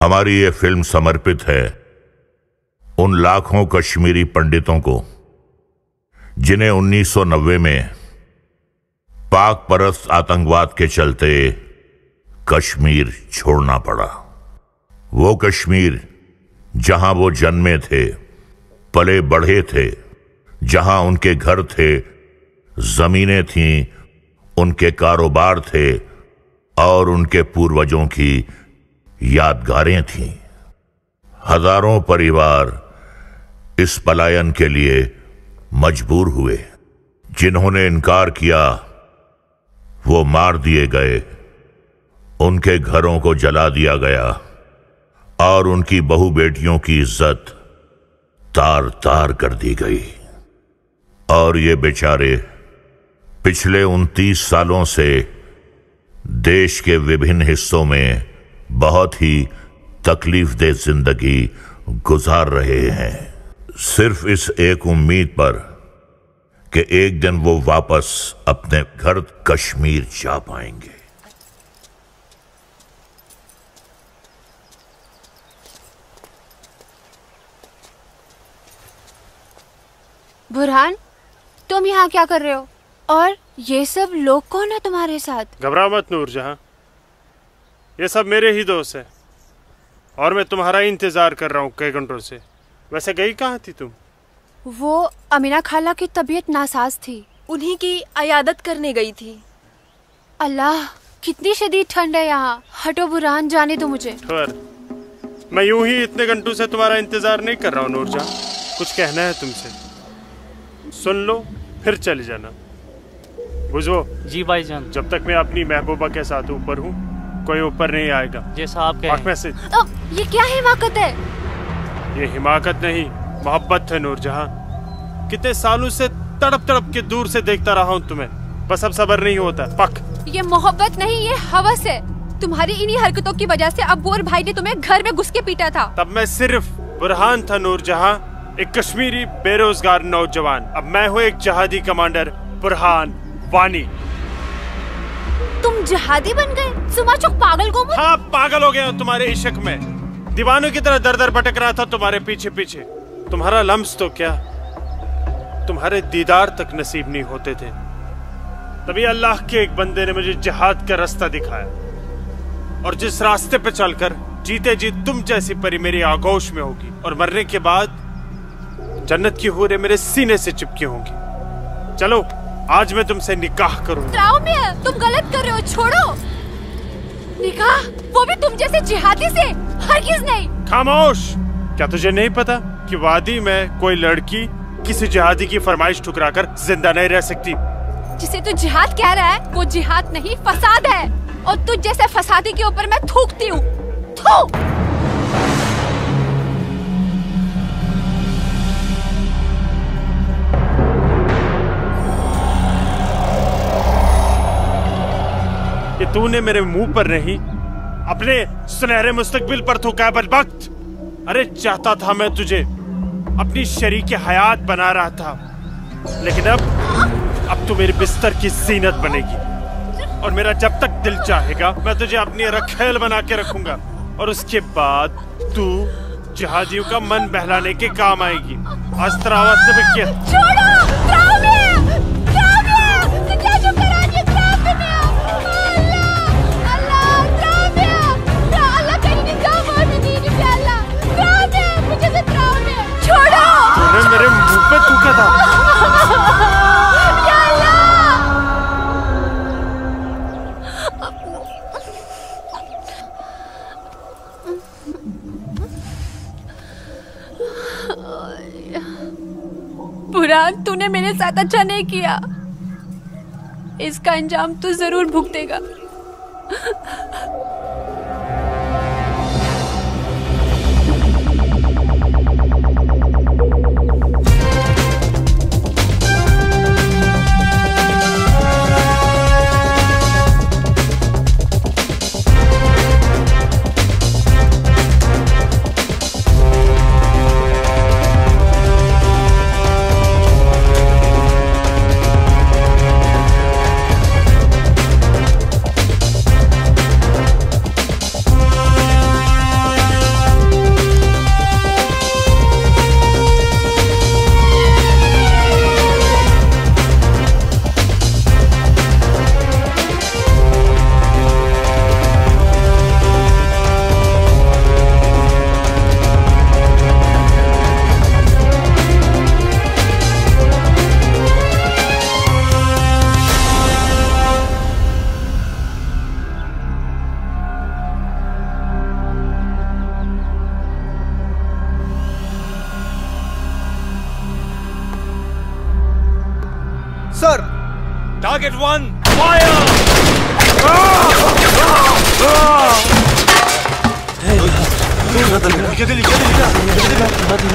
हमारी ये फिल्म समर्पित है उन लाखों कश्मीरी पंडितों को जिन्हें 1990 में पाक परस्त आतंकवाद के चलते कश्मीर छोड़ना पड़ा। वो कश्मीर जहां वो जन्मे थे, पले बढ़े थे, जहां उनके घर थे, जमीनें थीं, उनके कारोबार थे और उनके पूर्वजों की यादगारें थीं। हजारों परिवार इस पलायन के लिए मजबूर हुए। जिन्होंने इनकार किया वो मार दिए गए, उनके घरों को जला दिया गया और उनकी बहू बेटियों की इज्जत तार तार कर दी गई। और ये बेचारे पिछले 29 सालों से देश के विभिन्न हिस्सों में बहुत ही तकलीफदेह जिंदगी गुजार रहे हैं, सिर्फ इस एक उम्मीद पर कि एक दिन वो वापस अपने घर कश्मीर जा पाएंगे। बुरहान, तुम यहाँ क्या कर रहे हो? और ये सब लोग कौन है तुम्हारे साथ? घबराओ मत नूरजहां, ये सब मेरे ही दोस्त हैं और मैं तुम्हारा इंतजार कर रहा हूँ कई घंटों से। वैसे गई कहाँ थी तुम? वो अमीना खाला की तबीयत नासाज थी, उन्हीं की अयादत करने गई थी। अल्लाह, कितनी शदीद ठंड है यहाँ। हटो बुरहान, जाने दो मुझे। मैं यूं ही इतने घंटों से तुम्हारा इंतजार नहीं कर रहा हूँ नूरजहां, कुछ कहना है तुमसे। सुन लो फिर चले जाना। बुझो जी भाईजान। जब तक मैं अपनी महबूबा के साथ ऊपर हूँ कोई ऊपर नहीं आएगा। जैसा आप कहें। से ये क्या हिमाकत है? ये हिमाकत नहीं, मोहब्बत है नूरजहां। कितने सालों से तड़प तड़प के दूर से देखता रहा हूँ तुम्हें, बस अब सब्र नहीं होता। पक ये मोहब्बत नहीं, ये हवस है। तुम्हारी इन्हीं हरकतों की वजह से अब्बू और भाई ने तुम्हें घर में घुस के पीटा था। तब मैं सिर्फ बुरहान था नूरजहां, एक कश्मीरी बेरोजगार नौजवान। अब मैं हूँ एक जहादी कमांडर, बुरहान वानी। तुम जहादी बन गए? सुमाचुक पागल को? हाँ, पागल हो गया तुम्हारे इश्क में, दीवानों की तरह दर दर भटक रहा था तुम्हारे पीछे पीछे। तुम्हारा लम्स तो क्या, तुम्हारे दीदार तक नसीब नहीं होते थे। तभी अल्लाह के एक बंदे ने मुझे जिहाद का रास्ता दिखाया और जिस रास्ते पे चलकर जीते जी तुम जैसी परी मेरी आगोश में होगी और मरने के बाद जन्नत की हूरें मेरे सीने से चिपकी होंगी। चलो आज मैं तुमसे निकाह करूंगा। तुम गलत कर रहे हो, छोड़ो। निकाह? वो भी तुम जैसे जिहादी से? हरगिज़ नहीं। खामोश। क्या तुझे नहीं पता कि वादी में कोई लड़की किसी जिहादी की फरमाइश ठुकराकर जिंदा नहीं रह सकती? जिसे तू जिहाद कह रहा है वो जिहाद नहीं, फसाद है। और तुझ जैसे फसादी के ऊपर मैं थूकती हूँ। थू। कि तूने मेरे मुंह पर नहीं अपने सुनहरे मुस्तकबिल पर थूका बदबख्त। अरे चाहता था मैं तुझे अपनी शरीके हयात बना रहा था, लेकिन अब तू मेरे बिस्तर की जीनत बनेगी और मेरा जब तक दिल चाहेगा मैं तुझे अपनी रखेल बना के रखूंगा और उसके बाद तू जहादियों का मन बहलाने के काम आएगी। आज तेरा आवाज ने भी किया। मेरे मुंह पे थूका था। बुरहान, तूने मेरे साथ अच्छा नहीं किया। इसका अंजाम तू जरूर भुगतेगा। Target 1 fire.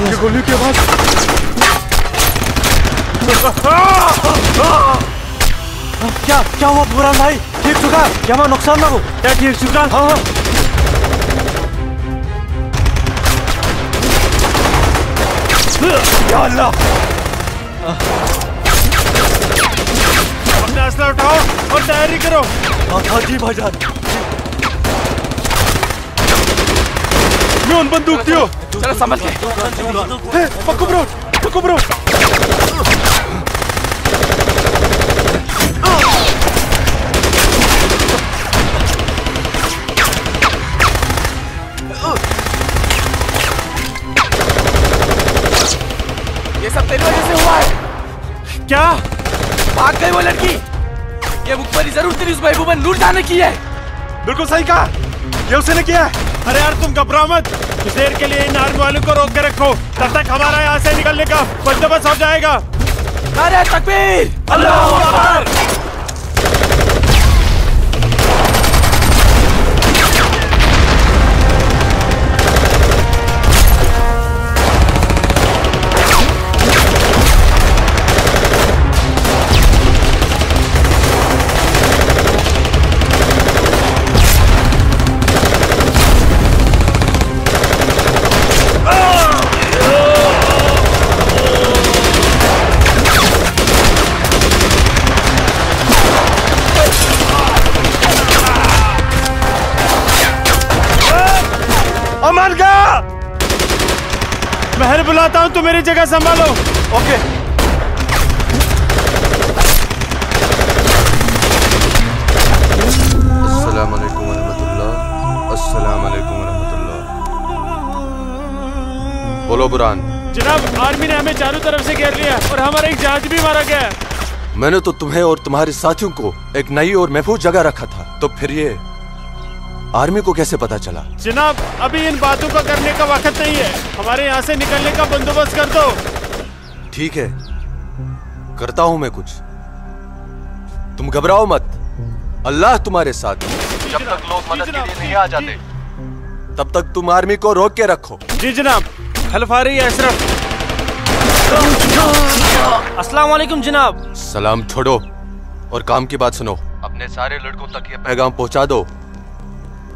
ये गोली की आवाज। क्या हुआ बुरहान भाई? ठीक चुका? क्या वहाँ नुकसान ना हो? क्या ठीक चुका? हाँ। या अल्लाह! अपना असला उठाओ और तैयारी करो। हाँ जी भाईजान। मैं उन बंदूक दियो। चलो संभल के। पक्को ब्रो, पक्को ब्रो। ये सब तेरी वजह से हुआ है। क्या? भाग गई वो लड़की। ये मुखबरी जरूर तेरी उस महबूबा नूर जान ने की है। बिल्कुल सही कहा, ये उसने किया है। अरे यार तुम घबराओ मत, कुछ देर के लिए इन आर्मी वालों को रोक के रखो, तब तक हमारा यहाँ से निकलने का बंदोबस्त हो जाएगा। नारे तकबीर, अल्लाहू अकबर। महल बुलाता हूँ, तुम मेरी जगह संभालो। ओके। अस्सलाम वालेकुम वरहमतुल्लाह। अस्सलाम वालेकुम वरहमतुल्लाह। बोलो बुरहान। जनाब, आर्मी ने हमें चारों तरफ से घेर लिया और हमारा एक जहाज भी मारा गया है। मैंने तो तुम्हें और तुम्हारे साथियों को एक नई और महफूज जगह रखा था, तो फिर ये आर्मी को कैसे पता चला? जनाब, अभी इन बातों का करने का वक्त नहीं है, हमारे यहाँ से निकलने का बंदोबस्त कर दो। ठीक है, करता हूँ मैं कुछ। तुम घबराओ मत, अल्लाह तुम्हारे साथ। जब तक लोग मदद के लिए नहीं आ जाते, तब तक तुम आर्मी को रोक के रखो। जी जनाब। हल्फ आ रही है अशरफ। अस्सलाम वालेकुम जनाब। सलाम छोड़ो और काम की बात सुनो। अपने सारे लड़कों तक ये पैगाम पहुंचा दो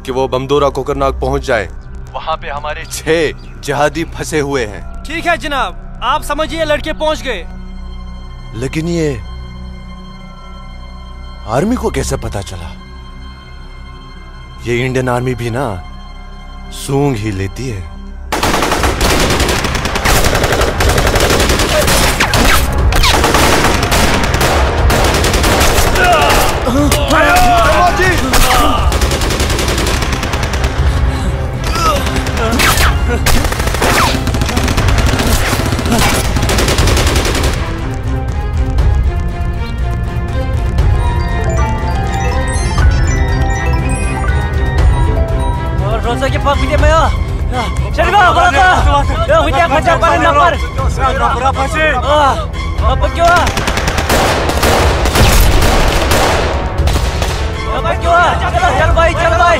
कि वो बमदोरा कोकरनाग पहुंच जाए। वहां पे हमारे 6 जिहादी फंसे हुए हैं। ठीक है जनाब, आप समझिए लड़के पहुंच गए। लेकिन ये आर्मी को कैसे पता चला? ये इंडियन आर्मी भी ना सूंघ ही लेती है। Rosa ke pak video maya. Sherba, berapa? Yo, video kaca paling lapar. Berapa sih? Apa kau? Apa kau? Chal bhai, chal bhai.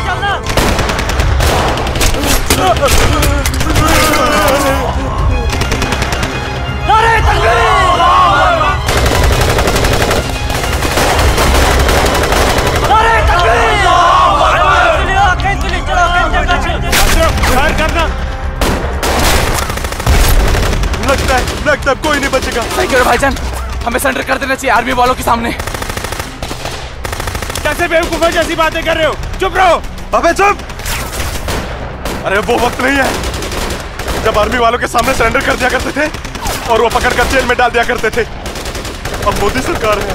Nare takbir! Nare takbir! करना। लगता है कोई नहीं बचेगा। सही करो भाईजान, हमें सरेंडर कर देना चाहिए आर्मी वालों के सामने। कैसे बेवकूफों जैसी बातें कर रहे हो? चुप रहो। अबे चुप! अरे वो वक्त नहीं है जब आर्मी वालों के सामने सरेंडर कर दिया करते थे और वो पकड़कर जेल में डाल दिया करते थे। अब मोदी सरकार है,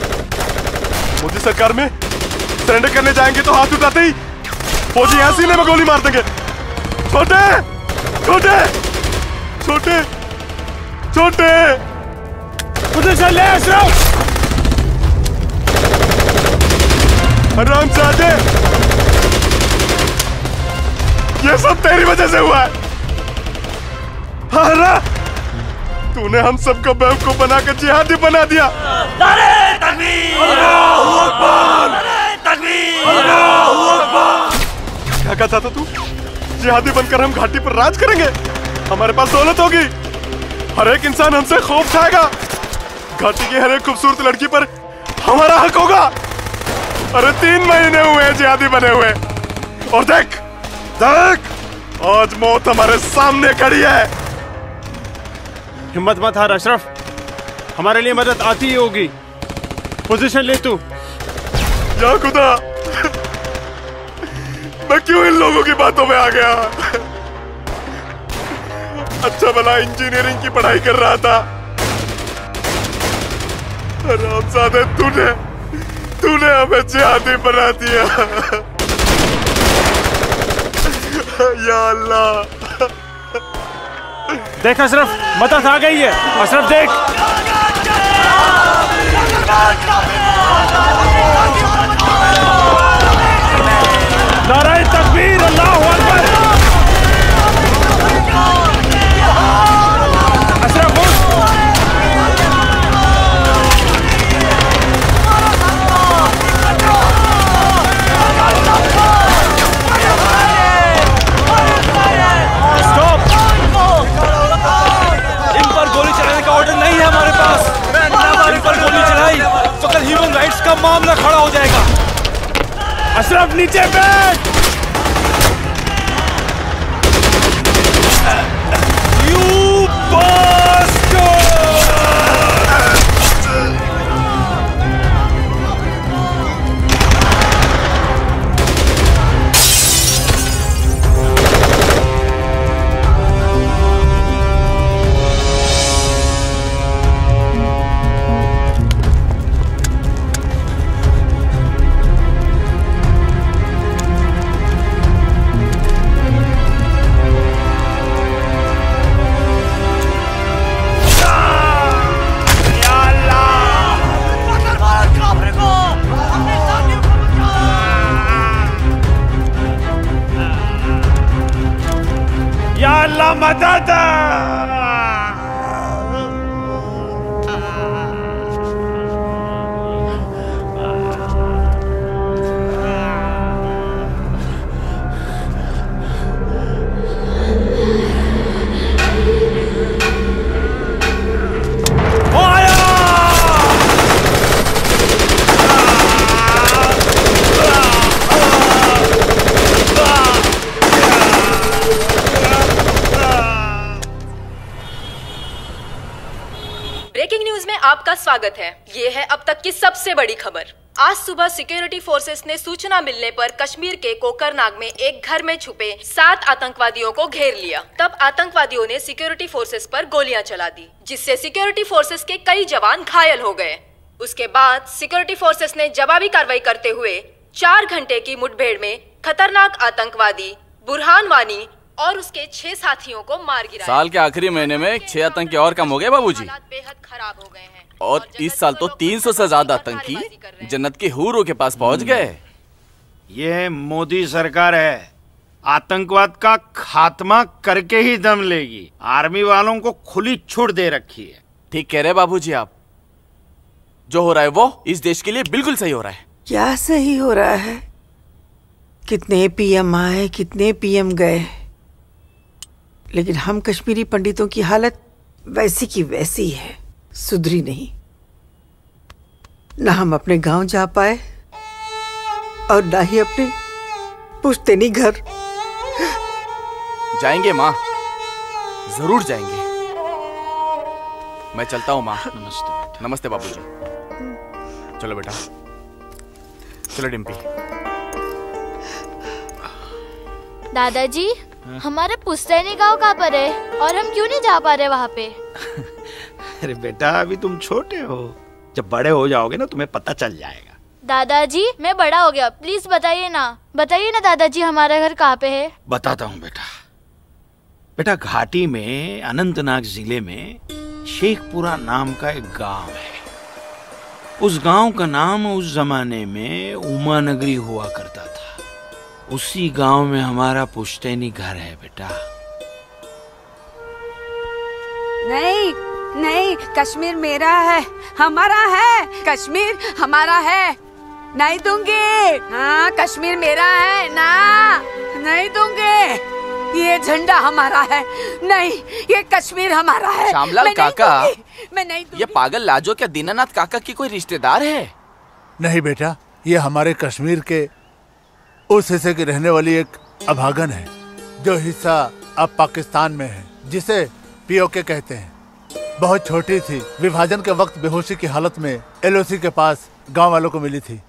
मोदी सरकार में सरेंडर करने जाएंगे तो हाथ उठाते ही फौजी यहाँ सीने में गोली मार देंगे। छोटे छोटे छोटे छोटे उधर चल ले अशरफ। हरामजादे, ये सब तेरी वजह से हुआ है। हाँ, तूने हम सबको बेवकूफ बनाकर जिहादी बना दिया। क्या कहता था तू? जिहादी बनकर हम घाटी पर राज करेंगे, हमारे पास दौलत होगी, हर एक इंसान हमसे खौफ खाएगा, घाटी की हर एक खूबसूरत लड़की पर हमारा हक होगा। अरे 3 महीने हुए हैं जिहादी बने हुए, और देख देख आज मौत हमारे सामने खड़ी है। हिम्मत मत हार अशरफ, हमारे लिए मदद आती ही होगी। पोजीशन ले तू। या खुदा, मैं क्यों इन लोगों की बातों में आ गया? अच्छा भला इंजीनियरिंग की पढ़ाई कर रहा था। रामजादे, तूने हमें जिहादी बना दिया। या अल्लाह। देख अशरफ, मदद आ गई है। अशरफ देख। नाराए तकबीर, अल्लाहु अकबर। अशरफ उठ। स्टॉप। इन पर गोली चलाने का ऑर्डर नहीं है हमारे पास। हमारे पर गोली चलाई तो कल ह्यूमन राइट्स का मामला खड़ा हो जाएगा। अशरफ नीचे बैठ। You bastard! या अल्लाह मदद। ब्रेकिंग न्यूज में आपका स्वागत है। ये है अब तक की सबसे बड़ी खबर। आज सुबह सिक्योरिटी फोर्सेस ने सूचना मिलने पर कश्मीर के कोकरनाग में एक घर में छुपे 7 आतंकवादियों को घेर लिया। तब आतंकवादियों ने सिक्योरिटी फोर्सेस पर गोलियां चला दी, जिससे सिक्योरिटी फोर्सेस के कई जवान घायल हो गए। उसके बाद सिक्योरिटी फोर्सेस ने जवाबी कार्रवाई करते हुए 4 घंटे की मुठभेड़ में खतरनाक आतंकवादी बुरहान वानी और उसके 6 साथियों को मार गिराया। साल के आखिरी महीने में 6 आतंकी और कम हो गए बाबूजी। बेहद खराब हो गए हैं और इस साल तो 300 से ज्यादा आतंकी जन्नत के हूरों के पास पहुंच गए। ये मोदी सरकार है, आतंकवाद का खात्मा करके ही दम लेगी। आर्मी वालों को खुली छूट दे रखी है। ठीक कह रहे बाबूजी आप। जो हो रहा है वो इस देश के लिए बिल्कुल सही हो रहा है। क्या सही हो रहा है? कितने पीएम आए, कितने पीएम गए, लेकिन हम कश्मीरी पंडितों की हालत वैसी की वैसी है, सुधरी नहीं। ना हम अपने गांव जा पाए और ना ही अपने पुश्तैनी घर। जाएंगे माँ, जरूर जाएंगे। मैं चलता हूँ माँ। नमस्ते। नमस्ते बाबूजी। चलो बेटा, चलो डिम्पी। दादाजी, हमारे पुश्तैनी गांव कहाँ पर है और हम क्यों नहीं जा पा रहे वहाँ पे? अरे बेटा, अभी तुम छोटे हो, जब बड़े हो जाओगे ना तुम्हें पता चल जाएगा। दादाजी, मैं बड़ा हो गया, प्लीज बताइए ना दादाजी, हमारा घर कहाँ पे है? बताता हूँ बेटा। बेटा, घाटी में अनंतनाग जिले में शेखपुरा नाम का एक गांव है। उस गांव का नाम उस जमाने में उमा नगरी हुआ करता था। उसी गांव में हमारा पुश्तैनी घर है बेटा। नहीं, नहीं, कश्मीर मेरा है, हमारा है। कश्मीर हमारा है, नहीं दूंगी। हाँ, कश्मीर मेरा है ना, नहीं दूंगी। ये झंडा हमारा है, नहीं, ये कश्मीर हमारा है। श्यामलाल काका, मैं नहीं दूंगी। ये पागल लाजो क्या दीनानाथ काका की कोई रिश्तेदार है? नहीं बेटा, ये हमारे कश्मीर के उस हिस्से की रहने वाली एक अभागन है, जो हिस्सा अब पाकिस्तान में है, जिसे पीओके कहते हैं। बहुत छोटी थी, विभाजन के वक्त बेहोशी की हालत में एलओसी के पास गांव वालों को मिली थी।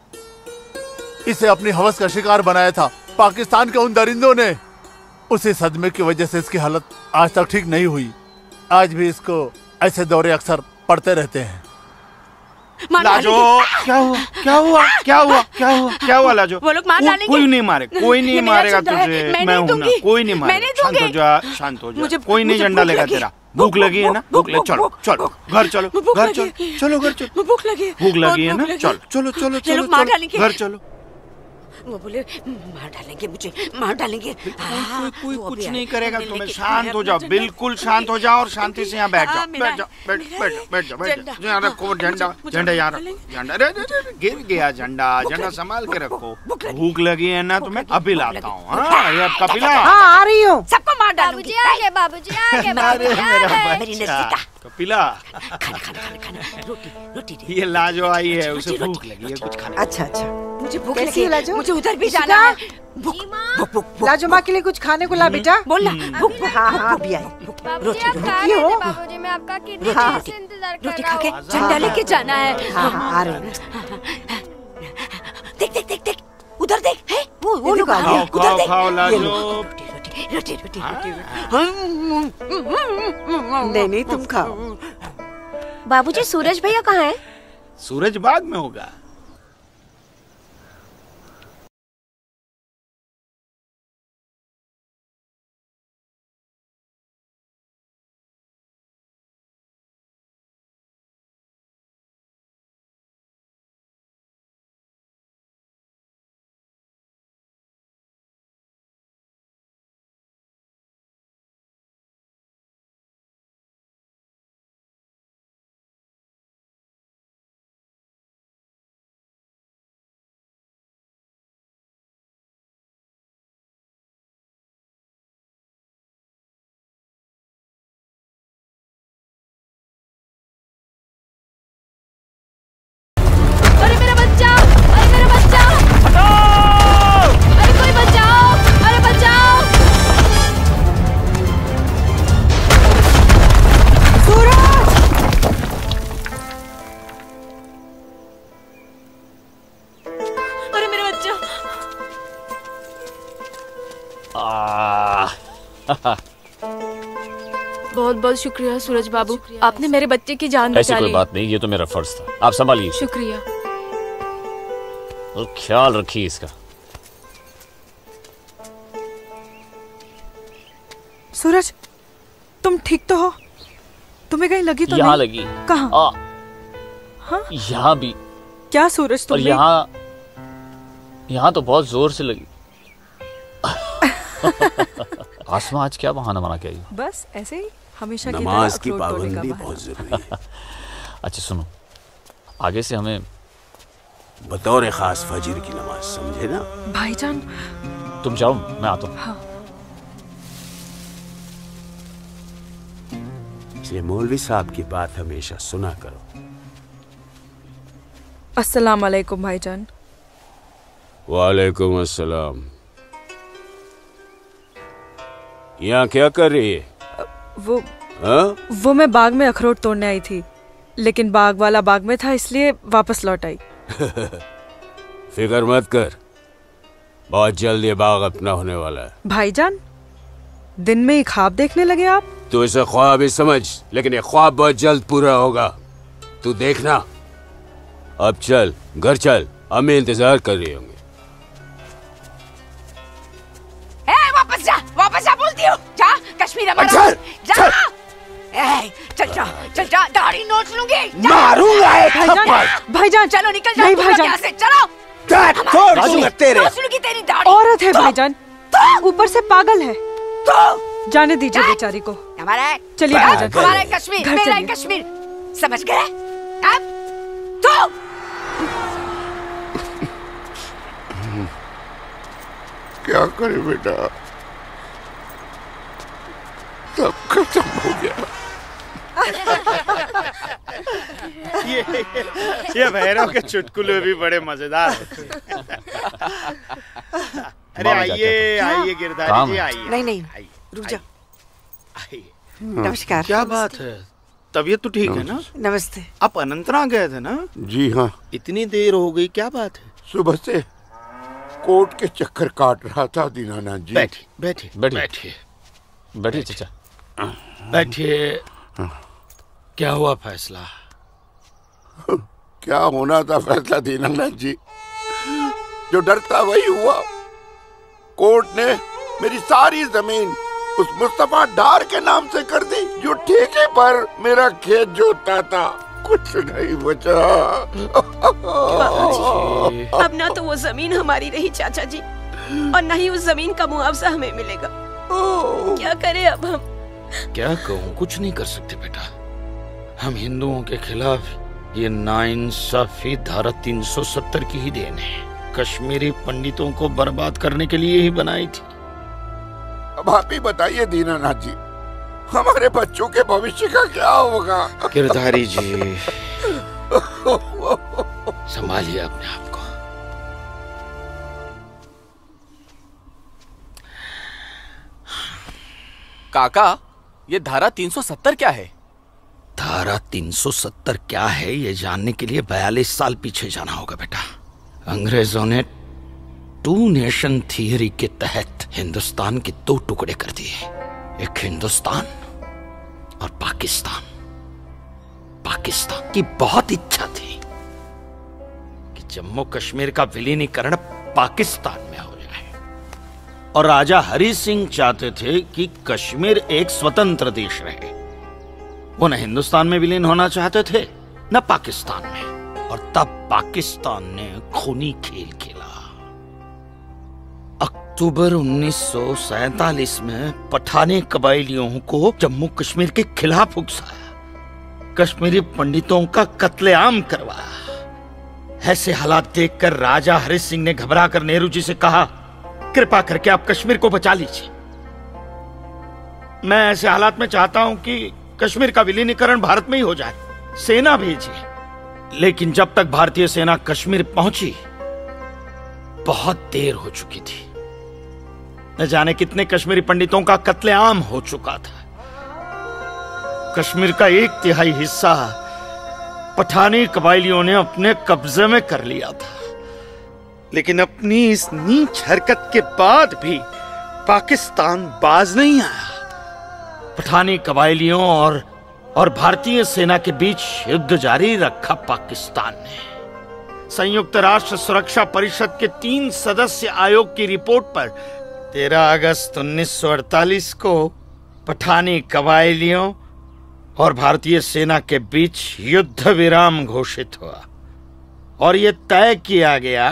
इसे अपनी हवस का शिकार बनाया था पाकिस्तान के उन दरिंदों ने। उसी सदमे की वजह से इसकी हालत आज तक ठीक नहीं हुई। आज भी इसको ऐसे दौरे अक्सर पड़ते रहते हैं। लाजो, क्या हुआ क्या हुआ क्या हुआ क्या हुआ क्या हुआ लाजो? वो लोग मार डालेंगे। कोई नहीं मारे, कोई नहीं मारेगा तुझे, मैं हूं ना, कोई नहीं मारेगा। शांत हो जा, शांत हो जा, कोई नहीं झंडा लेगा तेरा। भूख लगी है ना, भूख लगी, चलो चलो घर चलो, घर चलो, चलो घर चलो। भूख लगी, भूख लगी है ना, चलो चलो चलो चलो घर चलो। वो बोले मार डालेंगे मुझे, मार डालेंगे। कोई कुछ नहीं करेगा तुम्हें, शांत हो जाओ, बिल्कुल शांत हो जाओ और शांति से यहाँ बैठ जाओ, बैठ जाओ, बैठ जाओ। यहाँ रखो झंडा, झंडा यहाँ रखो, झंडा गिर गया झंडा, झंडा संभाल के रखो। भूख लगी है ना तुम्हें, अभी लाता हूँ। हाँ, ये आपका पिला। हाँ, आ रही हूँ। सबको मार डालूंगी। बाबूजी आगे। कपिला, रोटी ये लाजो आई है, उसे भूख लगी है, कुछ खाने। अच्छा अच्छा, मुझे भूख लगी है, मुझे उधर भी जाना है। लाजो माँ के लिए कुछ खाने को ला बेटा। बोल ना, भूख। हाँ हाँ, अभी आई। रोटी बाबूजी, मैं आपका कितने देर से इंतजार कर रोटी रहा खा के हूँ। झंडा लेके जाना है। हाँ हाँ, आ रही। देख देख देख देख, उधर देख, है वो लोग आ गए, उधर देख। खाओ लाजो। रोटी रोटी रोटी। नहीं नहीं, तुम खाओ। बाबूजी, सूरज भैया कहाँ है? सूरज बाग में होगा। बहुत बहुत शुक्रिया सूरज बाबू, आपने मेरे बच्चे की जान बचा ली। ऐसी कोई बात नहीं, ये तो मेरा फर्ज था। आप संभालिए। शुक्रिया। और ख्याल रखिए इसका। सूरज, तुम ठीक तो हो? तुम्हें कहीं लगी तो यहाँ नहीं? लगी। कहाँ? हाँ? यहाँ भी। क्या सूरज, तुम? और यहाँ तो बहुत जोर से लगी। आसमा आज क्या बहाना बना के आई? बस ऐसे ही, हमेशा की नमाज की पाबंदी बहुत जरूरी है। अच्छा सुनो, आगे से हमें बतौर खास फजर की नमाज, समझे ना? भाईजान, तुम जाओ, मैं आता हूँ। हाँ। इसलिए मौलवी साहब की बात हमेशा सुना करो। अस्सलाम वालेकुम भाईजान। वालेकुम अस्सलाम। यहाँ क्या कर रही है? वो मैं बाग में अखरोट तोड़ने आई थी, लेकिन बाग वाला बाग में था, इसलिए वापस लौट आई। फिक्र मत कर, बहुत जल्द ये बाग अपना होने वाला है। भाईजान, दिन में ही ख्वाब देखने लगे आप? तू इसे ख्वाब ही समझ, लेकिन ये ख्वाब बहुत जल्द पूरा होगा, तू देखना। अब चल, घर चल, हमें इंतजार कर रही होंगे। वापस जा बोलती हूँ, जा कश्मीर हमारा, जा चल जा चल जा, दाढ़ी नोच लूंगी, मारूंगा एक थप्पड़। भाईजान चलो निकल जाओ, भाईजान यहाँ से चलो, तोड़ दूंगा तेरे। नोच लूंगी तेरी दाढ़ी। औरत है भाईजान, ऊपर से पागल है। जाने दीजिए बेचारी को। हमारा चलिए भाईजान, हमारा कश्मीर, घर मेरा चलिए। कश्मीर, समझ गए? अब तो क्या करे बेटा, सब खत्म हो गया। ये भैरव के चुटकुले भी बड़े मजेदार हैं। अरे आइए आइए गिरधारी जी आइए। नहीं नहीं रुक जा। नमस्कार। क्या बात है, तबीयत तो ठीक है ना? नमस्ते। आप अनंतनाग गए थे ना? जी हाँ। इतनी देर हो गई, क्या बात है? सुबह से कोर्ट के चक्कर काट रहा था दीनानाथ जी। बैठिए बैठिए बैठिए बैठिए चाचा, बैठिए। क्या हुआ फैसला? क्या होना था फैसला दीनानाथ जी, जो डर था वही हुआ। कोर्ट ने मेरी सारी जमीन उस मुस्तफा डार के नाम से कर दी, जो ठेके पर मेरा खेत जोतता था। कुछ नहीं बचा। अब ना तो वो जमीन हमारी रही चाचा जी, और ना ही उस जमीन का मुआवजा हमें मिलेगा। क्या करें अब हम? क्या कहूँ, कुछ नहीं कर सकते बेटा। हम हिंदुओं के खिलाफ ये नाइंसाफी धारा 370 की ही देन है। कश्मीरी पंडितों को बर्बाद करने के लिए ही बनाई थी। अब आप ही बताइए दीनानाथ जी, हमारे बच्चों के भविष्य का क्या होगा? गिरधारी जी संभालिए अपने आप को। काका, ये धारा 370 क्या है? धारा 370 क्या है, ये जानने के लिए 42 साल पीछे जाना होगा बेटा। अंग्रेजों ने टू नेशन थियरी के तहत हिंदुस्तान के 2 टुकड़े कर दिए, एक हिंदुस्तान और पाकिस्तान। पाकिस्तान की बहुत इच्छा थी कि जम्मू कश्मीर का विलीनीकरण पाकिस्तान में हो जाए, और राजा हरि सिंह चाहते थे कि कश्मीर एक स्वतंत्र देश रहे। वो न हिंदुस्तान में विलीन होना चाहते थे न पाकिस्तान में, और तब पाकिस्तान ने खूनी खेल खेला। अक्टूबर 1947 में पठानी कबायलियों को जम्मू कश्मीर के खिलाफ उकसाया, कश्मीरी पंडितों का कत्लेआम करवाया। ऐसे हालात देखकर राजा हरि सिंह ने घबराकर नेहरू जी से कहा, कृपा करके आप कश्मीर को बचा लीजिए। मैं ऐसे हालात में चाहता हूं कि कश्मीर का विलीनीकरण भारत में ही हो जाए, सेना भेजिए। लेकिन जब तक भारतीय सेना कश्मीर पहुंची, बहुत देर हो चुकी थी। न जाने कितने कश्मीरी पंडितों का कत्लेआम हो चुका था। कश्मीर का 1/3 हिस्सा पठानी कबायलियों ने अपने कब्जे में कर लिया था। लेकिन अपनी इस नीच हरकत के बाद भी पाकिस्तान बाज नहीं आया। पठानी कबायलियों और भारतीय सेना के बीच युद्ध जारी रखा पाकिस्तान ने। संयुक्त राष्ट्र सुरक्षा परिषद के 3 सदस्य आयोग की रिपोर्ट पर 13 अगस्त 1948 को पठानी कबायलियों और भारतीय सेना के बीच युद्ध विराम घोषित हुआ, और यह तय किया गया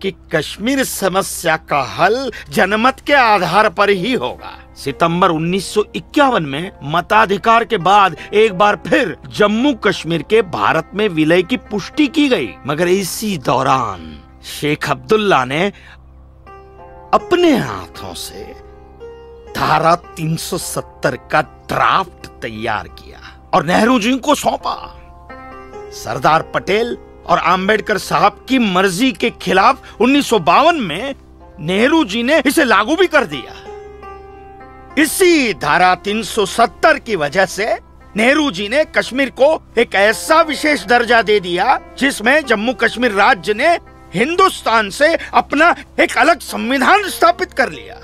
कि कश्मीर समस्या का हल जनमत के आधार पर ही होगा। सितंबर 1951 में मताधिकार के बाद एक बार फिर जम्मू कश्मीर के भारत में विलय की पुष्टि की गई, मगर इसी दौरान शेख अब्दुल्ला ने अपने हाथों से धारा 370 का ड्राफ्ट तैयार किया और नेहरू जी को सौंपा। सरदार पटेल और आम्बेडकर साहब की मर्जी के खिलाफ 1952 में नेहरू जी ने इसे लागू भी कर दिया। इसी धारा 370 की वजह से नेहरू जी ने कश्मीर को एक ऐसा विशेष दर्जा दे दिया जिसमें जम्मू कश्मीर राज्य ने हिंदुस्तान से अपना एक अलग संविधान स्थापित कर लिया।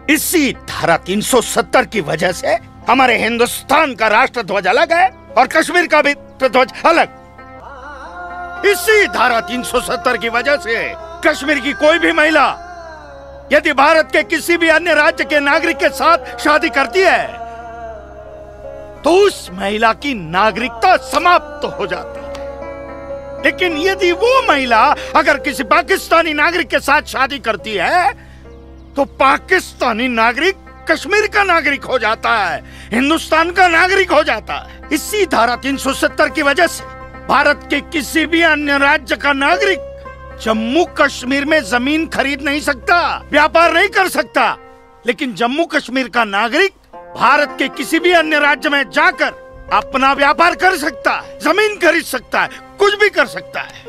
इसी धारा 370 की वजह से हमारे हिंदुस्तान का राष्ट्र ध्वज अलग है और कश्मीर का भी ध्वज अलग। इसी धारा 370 की वजह से कश्मीर की कोई भी महिला यदि भारत के किसी भी अन्य राज्य के नागरिक के साथ शादी करती है तो उस महिला की नागरिकता समाप्त हो जाती है। लेकिन यदि वो महिला अगर किसी पाकिस्तानी नागरिक के साथ शादी करती है तो पाकिस्तानी नागरिक कश्मीर का नागरिक हो जाता है, हिंदुस्तान का नागरिक हो जाता है। इसी धारा 370 की वजह से भारत के किसी भी अन्य राज्य का नागरिक जम्मू कश्मीर में जमीन खरीद नहीं सकता, व्यापार नहीं कर सकता। लेकिन जम्मू कश्मीर का नागरिक भारत के किसी भी अन्य राज्य में जाकर अपना व्यापार कर सकता है, जमीन खरीद सकता है, कुछ भी कर सकता है।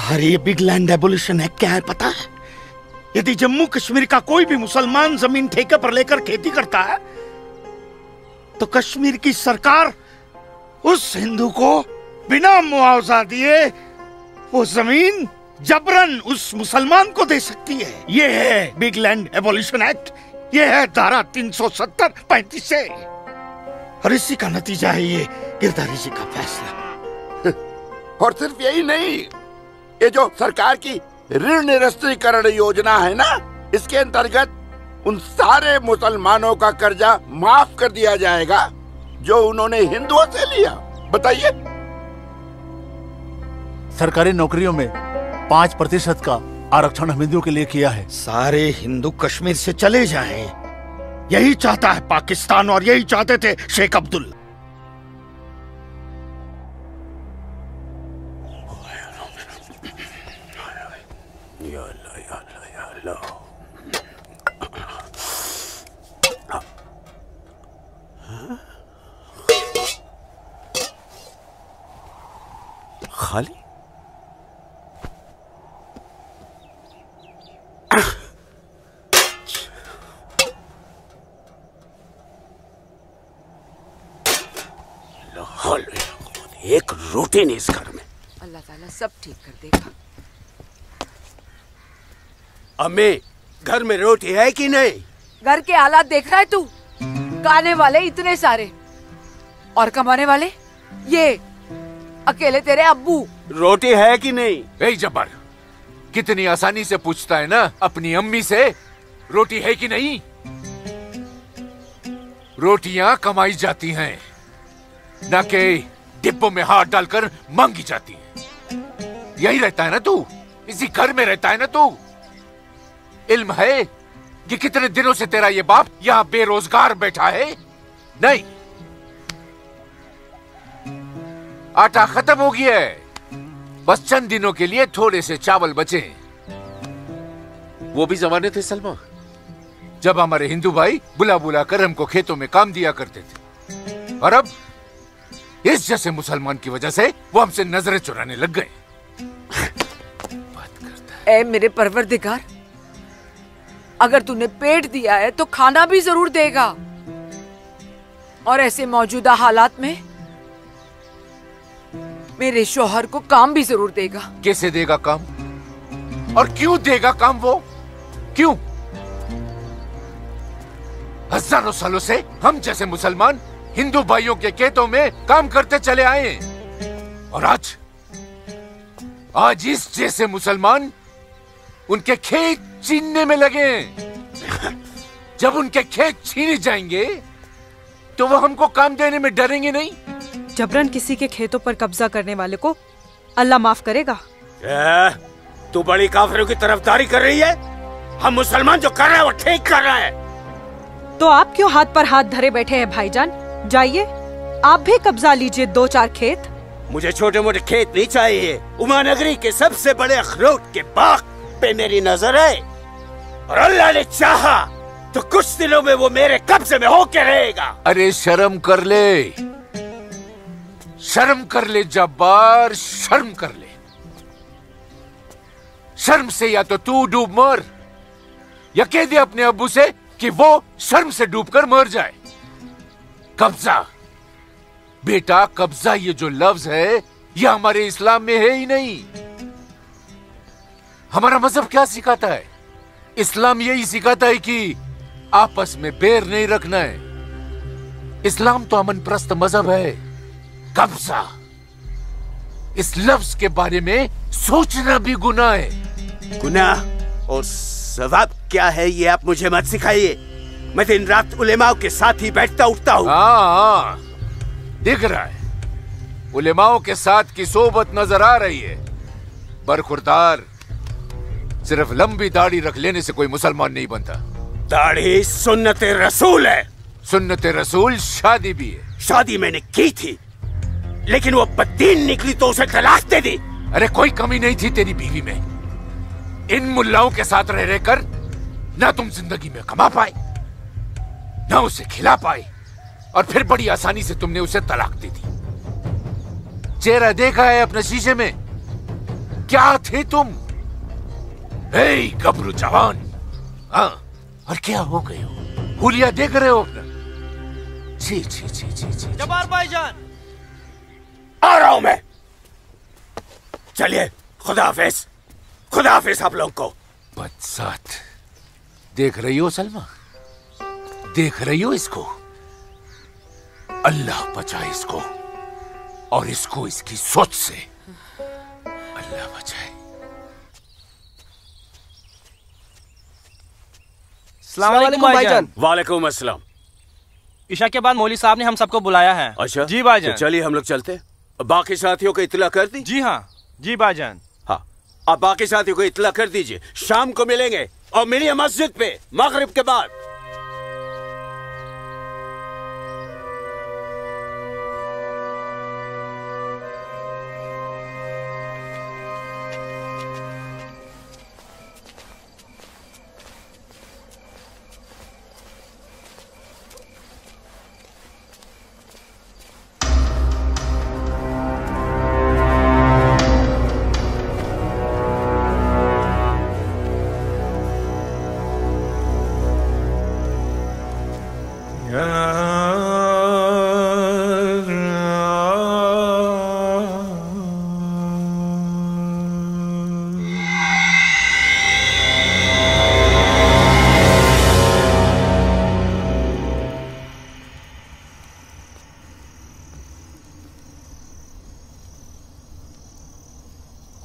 अरे ये बिग लैंड एबोलिशन एक्ट क्या है पता है? यदि जम्मू कश्मीर का कोई भी मुसलमान जमीन ठेके पर लेकर खेती करता है तो कश्मीर की सरकार उस हिंदू को बिना मुआवजा दिए वो जमीन जबरन उस मुसलमान को दे सकती है। ये है बिग लैंड एबोलिशन एक्ट, ये है धारा 370-35 से। और इसी का नतीजा है ये गिरधारी जी का फैसला। और सिर्फ यही नहीं, ये जो सरकार की ऋण निरस्तीकरण योजना है ना, इसके अंतर्गत उन सारे मुसलमानों का कर्जा माफ कर दिया जाएगा जो उन्होंने हिंदुओं से लिया। बताइए। सरकारी नौकरियों में 5% का आरक्षण हम हिंदुओं के लिए किया है। सारे हिंदू कश्मीर से चले जाएं, यही चाहता है पाकिस्तान और यही चाहते थे शेख अब्दुल। खाली एक रोटी नहीं इस घर में। अल्लाह ताला सब ठीक कर देगा। अम्मी, घर में रोटी है कि नहीं? घर के हालात देख रहा है तू? खाने वाले इतने सारे और कमाने वाले ये अकेले तेरे अब्बू। रोटी है कि नहीं? ए जब्बार, कितनी आसानी से पूछता है ना अपनी अम्मी से रोटी है कि नहीं। रोटियां कमाई जाती हैं, ना कि डिब्बों में हाथ डालकर मांगी जाती हैं। यही रहता है ना तू, इसी घर में रहता है ना तू। इल्म है कि कितने दिनों से तेरा ये बाप यहाँ बेरोजगार बैठा है? नहीं, आटा खत्म हो गया है, बस चंद दिनों के लिए थोड़े से चावल बचे। वो भी जमाने थे सलमा, जब हमारे हिंदू भाई बुला बुला कर हमको खेतों में काम दिया करते थे। और अब इस जैसे मुसलमान की वजह से वो हमसे नजरें चुराने लग गए। ए मेरे परवरदिगार, अगर तूने पेट दिया है तो खाना भी जरूर देगा। और ऐसे मौजूदा हालात में मेरे शौहर को काम भी जरूर देगा। कैसे देगा काम? और क्यों देगा काम वो? क्यों? हजारों सालों से हम जैसे मुसलमान हिंदू भाइयों के खेतों में काम करते चले आए हैं। और आज इस जैसे मुसलमान उनके खेत छीनने में लगे हैं। जब उनके खेत छीने जाएंगे तो वो हमको काम देने में डरेंगे नहीं। जबरन किसी के खेतों पर कब्जा करने वाले को अल्लाह माफ करेगा। तू बड़ी काफिरों की तरफदारी कर रही है? हम मुसलमान जो कर रहे हैं वो ठीक कर रहे हैं। तो आप क्यों हाथ पर हाथ धरे बैठे हैं भाईजान? जाइए आप भी कब्जा लीजिए 2-4 खेत। मुझे छोटे मोटे खेत नहीं चाहिए। उमानगरी के सबसे बड़े अखरोट के बाग पे मेरी नजर है, और अल्लाह ने चाहा तो कुछ दिनों में वो मेरे कब्जे में होके रहेगा। अरे शर्म कर ले, शर्म कर ले जब्बार, शर्म कर ले। शर्म से या तो तू डूब मर, या कह दे अपने अब्बू से कि वो शर्म से डूबकर मर जाए। कब्जा बेटा, कब्जा ये जो लफ्ज है ये हमारे इस्लाम में है ही नहीं। हमारा मजहब क्या सिखाता है? इस्लाम यही सिखाता है कि आपस में बैर नहीं रखना है। इस्लाम तो अमन प्रस्त मजहब है। कब्जा, इस लफ्ज के बारे में सोचना भी गुनाह है। गुनाह और सवाब क्या है ये आप मुझे मत सिखाइए। मैं दिन रात उलेमाओं के साथ ही बैठता उठता हूँ। हाँ, दिख रहा है उलेमाओं के साथ की सोबत नजर आ रही है। बरखुरदार, सिर्फ लंबी दाढ़ी रख लेने से कोई मुसलमान नहीं बनता। दाढ़ी सुन्नते रसूल है। सुन्नते रसूल शादी भी है। शादी मैंने की थी, लेकिन वो बददीन निकली तो उसे तलाक दे दी। अरे कोई कमी नहीं थी तेरी बीवी में। इन मुल्लाओं के साथ रह रहकर ना तुम जिंदगी में कमा पाए, ना उसे खिला पाए, और फिर बड़ी आसानी से तुमने उसे तलाक दे दी। चेहरा देखा है अपने शीशे में? क्या थे तुम? गबरू जवान। हाँ, और क्या हो गए हो? हुलिया देख रहे हो अपना? छी छी छी छी छी। जब्बार भाईजान, आ रहा हूं मैं। चलिए, खुदा हाफिज। खुदा हाफिज आप लोग को। बदसात, देख रही हो सलमा? देख रही हो इसको? अल्लाह बचाए इसको, और इसको इसकी सोच से। अल्लाह बचाए। अस्सलाम वालेकुम भाईजान। वालेकुम अस्सलाम। ईशा के बाद मौली साहब ने हम सबको बुलाया है। अच्छा जी भाईजान। तो चलिए हम लोग चलते। बाकी साथियों को इत्तला कर दी? जी हाँ जी भाईजान। हाँ, आप बाकी साथियों को इत्तला कर दीजिए। शाम को मिलेंगे, और मिलिए मस्जिद पे मगरिब के बाद।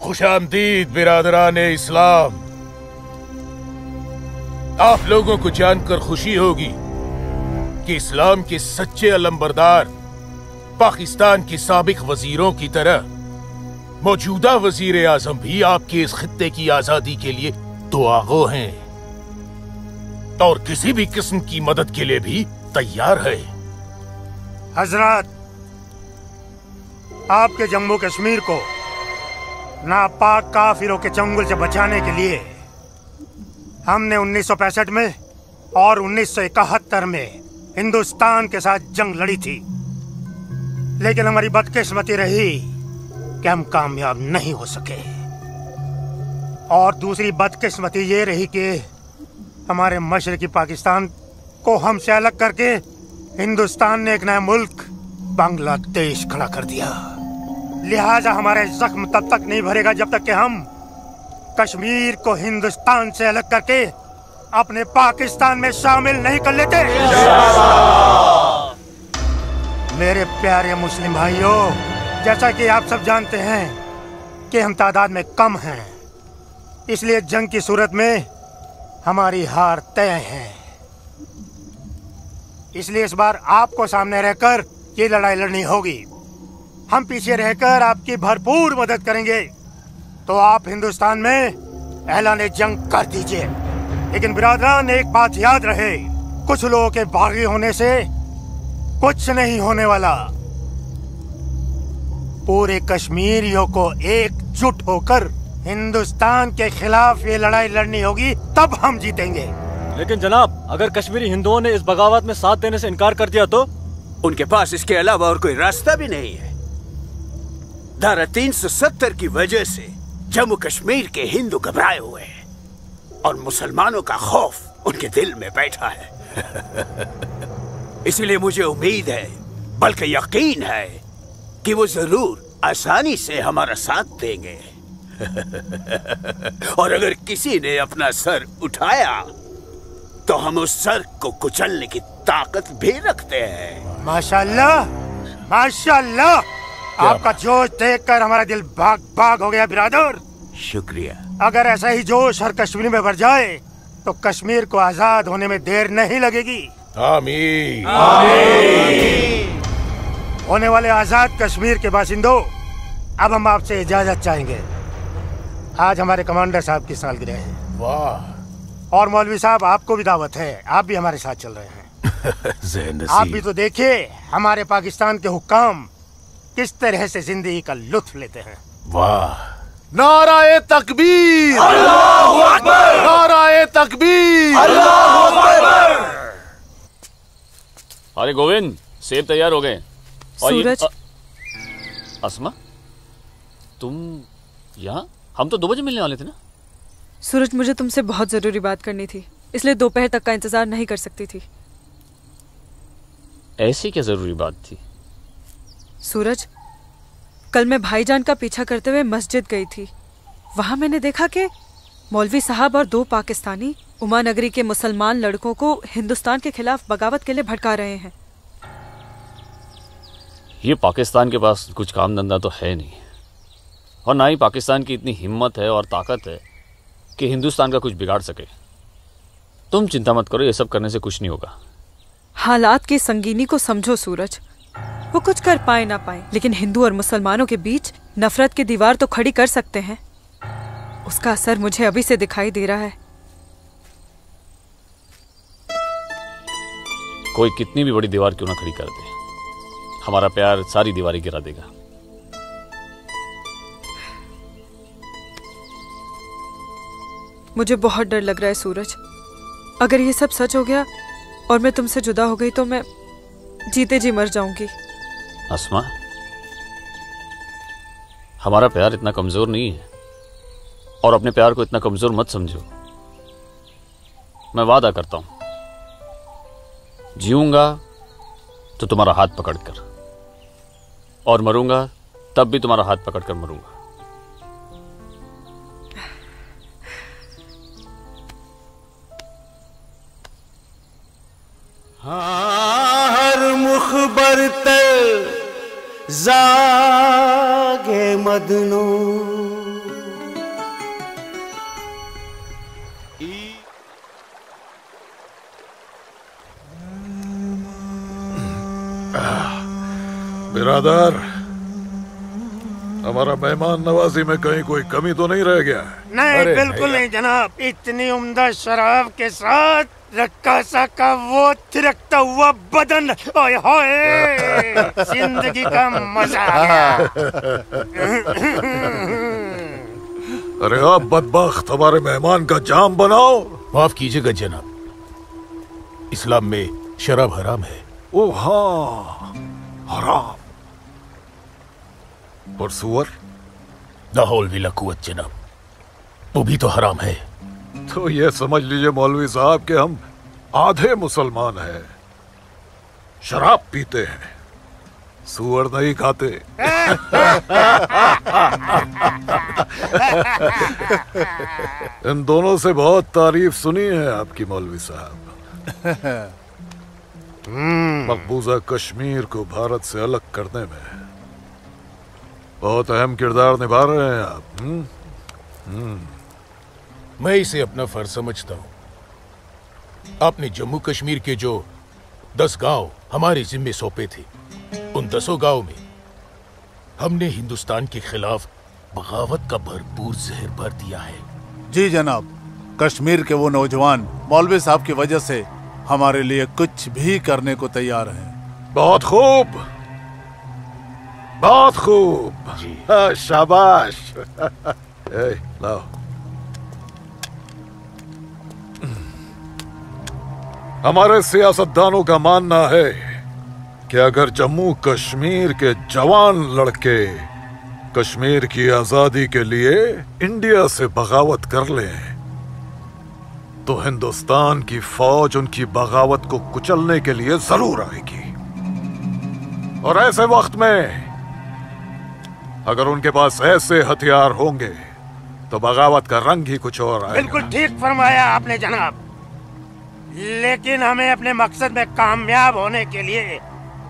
खुशामदीद बिरादरान इस्लाम। आप लोगों को जानकर खुशी होगी कि इस्लाम के सच्चे अलंबरदार पाकिस्तान के साबिक वजीरों की तरह मौजूदा वजीर आजम भी आपके इस खित्ते की आजादी के लिए दुआगो हैं, और किसी भी किस्म की मदद के लिए भी तैयार है। हजरत, आपके जम्मू कश्मीर को नापाक काफिरों के चंगुल से बचाने के लिए हमने 1965 में और 1971 में हिंदुस्तान के साथ जंग लड़ी थी, लेकिन हमारी बदकिस्मती रही कि हम कामयाब नहीं हो सके। और दूसरी बदकिस्मती ये रही कि हमारे मशरकी पाकिस्तान को हमसे अलग करके हिंदुस्तान ने एक नया मुल्क बांग्लादेश खड़ा कर दिया। लिहाजा हमारे जख्म तब तक नहीं भरेगा जब तक कि हम कश्मीर को हिंदुस्तान से अलग करके अपने पाकिस्तान में शामिल नहीं कर लेते। मेरे प्यारे मुस्लिम भाइयों, जैसा कि आप सब जानते हैं कि हम तादाद में कम हैं, इसलिए जंग की सूरत में हमारी हार तय है। इसलिए इस बार आपको सामने रहकर ये लड़ाई लड़नी होगी। हम पीछे रहकर आपकी भरपूर मदद करेंगे, तो आप हिंदुस्तान में ऐलान जंग कर दीजिए। लेकिन बिरादरान, एक बात याद रहे, कुछ लोगों के बागी होने से कुछ नहीं होने वाला। पूरे कश्मीरियों को एकजुट होकर हिंदुस्तान के खिलाफ ये लड़ाई लड़नी होगी, तब हम जीतेंगे। लेकिन जनाब, अगर कश्मीरी हिंदुओं ने इस बगावत में साथ देने से इनकार कर दिया तो? उनके पास इसके अलावा और कोई रास्ता भी नहीं है। धारा 370 की वजह से जम्मू कश्मीर के हिंदू घबराए हुए हैं, और मुसलमानों का खौफ उनके दिल में बैठा है। इसलिए मुझे उम्मीद है, बल्कि यकीन है, कि वो जरूर आसानी से हमारा साथ देंगे। और अगर किसी ने अपना सर उठाया तो हम उस सर को कुचलने की ताकत भी रखते हैं। माशाल्लाह, माशाल्लाह, आपका जोश देखकर हमारा दिल भाग भाग हो गया बिरादर। शुक्रिया। अगर ऐसा ही जोश हर कश्मीर में भर जाए तो कश्मीर को आजाद होने में देर नहीं लगेगी। आमीन। आमीन। होने वाले आजाद कश्मीर के बाशिंदों, अब हम आपसे इजाजत चाहेंगे। आज हमारे कमांडर साहब की सालगिरह है। वाह। और मौलवी साहब आपको भी दावत है, आप भी हमारे साथ चल रहे हैं। आप भी तो देखिए हमारे पाकिस्तान के हुक्काम किस तरह से जिंदगी का लुत्फ लेते हैं। वाह। नाराए तकबीर, अल्लाहू अकबर, नाराए तकबीर, अल्लाहू अकबर। अरे गोविंद, सेब तैयार हो गए। सूरज। अस्मा, तुम यहाँ? हम तो 2 बजे मिलने वाले थे ना। सूरज, मुझे तुमसे बहुत जरूरी बात करनी थी, इसलिए दोपहर तक का इंतजार नहीं कर सकती थी। ऐसी क्या जरूरी बात थी? सूरज, कल मैं भाईजान का पीछा करते हुए मस्जिद गई थी। वहां मैंने देखा कि मौलवी साहब और 2 पाकिस्तानी उमा नगरी के मुसलमान लड़कों को हिंदुस्तान के खिलाफ बगावत के लिए भड़का रहे हैं। ये पाकिस्तान के पास कुछ काम धंधा तो है नहीं, और ना ही पाकिस्तान की इतनी हिम्मत है और ताकत है कि हिंदुस्तान का कुछ बिगाड़ सके। तुम चिंता मत करो, ये सब करने से कुछ नहीं होगा। हालात की संगीनी को समझो सूरज। वो कुछ कर पाए ना पाए, लेकिन हिंदू और मुसलमानों के बीच नफरत की दीवार तो खड़ी कर सकते हैं। उसका असर मुझे अभी से दिखाई दे रहा है। कोई कितनी भी बड़ी दीवार क्यों ना खड़ी कर दे, हमारा प्यार सारी दीवारें गिरा देगा। मुझे बहुत डर लग रहा है सूरज। अगर ये सब सच हो गया और मैं तुमसे जुदा हो गई तो मैं जीते जी मर जाऊंगी। अस्मा, हमारा प्यार इतना कमजोर नहीं है, और अपने प्यार को इतना कमजोर मत समझो। मैं वादा करता हूं, जीऊंगा तो तुम्हारा हाथ पकड़कर, और मरूंगा तब भी तुम्हारा हाथ पकड़कर मरूंगा। हर मुखबर तल जागे मदनो। बिरादर, हमारा मेहमान नवाजी में कहीं कोई कमी तो नहीं रह गया? नहीं, बिल्कुल नहीं जनाब। इतनी उम्दा शराब के साथ रक्कासा का वो थिरकता हुआ बदन, ओए होए, जिंदगी का मजा आ गया। अरे आप बदबख्त, हमारे मेहमान का जाम बनाओ। माफ कीजिएगा जनाब, इस्लाम में शराब हराम है। ओ हाँ, हराम। और सुअर? लाहौल विला कुव्वत जनाब, वो भी तो हराम है। तो ये समझ लीजिए मौलवी साहब कि हम आधे मुसलमान हैं, शराब पीते हैं, सुअर नहीं खाते। इन दोनों से बहुत तारीफ सुनी है आपकी मौलवी साहब। मकबूजा कश्मीर को भारत से अलग करने में बहुत अहम किरदार निभा रहे हैं आप। मैं इसे अपना फर्ज समझता हूँ। आपने जम्मू कश्मीर के जो 10 गांव हमारे जिम्मे सौंपे थे, उन 10 गांव में हमने हिंदुस्तान के खिलाफ बगावत का भरपूर जहर भर दिया है। जी जनाब, कश्मीर के वो नौजवान मौलवी साहब की वजह से हमारे लिए कुछ भी करने को तैयार हैं। बहुत खूब, बहुत खूब। शाबाश। लाओ। हमारे सियासतदानों का मानना है कि अगर जम्मू कश्मीर के जवान लड़के कश्मीर की आजादी के लिए इंडिया से बगावत कर लें तो हिंदुस्तान की फौज उनकी बगावत को कुचलने के लिए जरूर आएगी। और ऐसे वक्त में अगर उनके पास ऐसे हथियार होंगे तो बगावत का रंग ही कुछ और आएगा। बिल्कुल ठीक फरमाया आपने जनाब, लेकिन हमें अपने मकसद में कामयाब होने के लिए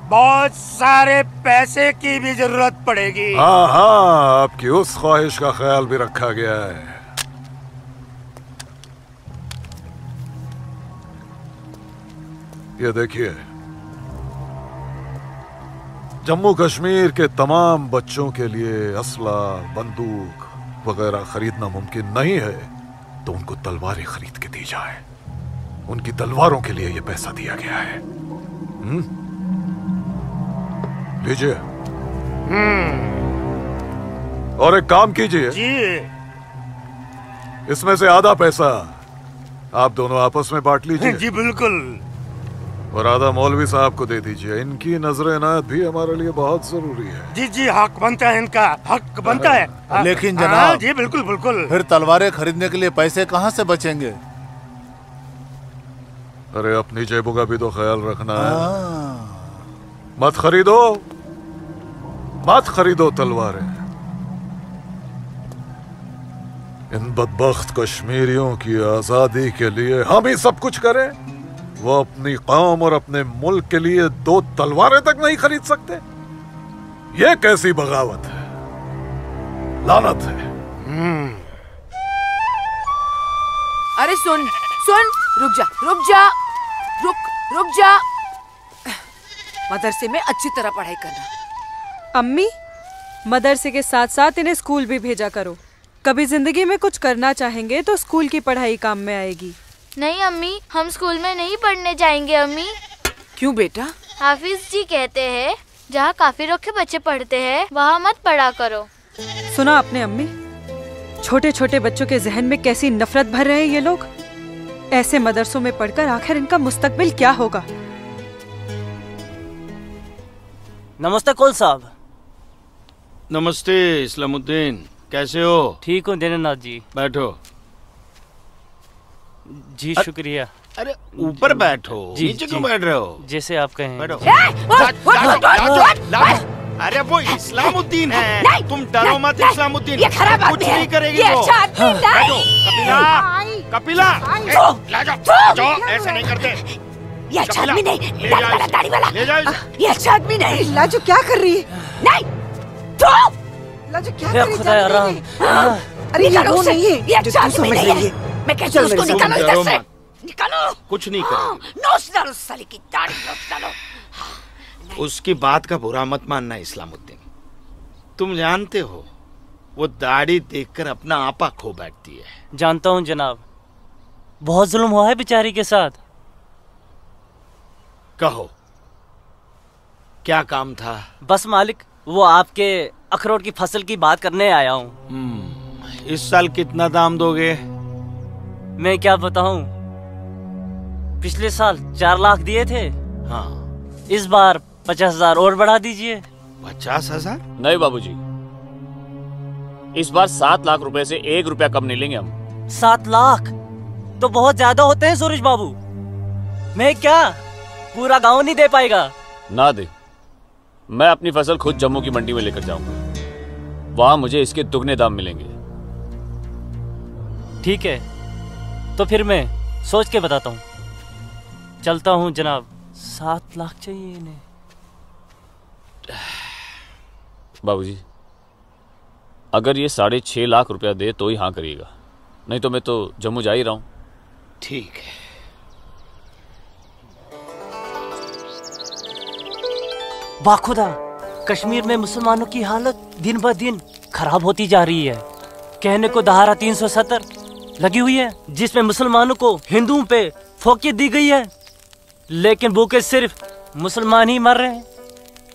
बहुत सारे पैसे की भी जरूरत पड़ेगी। हाँ हाँ, आपकी उस ख्वाहिश का ख्याल भी रखा गया है। ये देखिए, जम्मू कश्मीर के तमाम बच्चों के लिए असला, बंदूक वगैरह खरीदना मुमकिन नहीं है तो उनको तलवारें खरीद के दी जाए। उनकी तलवारों के लिए ये पैसा दिया गया है। लीजिए। और एक काम कीजिए जी। इसमें से आधा पैसा आप दोनों आपस में बांट लीजिए। जी बिल्कुल। और आधा मौलवी साहब को दे दीजिए। इनकी नजर इनायत भी हमारे लिए बहुत जरूरी है। जी जी, हक बनता है, इनका हक बनता है। लेकिन जनाब, जी बिल्कुल बिल्कुल। फिर तलवारें खरीदने के लिए पैसे कहाँ से बचेंगे? अरे अपनी जेबों का भी तो ख्याल रखना है। मत खरीदो, मत खरीदो तलवारें। इन बदबख्त कश्मीरियों की आजादी के लिए हम ही सब कुछ करें, वो अपनी कौम और अपने मुल्क के लिए 2 तलवारें तक नहीं खरीद सकते। ये कैसी बगावत है, लानत है। अरे सुन सुन, रुक जा रुक जा, रुक जा। मदरसे में अच्छी तरह पढ़ाई करना। अम्मी, मदरसे के साथ साथ इन्हें स्कूल भी भेजा करो। कभी जिंदगी में कुछ करना चाहेंगे तो स्कूल की पढ़ाई काम में आएगी। नहीं अम्मी, हम स्कूल में नहीं पढ़ने जाएंगे अम्मी। क्यों बेटा? हाफिज जी कहते हैं जहाँ काफिरों के बच्चे पढ़ते हैं वहाँ मत पढ़ा करो। सुना आपने अम्मी? छोटे छोटे बच्चों के जहन में कैसी नफरत भर रहे हैं ये लोग। ऐसे मदरसों में पढ़कर आखिर इनका मुस्तकबिल क्या होगा? नमस्ते कौल साहब। नमस्ते इस्लामुद्दीन, कैसे हो? ठीक हूँ दीनानाथ जी। बैठो। जी शुक्रिया। अरे ऊपर बैठो, नीचे क्यों बैठ रहे हो? जैसे आप कहें। बैठो। अरे वो इस्लामुद्दीन है, तुम डरो मत। इस्लामुद्दीन कुछ नहीं करेगी वो। बैठो। कपिला, जाओ, ऐसे नहीं करते। ये अच्छा आदमी नहीं, दाढ़ी वाला। ले जाओ। ये अच्छा आदमी नहीं। लाजो क्या कर रही है? नहीं, तो लाजो क्या कर रही है? अरे ये वो नहीं है, ये अच्छा आदमी नहीं है। मैं कहती हूँ उसको निकालो इधर से, निकालो। कुछ नहीं करेगी। नोच डालो साली की दाढ़ी, नोच डालो। उसकी बात का बुरा मत मानना इस्लामुद्दीन। तुम जानते हो वो दाढ़ी देखकर अपना आपा खो बैठती है। जानता हूँ जनाब, बहुत जुल्म हुआ है बेचारी के साथ। कहो क्या काम था? बस मालिक, वो आपके अखरोट की फसल की बात करने आया हूँ। इस साल कितना दाम दोगे? मैं क्या बताऊं, पिछले साल 4 लाख दिए थे। हाँ, इस बार 50,000 और बढ़ा दीजिए। 50,000? नहीं बाबूजी, इस बार 7 लाख रुपए से 1 रुपया कम नहीं लेंगे हम। 7 लाख तो बहुत ज्यादा होते हैं सूरज बाबू। मैं क्या पूरा गांव नहीं दे पाएगा? ना दे, मैं अपनी फसल खुद जम्मू की मंडी में लेकर जाऊंगा। वहां मुझे इसके दुगने दाम मिलेंगे। ठीक है, तो फिर मैं सोच के बताता हूँ। चलता हूँ जनाब। 7 लाख चाहिए इन्हें। बाबूजी, अगर ये 6.5 लाख रुपया दे तो ही हाँ करिएगा, नहीं तो मैं तो जम्मू जा ही रहा हूँ। ठीक है। बाखुदा, कश्मीर में मुसलमानों की हालत दिन ब दिन खराब होती जा रही है। कहने को धारा 370 लगी हुई है जिसमें मुसलमानों को हिंदुओं पे फोकियत दी गई है, लेकिन भूखे सिर्फ मुसलमान ही मर रहे हैं।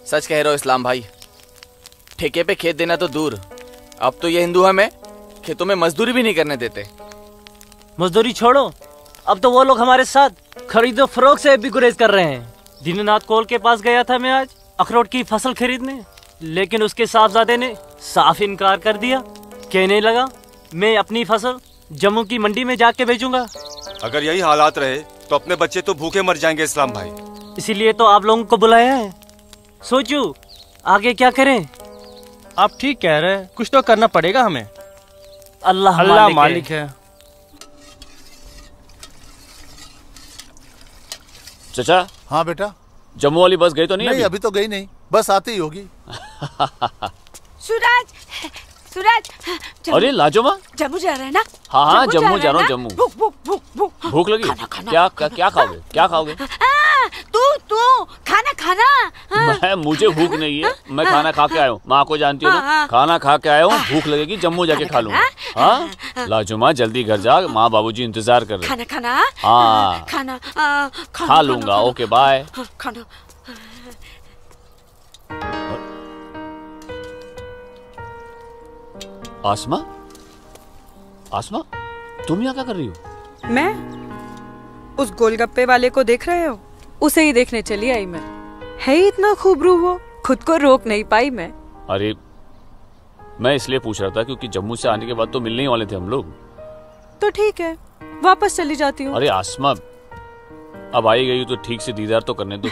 सच कह रहे हो इस्लाम भाई। ठेके पे खेत देना तो दूर, अब तो ये हिंदू हमें खेतों में मजदूरी भी नहीं करने देते। मजदूरी छोड़ो, अब तो वो लोग हमारे साथ खरीदो फरोख्त से भी गुरेज कर रहे हैं। दीननाथ कौल के पास गया था मैं आज अखरोट की फसल खरीदने, लेकिन उसके साहबजादे ने साफ इनकार कर दिया। कहने लगा मैं अपनी फसल जम्मू की मंडी में जाके बेचूंगा। अगर यही हालात रहे तो अपने बच्चे तो भूखे मर जाएंगे इस्लाम भाई। इसीलिए तो आप लोगों को बुलाया है। सोचो आगे क्या करें। आप ठीक कह रहे हैं, कुछ तो करना पड़ेगा हमें। अल्लाह मालिक है। चचा। हाँ बेटा। जम्मू वाली बस गई तो नहीं? अभी तो गई नहीं, बस आती ही होगी। सूरज, सूरज। अरे लाजोमा, जम्मू जा रहे हैं ना? हाँ जम्मू जा रहा हूँ। जम्मू भूख लगी? क्या खाओगे? क्या खाओगे? तू खाना खाना। मुझे भूख नहीं है, मैं खाना खा के आया हूँ। माँ को जानती हो ना, खाना खा के आया हूँ, भूख लगेगी जम्मू जाके खा लूंगा। हाँ लाजुमा जल्दी घर जा, माँ बाबूजी इंतजार कर रहे। खाना खाना हाँ खाना खा लूंगा। Okay bye. खाना। आसमा, आसमा तुम यहाँ क्या कर रही हो? मैं उस गोलगप्पे वाले को देख रहे हो? उसे ही देखने चली आई मैं। है ही इतना खूबरू वो, खुद को रोक नहीं पाई मैं। अरे मैं इसलिए पूछ रहा था क्योंकि जम्मू से आने के बाद तो मिलने ही वाले थे हम लोग। तो ठीक है, वापस चली जाती हूँ। अरे आसमा अब आई गई तो ठीक से दीदार तो करने दो।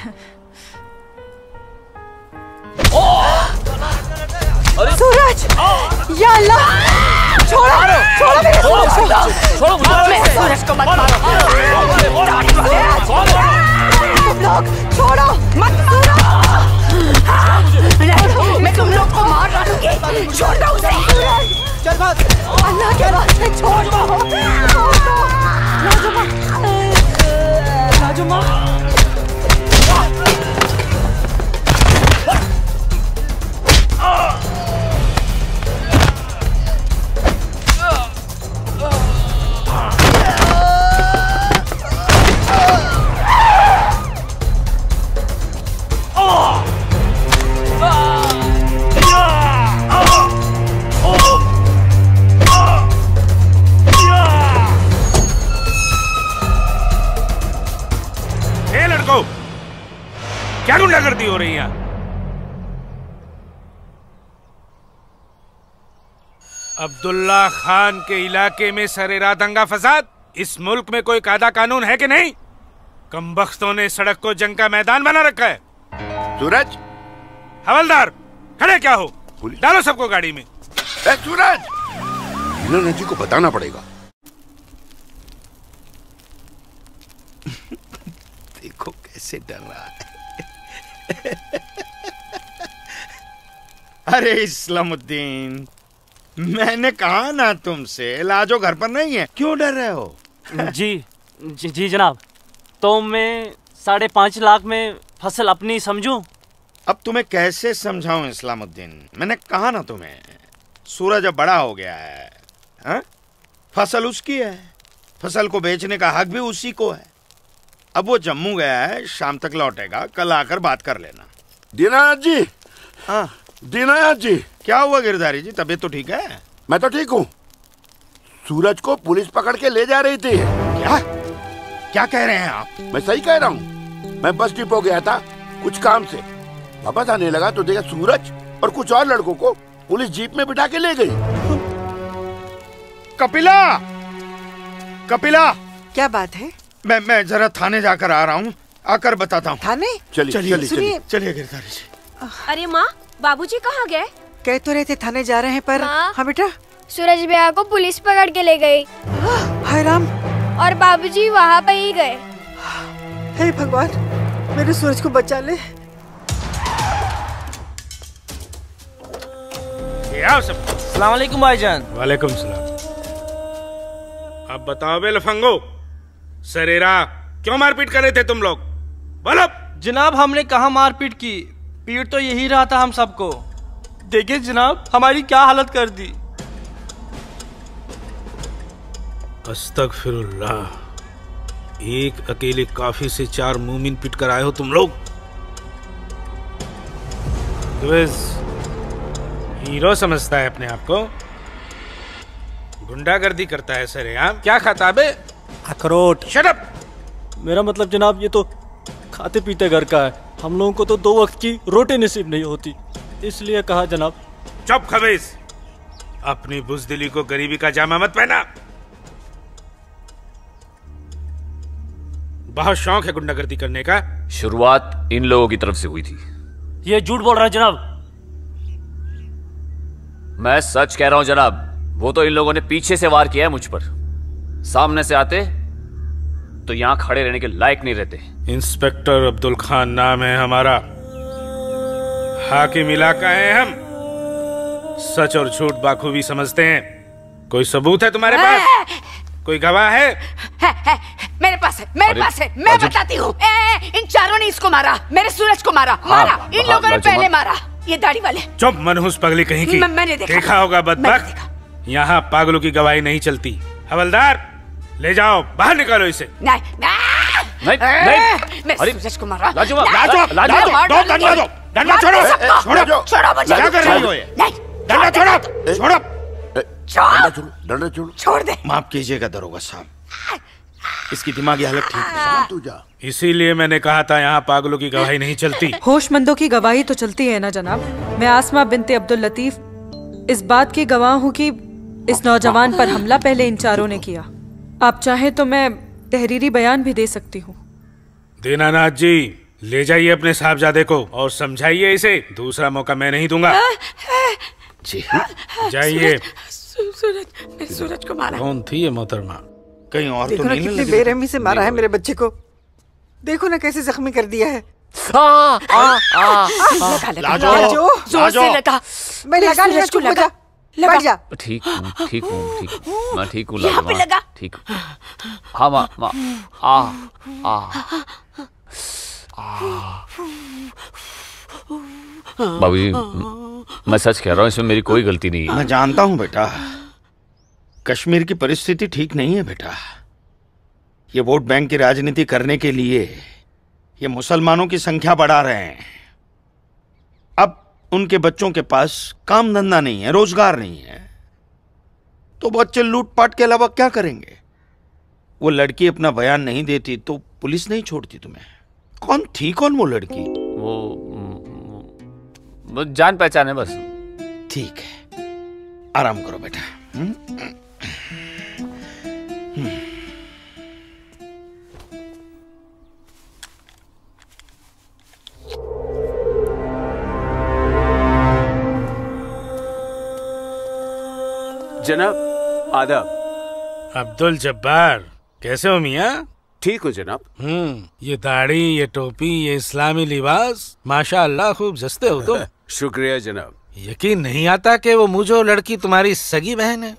सूरज, या अल्लाह, छोड़ो छोड़ो मेरे सूरज को, छोड़ो मेरे सूरज को, मत मारो तुम लोग, छोड़ो मत मारो। मैं तुम लोग को मार डालूंगी, छोड़ दो उसे। अल्लाह के वास्ते छोड़ दो, लाजुमा, लाजुमा। क्या गुंडागर्दी हो रही है? अब्दुल्ला खान के इलाके में सरेराह दंगा फसाद। इस मुल्क में कोई कायदा कानून है कि नहीं? कमबख्तों ने सड़क को जंग का मैदान बना रखा है। सूरज, हवलदार खड़े क्या हो? डालो सबको गाड़ी में। सूरज, मीना जी को बताना पड़ेगा। देखो कैसे डर रहा है। अरे इस्लामुद्दीन, मैंने कहा ना तुमसे, लाजो घर पर नहीं है, क्यों डर रहे हो? जी जनाब, तो मैं 5.5 लाख में फसल अपनी समझूं? अब तुम्हें कैसे समझाऊं इस्लामुद्दीन? मैंने कहा ना तुम्हें, सूरज अब बड़ा हो गया है, हा? फसल उसकी है, फसल को बेचने का हक भी उसी को है। अब वो जम्मू गया है, शाम तक लौटेगा, कल आकर बात कर लेना। दीनानाथ जी। हाँ दीनानाथ जी। क्या हुआ गिरधारी जी, तबीयत तो ठीक है? मैं तो ठीक हूँ। सूरज को पुलिस पकड़ के ले जा रही थी। क्या क्या कह रहे हैं आप? मैं सही कह रहा हूँ। मैं बस डिपो गया था कुछ काम से, वापस आने लगा तो देखा सूरज और कुछ और लड़कों को पुलिस जीप में बिठा के ले गई। कपिला, कपिला, क्या बात है? मैं जरा थाने जाकर आ रहा हूँ, आकर बताता हूँ। थाने? चलिए गिरधारी जी। अरे माँ, बाबूजी कहाँ गए? कह तो रहे थे थाने जा रहे हैं पर। हाँ बेटा। सूरज भैया को पुलिस पकड़ के ले गई। हाय राम। और बाबूजी वहाँ पे ही गए। हे भगवान, मेरे सूरज को बचा ले। अस्सलाम वालेकुम भाईजान। वालेकुम सलाम। अब बताओ बे लफंगो, सरेरा क्यों मारपीट कर रहे थे तुम लोग? बोलो। जनाब हमने कहा मारपीट की, पीट तो यही रहा था हम सबको। देखिए जनाब हमारी क्या हालत कर दी। अस्तगफिरुल्लाह, एक अकेले काफी से 4 मूमिन पिट कर आए हो तुम लोग। हीरो समझता है अपने आप को, गुंडागर्दी करता है सरेआम। क्या खाता बे? अखरोट। Shut up. मेरा मतलब जनाब ये तो खाते पीते घर का है, हम लोगों को तो 2 वक्त की रोटी नसीब नहीं होती, इसलिए कहा जनाब। चुप खबीस, अपनी बुज़दिली को गरीबी का जामा मत पहना। बहुत शौक है गुंडागर्दी करने का। शुरुआत इन लोगों की तरफ से हुई थी। ये झूठ बोल रहा है जनाब। मैं सच कह रहा हूं जनाब, वो तो इन लोगों ने पीछे से वार किया है मुझ पर। सामने से आते तो यहां खड़े रहने के लायक नहीं रहते। इंस्पेक्टर अब्दुल खान नाम है हमारा, हाकिम इलाका है हम, सच और झूठ बाखूबी समझते हैं। कोई सबूत है तुम्हारे पास? कोई गवाह है? मेरे पास है, मेरे पास है, मैं बताती हूँ। इन चारों ने इसको मारा, मेरे सूरज को मारा, मारा। इन लोगों ने पहले मारा, ये दाढ़ी वाले। चुप मनहूस पगली कहीं की। मैंने देखा होगा बदबख्त, यहाँ पागलों की गवाही नहीं चलती। हवलदार ले जाओ, बाहर निकालो इसे। नहीं मेरे सूरज को मारा। डंडा छोड़ो, क्या कर रही हो ये? डंडा छोड़ो, छोड़ो, डंडा छोड़ो, छोड़ दे। माफ कीजिएगा दरोगा साहब, इसकी दिमागी हालत ठीक नहीं। तू जा। इसीलिए मैंने कहा था यहाँ पागलों की गवाही नहीं चलती। होशमंदों की गवाही तो चलती है ना जनाब। मैं आसमा बिनते अब्दुल लतीफ इस बात की गवाह हूँ कि इस नौजवान पर हमला पहले इन चारों ने किया। आप चाहे तो मैं तहरीरी बयान भी दे सकती हूँ। दीनानाथ जी, ले जाइए अपने साहबजादे को और समझाइए इसे, दूसरा मौका मैं नहीं दूंगा। जी जाइए। सूरज को मारा। कौन थी ये मोहतरमा? कहीं और देखो ना कितनी बेरहमी से मारा है मेरे बच्चे को। देखो ना कैसे जख्मी कर दिया है। लाजो, जोर से लगा। मैं लगा लिया, चुप हो जा, बैठ जा। ठीक हूँ, ठीक हूँ, ठीक हूँ, मैं ठीक हूँ। यहाँ पे लगा। ठीक। हाँ माँ, बाबूजी, मैं सच कह रहा हूँ, इसमें मेरी कोई गलती नहीं है। मैं जानता हूँ बेटा, कश्मीर की परिस्थिति ठीक नहीं है बेटा। ये वोट बैंक की राजनीति करने के लिए ये मुसलमानों की संख्या बढ़ा रहे हैं। अब उनके बच्चों के पास काम धंधा नहीं है, रोजगार नहीं है, तो बच्चे लूटपाट के अलावा क्या करेंगे? वो लड़की अपना बयान नहीं देती तो पुलिस नहीं छोड़ती तुम्हें। कौन थी वो लड़की? वो जान पहचान है बस। ठीक है, आराम करो बेटा। जनाब आदाब। अब्दुल जब्बार, कैसे हो मियाँ? ठीक हो जनाब। ये दाढ़ी, ये टोपी, ये इस्लामी लिबास, माशाअल्लाह खूब जस्ते हो तुम। शुक्रिया जनाब। यकीन नहीं आता कि वो मुझो लड़की तुम्हारी सगी बहन है।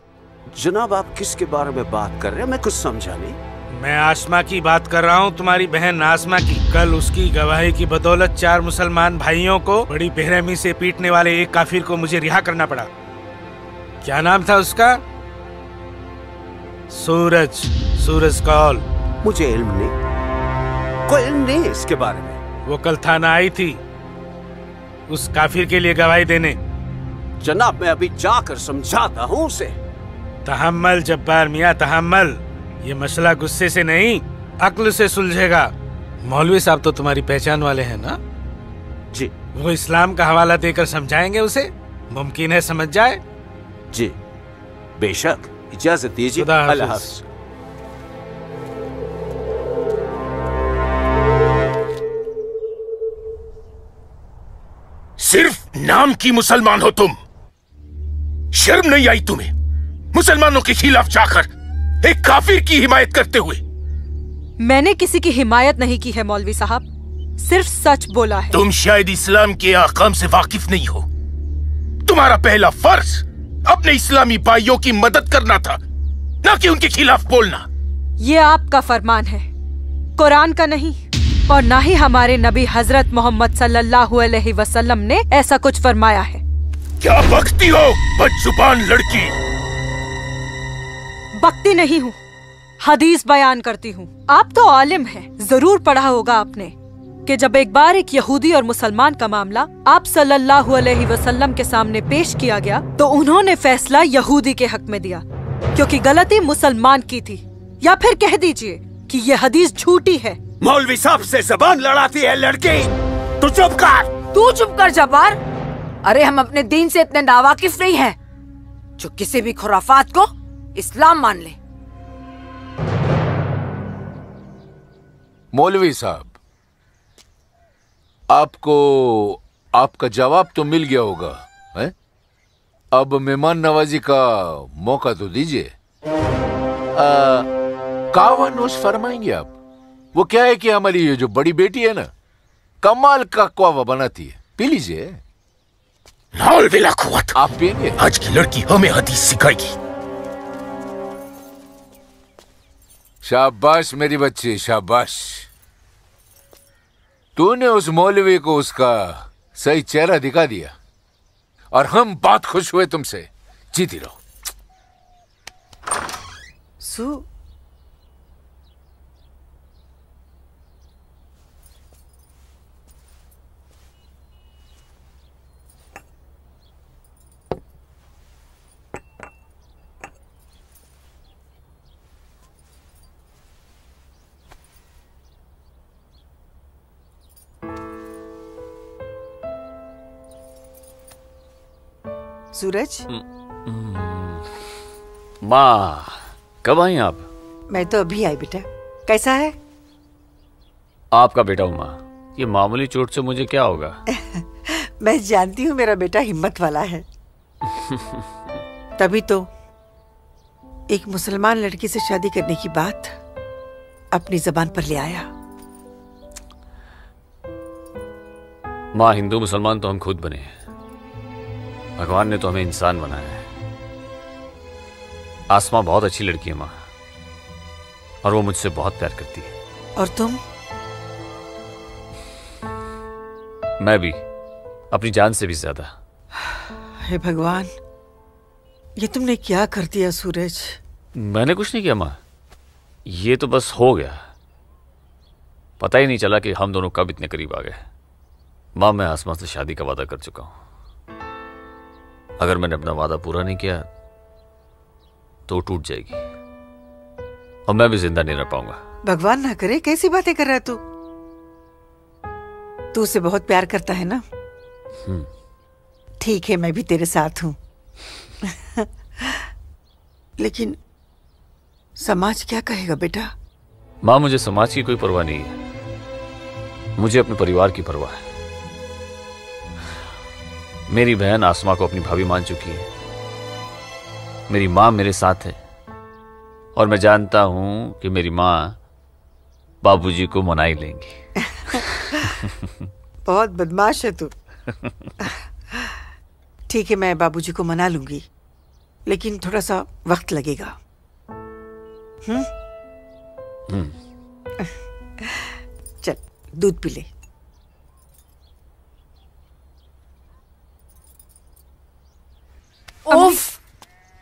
जनाब आप किसके बारे में बात कर रहे हैं? मैं कुछ समझा नहीं। मैं आसमा की बात कर रहा हूँ, तुम्हारी बहन आसमा की। कल उसकी गवाही की बदौलत 4 मुसलमान भाइयों को बड़ी बेरहमी से पीटने वाले एक काफिर को मुझे रिहा करना पड़ा। क्या नाम था उसका? सूरज कौल। मुझे इल्म नहीं, कोई इल्म नहीं इसके बारे में। वो कल थाना आई थी उस काफिर के लिए गवाही देने। जनाब मैं अभी जाकर समझाता हूँ उसे। तहम्मल जब्बार मियाँ, तहम्मल। ये मसला गुस्से से नहीं, अक्ल से सुलझेगा। मौलवी साहब तो तुम्हारी पहचान वाले हैं ना? जी। वो इस्लाम का हवाला देकर समझाएंगे उसे, मुमकिन है समझ जाए। जी बेशक, इजाजत दीजिए। अल्लाह हाफ़िज़। सिर्फ नाम की मुसलमान हो तुम, शर्म नहीं आई तुम्हें मुसलमानों के खिलाफ जाकर एक काफिर की हिमायत करते हुए? मैंने किसी की हिमायत नहीं की है मौलवी साहब, सिर्फ सच बोला है। तुम शायद इस्लाम के अहकाम से वाकिफ नहीं हो। तुम्हारा पहला फर्ज अपने इस्लामी भाइयों की मदद करना था, ना कि उनके खिलाफ बोलना। ये आपका फरमान है, कुरान का नहीं, और ना ही हमारे नबी हजरत मोहम्मद सल्लल्लाहु अलैहि वसल्लम ने ऐसा कुछ फरमाया है। क्या बकती हो बदजुबान लड़की? बकती नहीं हूँ, हदीस बयान करती हूँ। आप तो आलिम हैं, जरूर पढ़ा होगा आपने कि जब एक बार एक यहूदी और मुसलमान का मामला आप सल्लल्लाहु अलैहि वसल्लम के सामने पेश किया गया तो उन्होंने फैसला यहूदी के हक में दिया, क्योंकि गलती मुसलमान की थी। या फिर कह दीजिए कि ये हदीस झूठी है। मौलवी साहब से जबान लड़ाती है लड़की, तू चुप कर। तू चुप कर जब्बार। अरे हम अपने दीन से इतने नावाकिफ नहीं हैं जो किसी भी खुराफात को इस्लाम मान ले। मौलवी साहब, आपको आपका जवाब तो मिल गया होगा, है? अब मेहमान नवाजी का मौका तो दीजिए। कावा नोश फरमाएंगे आप? वो क्या है कि हमारी ये जो बड़ी बेटी है ना, कमाल का कावा बनाती है, पी लीजिए। आप पिएंगे? आज की लड़की हमें हदीस सिखाएगी। शाबाश मेरी बच्ची, शाबाश। तूने उस मौलवी को उसका सही चेहरा दिखा दिया और हम बहुत खुश हुए तुमसे। जीती रहो। सूरज, माँ कब आई आप? मैं तो अभी आई बेटा। कैसा है? आपका बेटा हूँ माँ। ये मामूली चोट से मुझे क्या होगा? मैं जानती हूँ मेरा बेटा हिम्मत वाला है। तभी तो एक मुसलमान लड़की से शादी करने की बात अपनी जबान पर ले आया। माँ, हिंदू मुसलमान तो हम खुद बने हैं। भगवान ने तो हमें इंसान बनाया है। आसमा बहुत अच्छी लड़की है माँ, और वो मुझसे बहुत प्यार करती है। और तुम? मैं भी, अपनी जान से भी ज्यादा। हे भगवान, ये तुमने क्या कर दिया सूरज? मैंने कुछ नहीं किया माँ, ये तो बस हो गया। पता ही नहीं चला कि हम दोनों कब इतने करीब आ गए। माँ, मैं आसमा से शादी का वादा कर चुका हूं। अगर मैंने अपना वादा पूरा नहीं किया तो टूट जाएगी और मैं भी जिंदा नहीं रह पाऊंगा। भगवान ना करे, कैसी बातें कर रहा है तू? तू उसे बहुत प्यार करता है ना? ठीक है, मैं भी तेरे साथ हूं। लेकिन समाज क्या कहेगा बेटा? माँ, मुझे समाज की कोई परवाह नहीं है, मुझे अपने परिवार की परवाह है। मेरी बहन आसमा को अपनी भाभी मान चुकी है, मेरी माँ मेरे साथ है, और मैं जानता हूं कि मेरी माँ बाबूजी को मना ही लेंगी। बहुत बदमाश है तू। ठीक है, मैं बाबूजी को मना लूंगी, लेकिन थोड़ा सा वक्त लगेगा। चल दूध पी ले। उफ,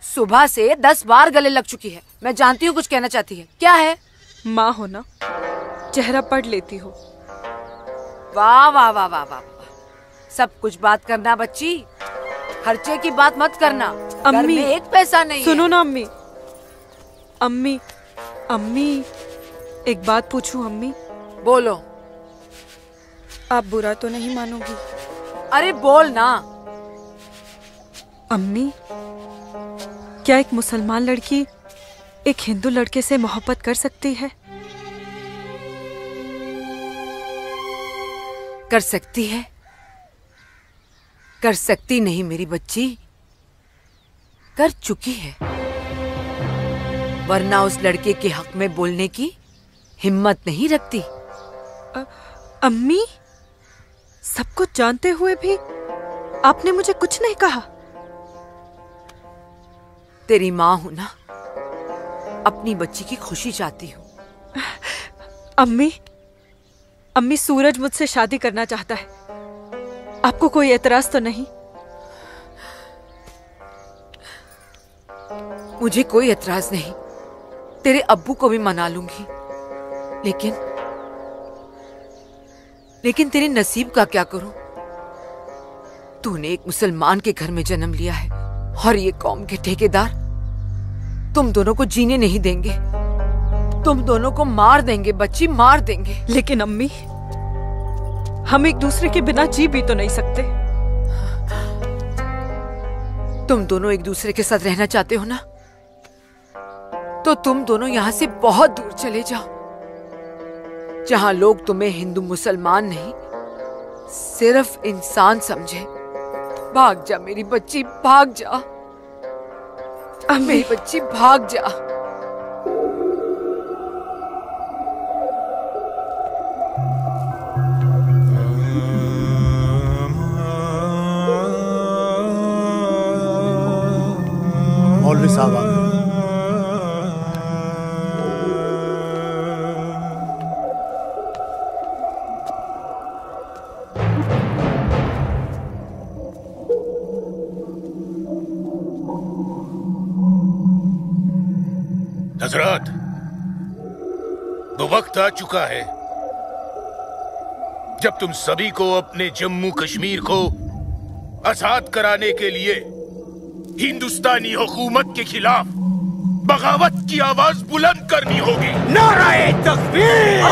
सुबह से 10 बार गले लग चुकी है। मैं जानती हूँ कुछ कहना चाहती है। क्या है? माँ हो ना, चेहरा पढ़ लेती हो। वाह वाह वाह वाह वाह, सब कुछ बात करना बच्ची, खर्चे की बात मत करना। घर में एक पैसा नहीं। सुनो ना अम्मी। अम्मी, अम्मी, एक बात पूछूं अम्मी? बोलो। आप बुरा तो नहीं मानोगी? अरे बोल ना। अम्मी, क्या एक मुसलमान लड़की एक हिंदू लड़के से मोहब्बत कर सकती है? कर सकती है, कर सकती नहीं मेरी बच्ची, कर चुकी है। वरना उस लड़के के हक में बोलने की हिम्मत नहीं रखती। अम्मी, सब कुछ जानते हुए भी आपने मुझे कुछ नहीं कहा। तेरी माँ हूं ना, अपनी बच्ची की खुशी चाहती हूँ। अम्मी, अम्मी, सूरज मुझसे शादी करना चाहता है। आपको कोई एतराज तो नहीं? मुझे कोई एतराज नहीं, तेरे अब्बू को भी मना लूंगी। लेकिन तेरे नसीब का क्या करूं? तूने एक मुसलमान के घर में जन्म लिया है, और ये कौम के ठेकेदार तुम दोनों को जीने नहीं देंगे। तुम दोनों को मार देंगे बच्ची, मार देंगे। लेकिन अम्मी, हम एक दूसरे के बिना जी भी तो नहीं सकते। तुम दोनों एक दूसरे के साथ रहना चाहते हो ना, तो तुम दोनों यहाँ से बहुत दूर चले जाओ, जहाँ लोग तुम्हें हिंदू मुसलमान नहीं, सिर्फ इंसान समझे। भाग जा मेरी बच्ची, भाग जा। मेरी बच्ची भाग जा। मौलवी साहब, हजरात, वो वक्त आ चुका है जब तुम सभी को अपने जम्मू कश्मीर को आजाद कराने के लिए हिंदुस्तानी हुकूमत के खिलाफ बगावत की आवाज बुलंद करनी होगी। नारे तकबीर!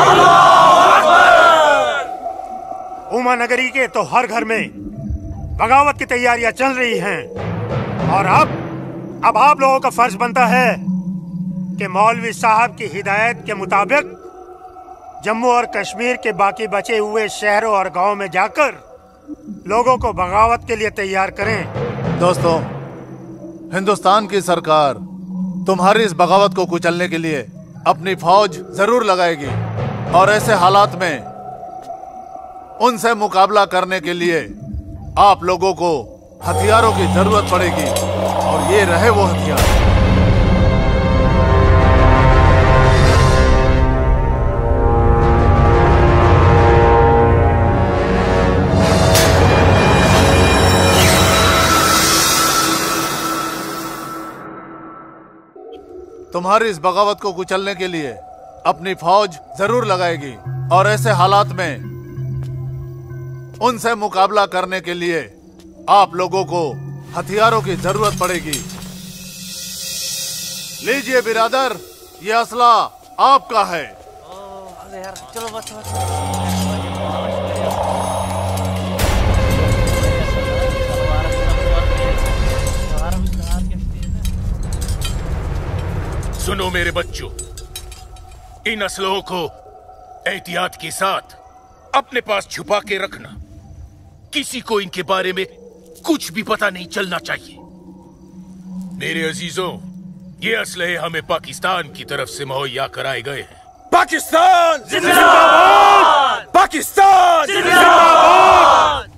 उमा नगरी के तो हर घर में बगावत की तैयारियां चल रही हैं और अब आप लोगों का फर्ज बनता है कि मौलवी साहब की हिदायत के मुताबिक जम्मू और कश्मीर के बाकी बचे हुए शहरों और गांवों में जाकर लोगों को बगावत के लिए तैयार करें। दोस्तों, हिंदुस्तान की सरकार तुम्हारी इस बगावत को कुचलने के लिए अपनी फौज जरूर लगाएगी और ऐसे हालात में उनसे मुकाबला करने के लिए आप लोगों को हथियारों की जरूरत पड़ेगी और ये रहे वो हथियार। तुम्हारी इस बगावत को कुचलने के लिए अपनी फौज जरूर लगाएगी और ऐसे हालात में उनसे मुकाबला करने के लिए आप लोगों को हथियारों की जरूरत पड़ेगी। लीजिए बिरादर, ये असला आपका है। चलो बस सुनो मेरे बच्चों, इन असलों को एहतियात के साथ अपने पास छुपा के रखना। किसी को इनके बारे में कुछ भी पता नहीं चलना चाहिए। मेरे अजीजों, ये असलहे हमें पाकिस्तान की तरफ से मुहैया कराए गए हैं। पाकिस्तान जिंदाबाद! पाकिस्तान जिंदाबाद!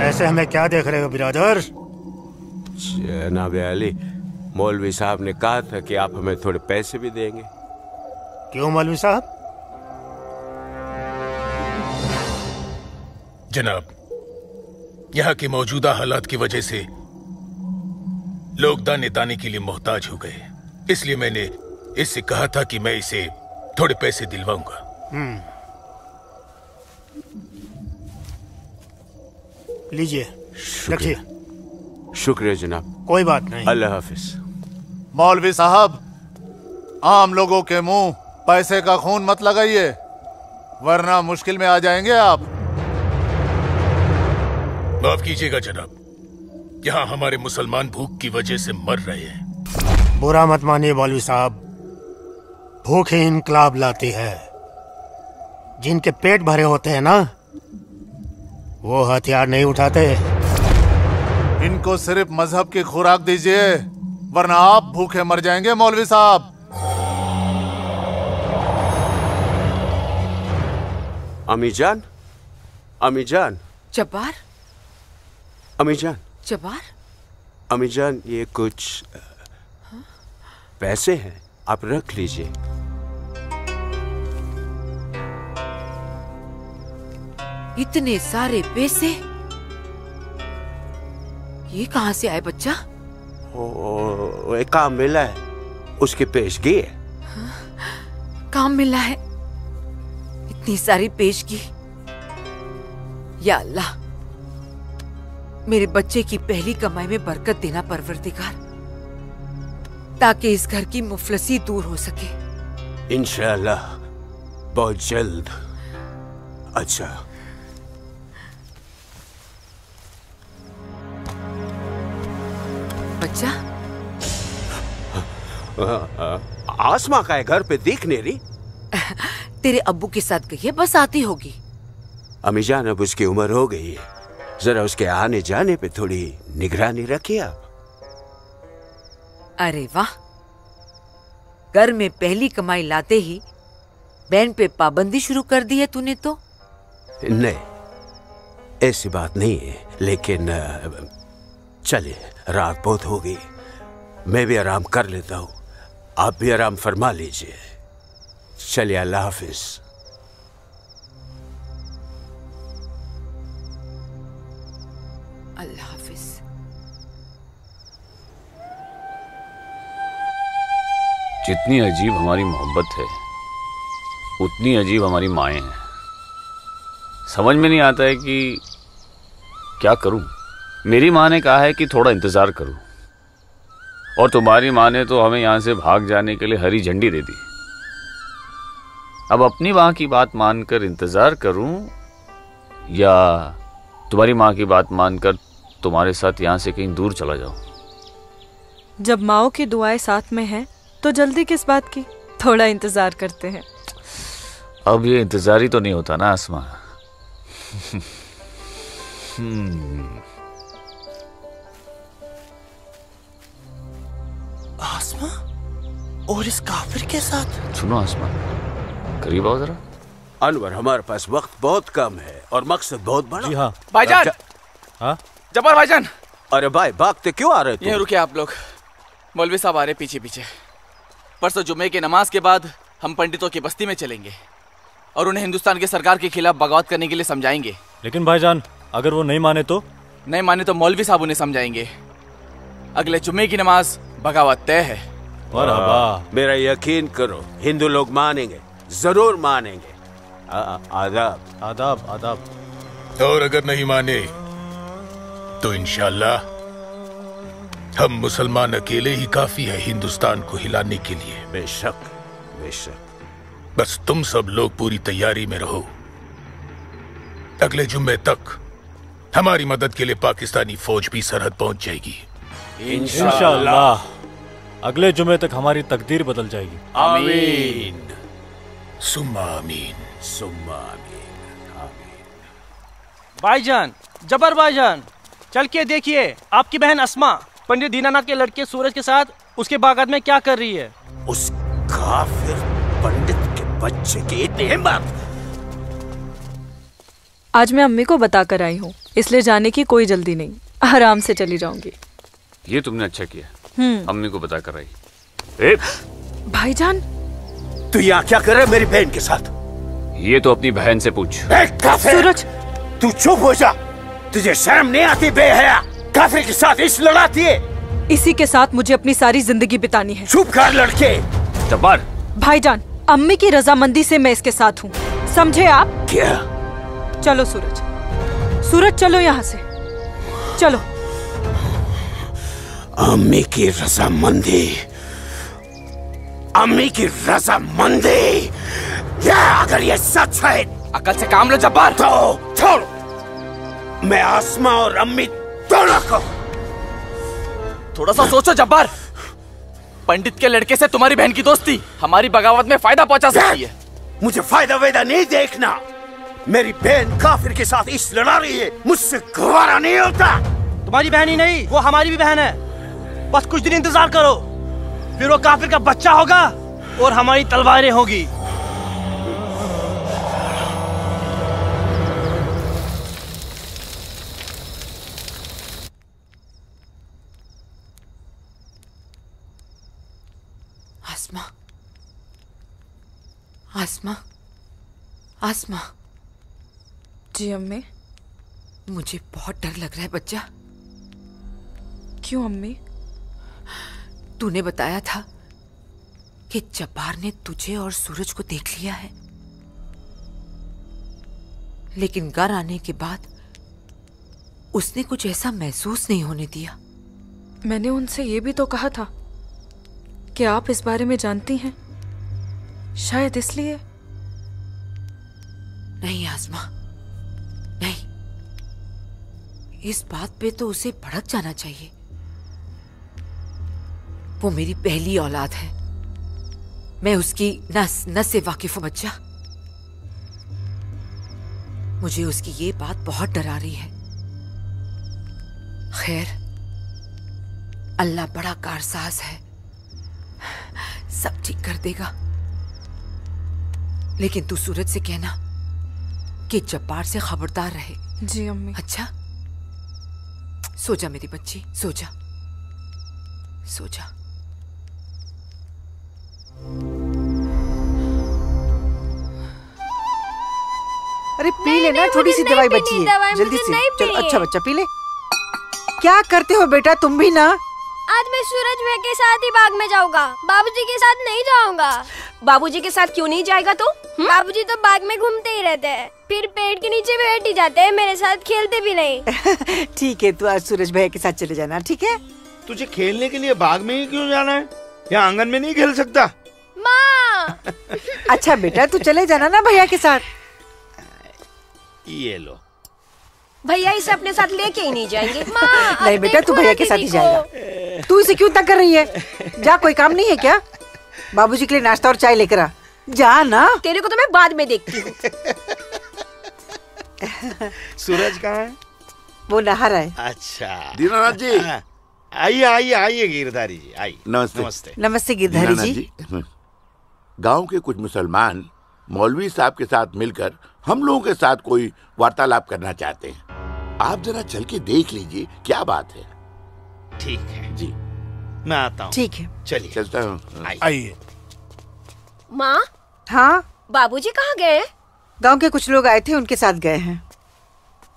ऐसे हमें क्या देख रहे हो बिरादर? जनाब अली, मौलवी साहब ने कहा था कि आप हमें थोड़े पैसे भी देंगे। क्यों मौलवी साहब? जनाब, यहाँ के मौजूदा हालात की वजह से लोग दाने दाने के लिए मोहताज हो गए, इसलिए मैंने इससे कहा था कि मैं इसे थोड़े पैसे दिलवाऊंगा। लीजिए, रखिए। शुक्रिया जनाब। कोई बात नहीं। अल्लाह हाफिज। मौलवी साहब, आम लोगों के मुंह पैसे का खून मत लगाइए, वरना मुश्किल में आ जाएंगे आप। माफ कीजिएगा जनाब, यहाँ हमारे मुसलमान भूख की वजह से मर रहे हैं। बुरा मत मानिए मौलवी साहब, भूख ही इनकलाब लाती है। जिनके पेट भरे होते हैं ना, वो हथियार नहीं उठाते। इनको सिर्फ मजहब की खुराक दीजिए, वरना आप भूखे मर जाएंगे मौलवी साहब। अमीजान, अमीजान। जब्बार। अमीजान। जब्बार। अमीजान, ये कुछ पैसे हैं, आप रख लीजिए। इतने सारे पैसे ये कहाँ से आए बच्चा? एक काम मिला है, उसकी पेशगी है। काम मिला है? इतनी सारी पेशगी। या अल्लाह, मेरे बच्चे की पहली कमाई में बरकत देना परवरदिगार, ताकि इस घर की मुफलसी दूर हो सके। इंशाअल्लाह बहुत जल्द। अच्छा, बच्चा। आसमा का है, घर पे दिख नहीं रही। तेरे अब्बू के साथ गई है, बस आती होगी। अमीजान, अब उसकी उम्र हो गई है, जरा उसके आने जाने पे थोड़ी निगरानी रखिए आप। अरे वाह, घर में पहली कमाई लाते ही बहन पे पाबंदी शुरू कर दी है तूने तो। नहीं, ऐसी बात नहीं है, लेकिन चलिए, रात बहुत हो गई, मैं भी आराम कर लेता हूँ, आप भी आराम फरमा लीजिए। चलिए, अल्लाह हाफिज। अल्लाह हाफिज। जितनी अजीब हमारी मोहब्बत है उतनी अजीब हमारी माएँ हैं। समझ में नहीं आता है कि क्या करूं। मेरी माँ ने कहा है कि थोड़ा इंतजार करूं, और तुम्हारी माँ ने तो हमें यहां से भाग जाने के लिए हरी झंडी दे दी। अब अपनी माँ की बात मानकर इंतजार करूं या तुम्हारी माँ की बात मानकर तुम्हारे साथ यहां से कहीं दूर चला जाऊं? जब माओ की दुआएं साथ में हैं, तो जल्दी किस बात की? थोड़ा इंतजार करते हैं। अब ये इंतजार ही तो नहीं होता ना आसमा। आसमा और इस काफिर के साथ? सुनो आसमा, करीब आओ जरा। अनवर, हमारे पास वक्त बहुत कम है और मकसद बहुत बड़ा। जी हाँ भाईजान। हाँ जब्बार भाईजान। अरे भाई, भागते क्यों आ रहे थे? यहीं रुके आप लोग। मौलवी साहब आ रहे पीछे पीछे। परसों जुमे की नमाज के बाद हम पंडितों की बस्ती में चलेंगे और उन्हें हिंदुस्तान की सरकार के खिलाफ बगावत करने के लिए समझाएंगे। लेकिन भाईजान, अगर वो नहीं माने तो? नहीं माने तो मौलवी साहब उन्हें समझाएंगे। अगले जुम्मे की नमाज बगावत तय है। मेरा यकीन करो, हिंदू लोग मानेंगे, जरूर मानेंगे। आदाब आदाब आदाब। और अगर नहीं माने तो इंशाल्लाह हम मुसलमान अकेले ही काफी है हिंदुस्तान को हिलाने के लिए। बेशक बेशक। बस तुम सब लोग पूरी तैयारी में रहो। अगले जुम्मे तक हमारी मदद के लिए पाकिस्तानी फौज भी सरहद पहुंच जाएगी। इंशाल्लाह अगले जुमे तक हमारी तकदीर बदल जाएगी। आमीन सुम्मा आमीन सुम्मा आमीन। भाईजान, जबर भाईजान, चल के देखिए आपकी बहन अस्मा पंडित दीनानाथ के लड़के सूरज के साथ उसके बागात में क्या कर रही है। उस काफिर पंडित के बच्चे की इतनी हिम्मत। आज मैं अम्मी को बताकर आई हूँ, इसलिए जाने की कोई जल्दी नहीं, आराम से चली जाऊंगी। ये तुमने अच्छा किया, अम्मी को बता कर आई। भाईजान, तू यहाँ क्या कर रहा है मेरी बहन के साथ? ये तो अपनी बहन से पूछ। सूरज, तू चुप हो जा। तुझे शर्म नहीं आती बेहया? काफिर के साथ इश्क लड़ाती है। इसी के साथ मुझे अपनी सारी जिंदगी बितानी है। चुप कर लड़के। जब्बार। भाईजान, अम्मी की रजामंदी से मैं इसके साथ हूँ, समझे आप? क्या? चलो सूरज, सूरज चलो यहाँ से, चलो। अम्मी की रजामंदी, अम्मी की रजामंदी। या अगर ये सच है, अकल से काम लो जब्बार। तो छोड़, मैं आसमा और अम्मी दोनों को। थोड़ा सा सोचो जब्बार, पंडित के लड़के से तुम्हारी बहन की दोस्ती हमारी बगावत में फायदा पहुंचा सकती है। मुझे फायदा वेदा नहीं देखना। मेरी बहन काफिर के साथ इश्क लड़ा रही है, मुझसे गवारा नहीं होता। तुम्हारी बहन ही नहीं, वो हमारी भी बहन है। बस कुछ दिन इंतजार करो, फिर वो काफिर का बच्चा होगा और हमारी तलवारें होगी। आसमा, आसमा, आसमा। जी अम्मी। मुझे बहुत डर लग रहा है बच्चा। क्यों अम्मी? तूने बताया था कि जब्बार ने तुझे और सूरज को देख लिया है, लेकिन घर आने के बाद उसने कुछ ऐसा महसूस नहीं होने दिया। मैंने उनसे ये भी तो कहा था कि आप इस बारे में जानती हैं, शायद इसलिए। नहीं आसमा, नहीं, इस बात पे तो उसे भड़क जाना चाहिए। वो मेरी पहली औलाद है, मैं उसकी नस नस से वाकिफ हूं बच्चा। मुझे उसकी ये बात बहुत डरा रही है। खैर, अल्लाह बड़ा कारसाज है, सब ठीक कर देगा। लेकिन तू सूरज से कहना कि जब्बार से खबरदार रहे। जी अम्मी। अच्छा, सो जा मेरी बच्ची, सो जा, सो जा। अरे पी लेना, थोड़ी सी दवाई बची है, जल्दी से। चल अच्छा बच्चा पी ले। क्या करते हो बेटा तुम भी ना? आज मैं सूरज भाई के साथ ही बाग में जाऊंगा, बाबूजी के साथ नहीं जाऊंगा। बाबूजी के साथ क्यों नहीं जाएगा तू? बाबूजी तो बाग में घूमते ही रहते हैं, फिर पेड़ के नीचे बैठ ही जाते हैं, मेरे साथ खेलते भी नहीं। ठीक है, तू आज सूरज भाई के साथ चले जाना, ठीक है? तुझे खेलने के लिए बाग में ही क्यों जाना है? यहाँ आंगन में नहीं खेल सकता? माँ। अच्छा बेटा तू चले जाना ना भैया के साथ। ये लो। भैया इसे अपने साथ लेके ही नहीं जाएंगे। नहीं बेटा तू भैया के साथ ही जाएगा। तू इसे क्यों तंग कर रही है? जा, कोई काम नहीं है क्या? बाबूजी के लिए नाश्ता और चाय लेकर आ। जा ना। तेरे को तो मैं बाद में देखती हूँ। सूरज कहाँ है? वो नहा रहा है। अच्छा दीनानाथ जी, आइए आइए आइए गिरधारी जी, आइए। नमस्ते। नमस्ते। नमस्ते गिरधारी जी। गांव के कुछ मुसलमान मौलवी साहब के साथ मिलकर हम लोगों के साथ कोई वार्तालाप करना चाहते हैं। आप जरा चल के देख लीजिए क्या बात है। ठीक है जी, मैं आता हूँ। ठीक है, चलिए चलता हूँ। आइए। माँ। हाँ बाबूजी कहाँ गए? गांव के कुछ लोग आए थे, उनके साथ गए हैं।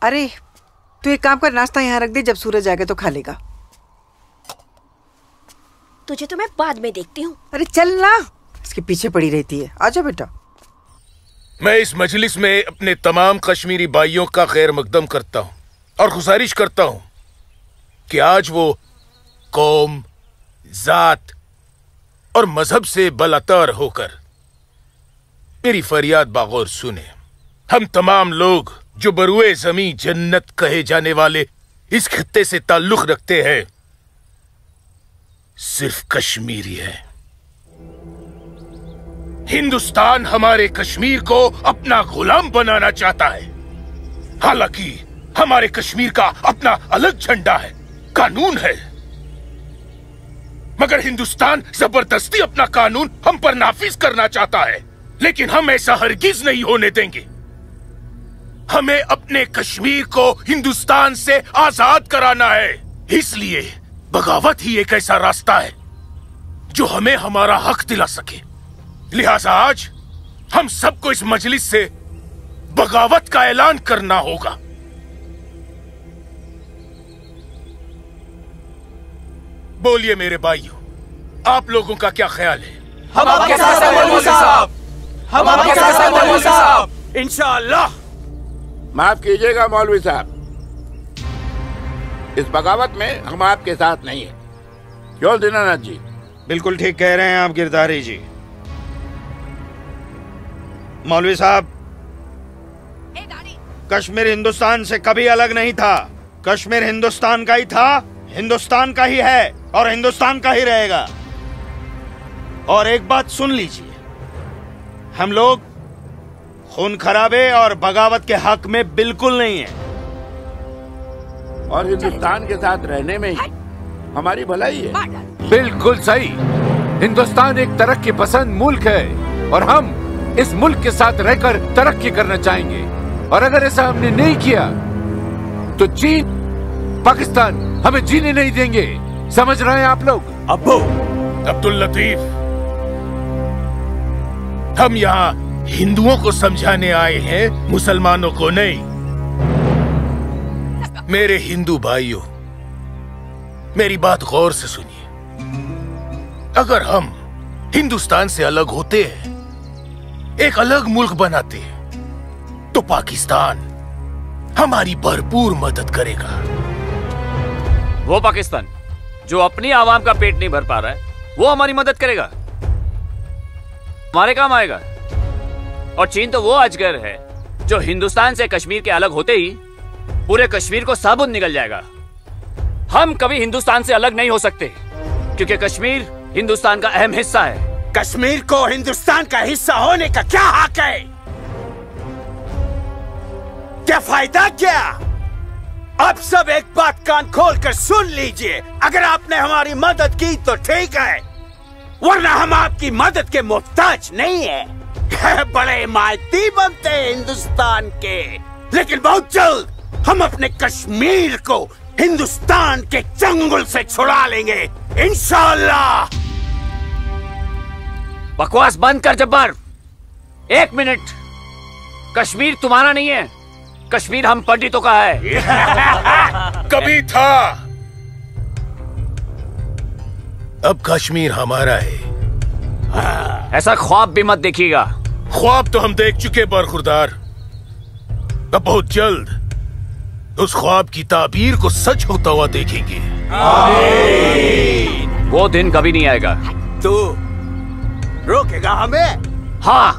अरे तू एक काम कर, नाश्ता यहाँ रख दे, जब सूरज आएगा तो खा लेगा। तुझे तो मैं बाद में देखती हूँ। अरे चल ना, इसके पीछे पड़ी रहती है। आजा बेटा। मैं इस मजलिस में अपने तमाम कश्मीरी भाइयों का खैर मकदम करता हूँ और गुजारिश करता हूँ कि आज वो कौम, जात और मजहब से बलातर होकर मेरी फरियाद बागौर सुने। हम तमाम लोग जो बरुए जमी जन्नत कहे जाने वाले इस खित्ते से ताल्लुक रखते हैं, सिर्फ कश्मीरी है। हिंदुस्तान हमारे कश्मीर को अपना गुलाम बनाना चाहता है। हालांकि हमारे कश्मीर का अपना अलग झंडा है, कानून है, मगर हिंदुस्तान जबरदस्ती अपना कानून हम पर नाफिज करना चाहता है। लेकिन हम ऐसा हरगिज नहीं होने देंगे। हमें अपने कश्मीर को हिंदुस्तान से आजाद कराना है। इसलिए बगावत ही एक ऐसा रास्ता है जो हमें हमारा हक दिला सके। लिहाजा आज हम सबको इस मजलिस से बगावत का ऐलान करना होगा। बोलिए मेरे भाइयों, आप लोगों का क्या ख्याल है? हम आपके साथ हैं मौलवी साहब, हम आपके साथ हैं मौलवी साहब, इंशाअल्लाह। माफ कीजिएगा मौलवी साहब, इस बगावत में हम आपके साथ नहीं है। क्यों दीनानाथ जी? बिल्कुल ठीक कह रहे हैं आप गिरधारी जी। मौलवी साहब, कश्मीर हिंदुस्तान से कभी अलग नहीं था। कश्मीर हिंदुस्तान का ही था, हिंदुस्तान का ही है और हिंदुस्तान का ही रहेगा। और एक बात सुन लीजिए, हम लोग खून खराबे और बगावत के हक में बिल्कुल नहीं है। और हिंदुस्तान के साथ रहने में ही हमारी भलाई है। बिल्कुल सही। हिंदुस्तान एक तरक्की पसंद मुल्क है और हम इस मुल्क के साथ रहकर तरक्की करना चाहेंगे। और अगर ऐसा हमने नहीं किया तो चीन, पाकिस्तान हमें जीने नहीं देंगे। समझ रहे हैं आप लोग? अब्बू अब्दुल लतीफ, हम यहाँ हिंदुओं को समझाने आए हैं, मुसलमानों को नहीं। मेरे हिंदू भाइयों, मेरी बात गौर से सुनिए। अगर हम हिंदुस्तान से अलग होते हैं, एक अलग मुल्क बनाते हैं, तो पाकिस्तान हमारी भरपूर मदद करेगा। वो पाकिस्तान जो अपनी आवाम का पेट नहीं भर पा रहा है, वो हमारी मदद करेगा, हमारे काम आएगा। और चीन तो वो अजगर है जो हिंदुस्तान से कश्मीर के अलग होते ही पूरे कश्मीर को साबुत निकल जाएगा। हम कभी हिंदुस्तान से अलग नहीं हो सकते, क्योंकि कश्मीर हिंदुस्तान का अहम हिस्सा है। कश्मीर को हिंदुस्तान का हिस्सा होने का क्या हक है? क्या फायदा क्या? अब सब एक बात कान खोल कर सुन लीजिए। अगर आपने हमारी मदद की तो ठीक है, वरना हम आपकी मदद के मोहताज नहीं है। बड़े मायती बनते हैं हिंदुस्तान के, लेकिन बहुत जल्द हम अपने कश्मीर को हिंदुस्तान के चंगुल से छुड़ा लेंगे, इंशाअल्लाह। बकवास बंद कर जब्बार। 1 मिनट, कश्मीर तुम्हारा नहीं है, कश्मीर हम पंडितों का है। कभी था, अब कश्मीर हमारा है। ऐसा ख्वाब भी मत देखिएगा। ख्वाब तो हम देख चुके बरखुरदार, अब बहुत जल्द उस ख्वाब की ताबीर को सच होता हुआ देखेंगे। वो दिन कभी नहीं आएगा। तू रोकेगा हमें? हाँ,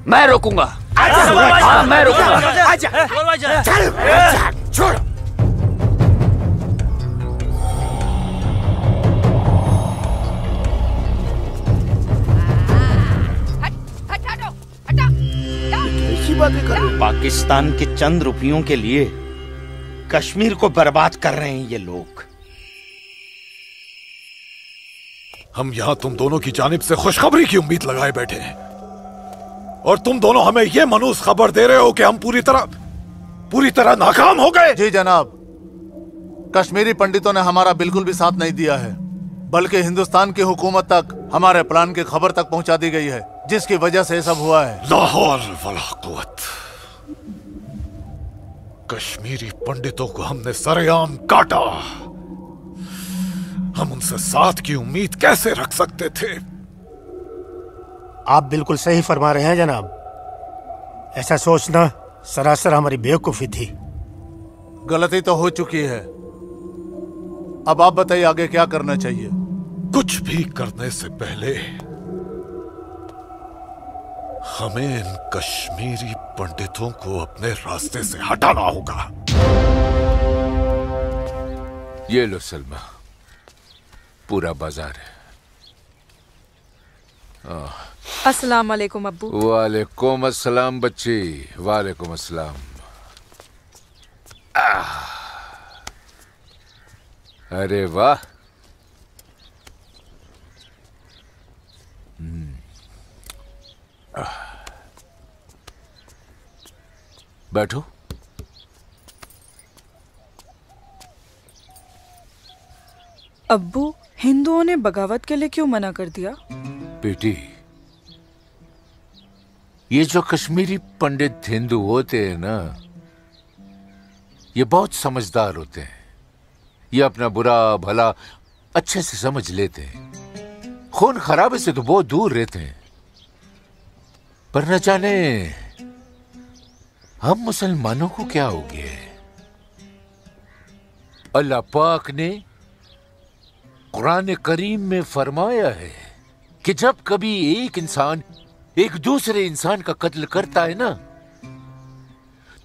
मैं रोकूंगा। हाँ, मैं रोकूंगा। आजा, चल, छोड़। पाकिस्तान के चंद रुपयों के लिए कश्मीर को बर्बाद कर रहे हैं ये लोग। हम यहाँ तुम दोनों की जानिब से खुशखबरी की उम्मीद लगाए बैठे हैं, और तुम दोनों हमें यह मनूस खबर दे रहे हो कि हम पूरी तरह नाकाम हो गए। जी जनाब, कश्मीरी पंडितों ने हमारा बिल्कुल भी साथ नहीं दिया है, बल्कि हिंदुस्तान की हुकूमत तक हमारे प्लान की खबर तक पहुंचा दी गई है, जिसकी वजह से सब हुआ है। ला हौल वला कुव्वत। कश्मीरी पंडितों को हमने सरेआम काटा। हम उनसे साथ की उम्मीद कैसे रख सकते थे? आप बिल्कुल सही फरमा रहे हैं जनाब। ऐसा सोचना सरासर हमारी बेवकूफी थी। गलती तो हो चुकी है, अब आप बताइए आगे क्या करना चाहिए। कुछ भी करने से पहले हमें इन कश्मीरी पंडितों को अपने रास्ते से हटाना होगा। ये लो सलमा, पूरा बाजार है। अस्सलाम वालेकुम अब्बू। वालेकुम अस्सलाम बच्ची, वालेकुम अस्सलाम। अरे वाह, बैठो। अब्बू, हिंदुओं ने बगावत के लिए क्यों मना कर दिया? बेटी, ये जो कश्मीरी पंडित हिंदू होते हैं ना, ये बहुत समझदार होते हैं। ये अपना बुरा भला अच्छे से समझ लेते हैं। खून खराबे से तो बहुत दूर रहते हैं। पर न जाने हम मुसलमानों को क्या हो गया है। अल्लाह पाक ने कुरान करीम में फरमाया है कि जब कभी एक इंसान एक दूसरे इंसान का कत्ल करता है ना,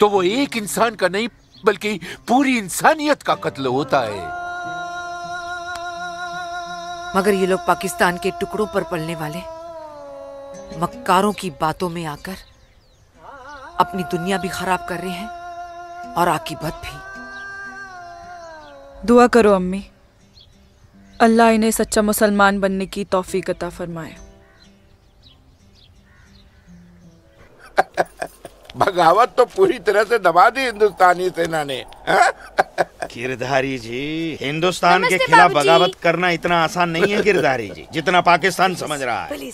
तो वो एक इंसान का नहीं बल्कि पूरी इंसानियत का कत्ल होता है। मगर ये लोग पाकिस्तान के टुकड़ों पर पलने वाले मक्कारों की बातों में आकर अपनी दुनिया भी खराब कर रहे हैं और आकीबत भी। दुआ करो अम्मी, अल्लाह इन्हें सच्चा मुसलमान बनने की तौफीक अता फरमाए। बगावत तो पूरी तरह से दबा दी हिंदुस्तानी सेना ने। गिरधारी जी, हिंदुस्तान के खिलाफ बगावत करना इतना आसान नहीं है गिरधारी जी, जितना पाकिस्तान समझ रहा है।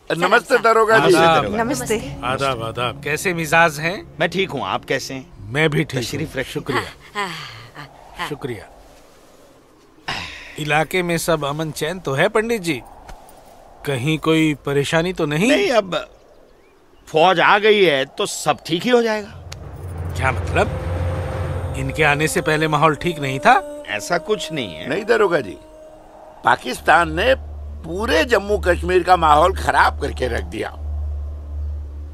नमस्ते दरोगा जी। नमस्ते। आदाब आदाब। कैसे मिजाज हैं? मैं ठीक हूँ, आप कैसे हैं? मैं भी ठीक तशरीफ हूँ। शुक्रिया शुक्रिया। इलाके में सब अमन चैन तो है पंडित जी? कहीं कोई परेशानी तो नहीं? नहीं, अब फौज आ गई है तो सब ठीक ही हो जाएगा। क्या मतलब? इनके आने से पहले माहौल ठीक नहीं था? ऐसा कुछ नहीं है। नहीं दरोगा जी, पाकिस्तान ने पूरे जम्मू कश्मीर का माहौल खराब करके रख दिया।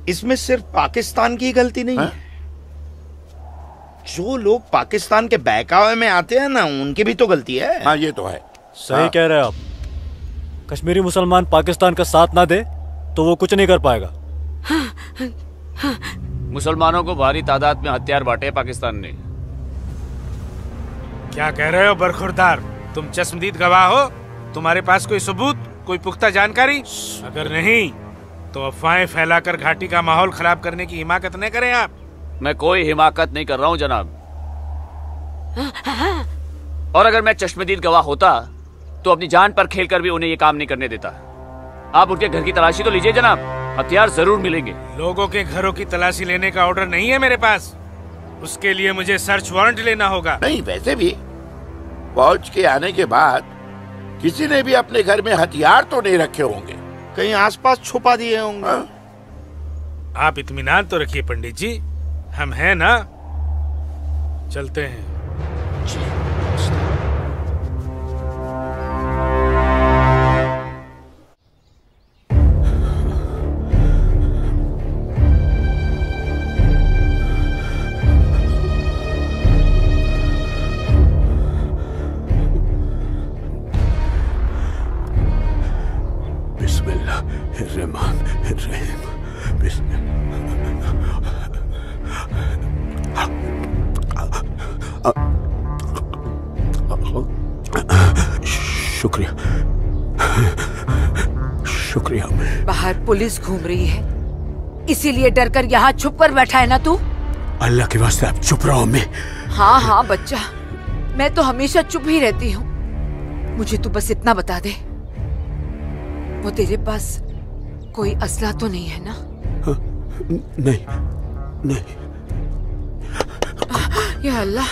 इसमें सिर्फ पाकिस्तान की गलती नहीं है। जो लोग पाकिस्तान के बहकावे में आते हैं ना, उनकी भी तो गलती है। हाँ, ये तो है। सही कह रहे हैं आप। कश्मीरी मुसलमान पाकिस्तान का साथ ना दे तो वो कुछ नहीं कर पाएगा। मुसलमानों को भारी तादाद में हथियार बांटे पाकिस्तान ने। क्या कह रहे हो बरखुरदार? तुम चश्मदीद गवाह हो? तुम्हारे पास कोई सबूत, कोई पुख्ता जानकारी? अगर नहीं तो अफवाहें फैलाकर घाटी का माहौल खराब करने की हिमाकत न करें आप। मैं कोई हिमाकत नहीं कर रहा हूँ जनाब। और अगर मैं चश्मदीद गवाह होता तो अपनी जान पर खेलकर भी उन्हें ये काम नहीं करने देता। आप उनके घर की तलाशी तो लीजिए जनाब। हथियार जरूर मिलेंगे। लोगों के घरों की तलाशी लेने का ऑर्डर नहीं है मेरे पास। उसके लिए मुझे सर्च वारंट लेना होगा। नहीं, वैसे भी फौज के आने के बाद किसी ने भी अपने घर में हथियार तो नहीं रखे होंगे, कहीं आसपास छुपा दिए होंगे। आप इत्मीनान तो रखिए पंडित जी, हम हैं ना। चलते हैं। शुक्रिया, शुक्रिया। बाहर पुलिस घूम रही है, इसीलिए डर कर यहाँ छुप कर बैठा है ना तू? अल्लाह के वास्ते आप चुप रहो अम्मी। हाँ हाँ बच्चा, मैं तो हमेशा चुप ही रहती हूँ। मुझे तू बस इतना बता दे, वो तेरे पास कोई असला तो नहीं है ना? नहीं, नहीं। या अल्लाह।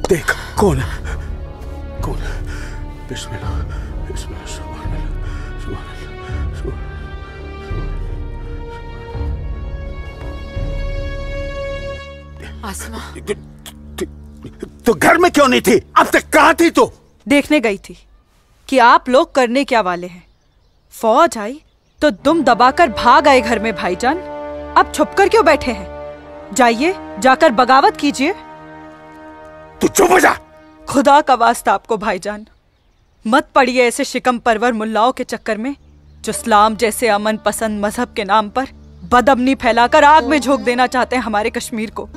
देख कौन है, कौन है? बिस्मिल्लाह, बिस्मिल्लाह, सुभान अल्लाह, सुभान अल्लाह। आसमा, तो घर में क्यों नहीं थी? अब तक कहाँ थी तू? देखने गई थी कि आप लोग करने क्या वाले हैं। फौज आई तो दुम दबाकर भाग आए घर में भाईजान। अब छुपकर क्यों बैठे हैं? जाइए, जाकर बगावत कीजिए। तू चुप हो जा। खुदा का वास्ता आपको भाईजान, मत पड़िए ऐसे शिकम परवर मुल्लाओं के चक्कर में जो इस्लाम जैसे अमन पसंद मजहब के नाम पर बदअमनी फैलाकर आग में झोंक देना चाहते हैं हमारे कश्मीर को।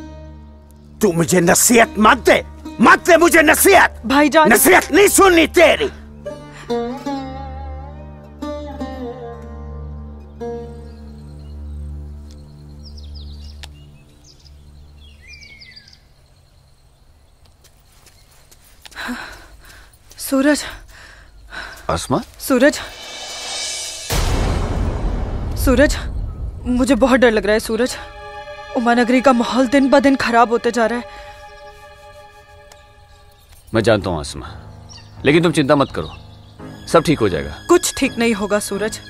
तू मुझे नसीहत मत दे, मत दे मुझे नसीहत। भाईजान, नसीहत नहीं सुननी तेरी। सूरज, आसमा, सूरज, सूरज, मुझे बहुत डर लग रहा है सूरज। उमा नगरी का माहौल दिन ब दिन खराब होते जा रहा है। मैं जानता हूँ आसमा, लेकिन तुम चिंता मत करो, सब ठीक हो जाएगा। कुछ ठीक नहीं होगा सूरज।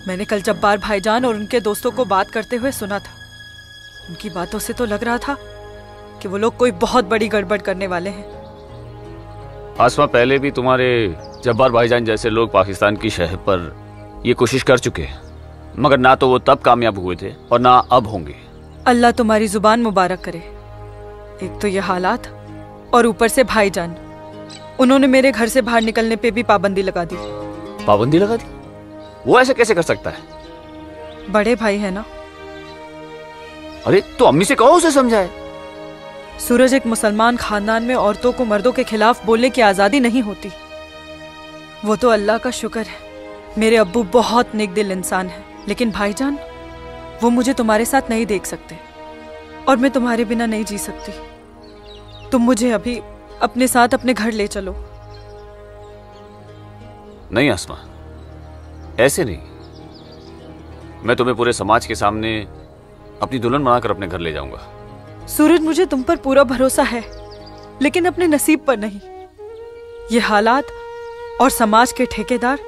मैंने कल जब्बार भाईजान और उनके दोस्तों को बात करते हुए सुना था। उनकी बातों से तो लग रहा था कि वो लोग कोई बहुत बड़ी गड़बड़ करने वाले हैं। आसमा, पहले भी तुम्हारे जब्बार भाईजान जैसे लोग पाकिस्तान की शहर पर ये कोशिश कर चुके हैं, मगर ना तो वो तब कामयाब हुए थे और ना अब होंगे। अल्लाह तुम्हारी जुबान मुबारक करे। एक तो ये हालात और ऊपर से भाईजान, उन्होंने मेरे घर से बाहर निकलने पे भी पाबंदी लगा दी। पाबंदी लगा दी? वो ऐसे कैसे कर सकता है? बड़े भाई है ना। अरे तो अम्मी से कहो, उसे समझाए। सूरज, एक मुसलमान खानदान में औरतों को मर्दों के खिलाफ बोलने की आजादी नहीं होती। वो तो अल्लाह का शुक्र है, मेरे अब्बू बहुत नेक दिल इंसान है। लेकिन भाईजान, वो मुझे तुम्हारे साथ नहीं देख सकते और मैं तुम्हारे बिना नहीं जी सकती। तुम मुझे अभी अपने साथ अपने घर ले चलो। नहीं आसमा, ऐसे नहीं। मैं तुम्हें पूरे समाज के सामने अपनी दुल्हन बनाकर अपने घर ले जाऊंगा। सूरज, मुझे तुम पर पूरा भरोसा है, लेकिन अपने नसीब पर नहीं। ये हालात और समाज के ठेकेदार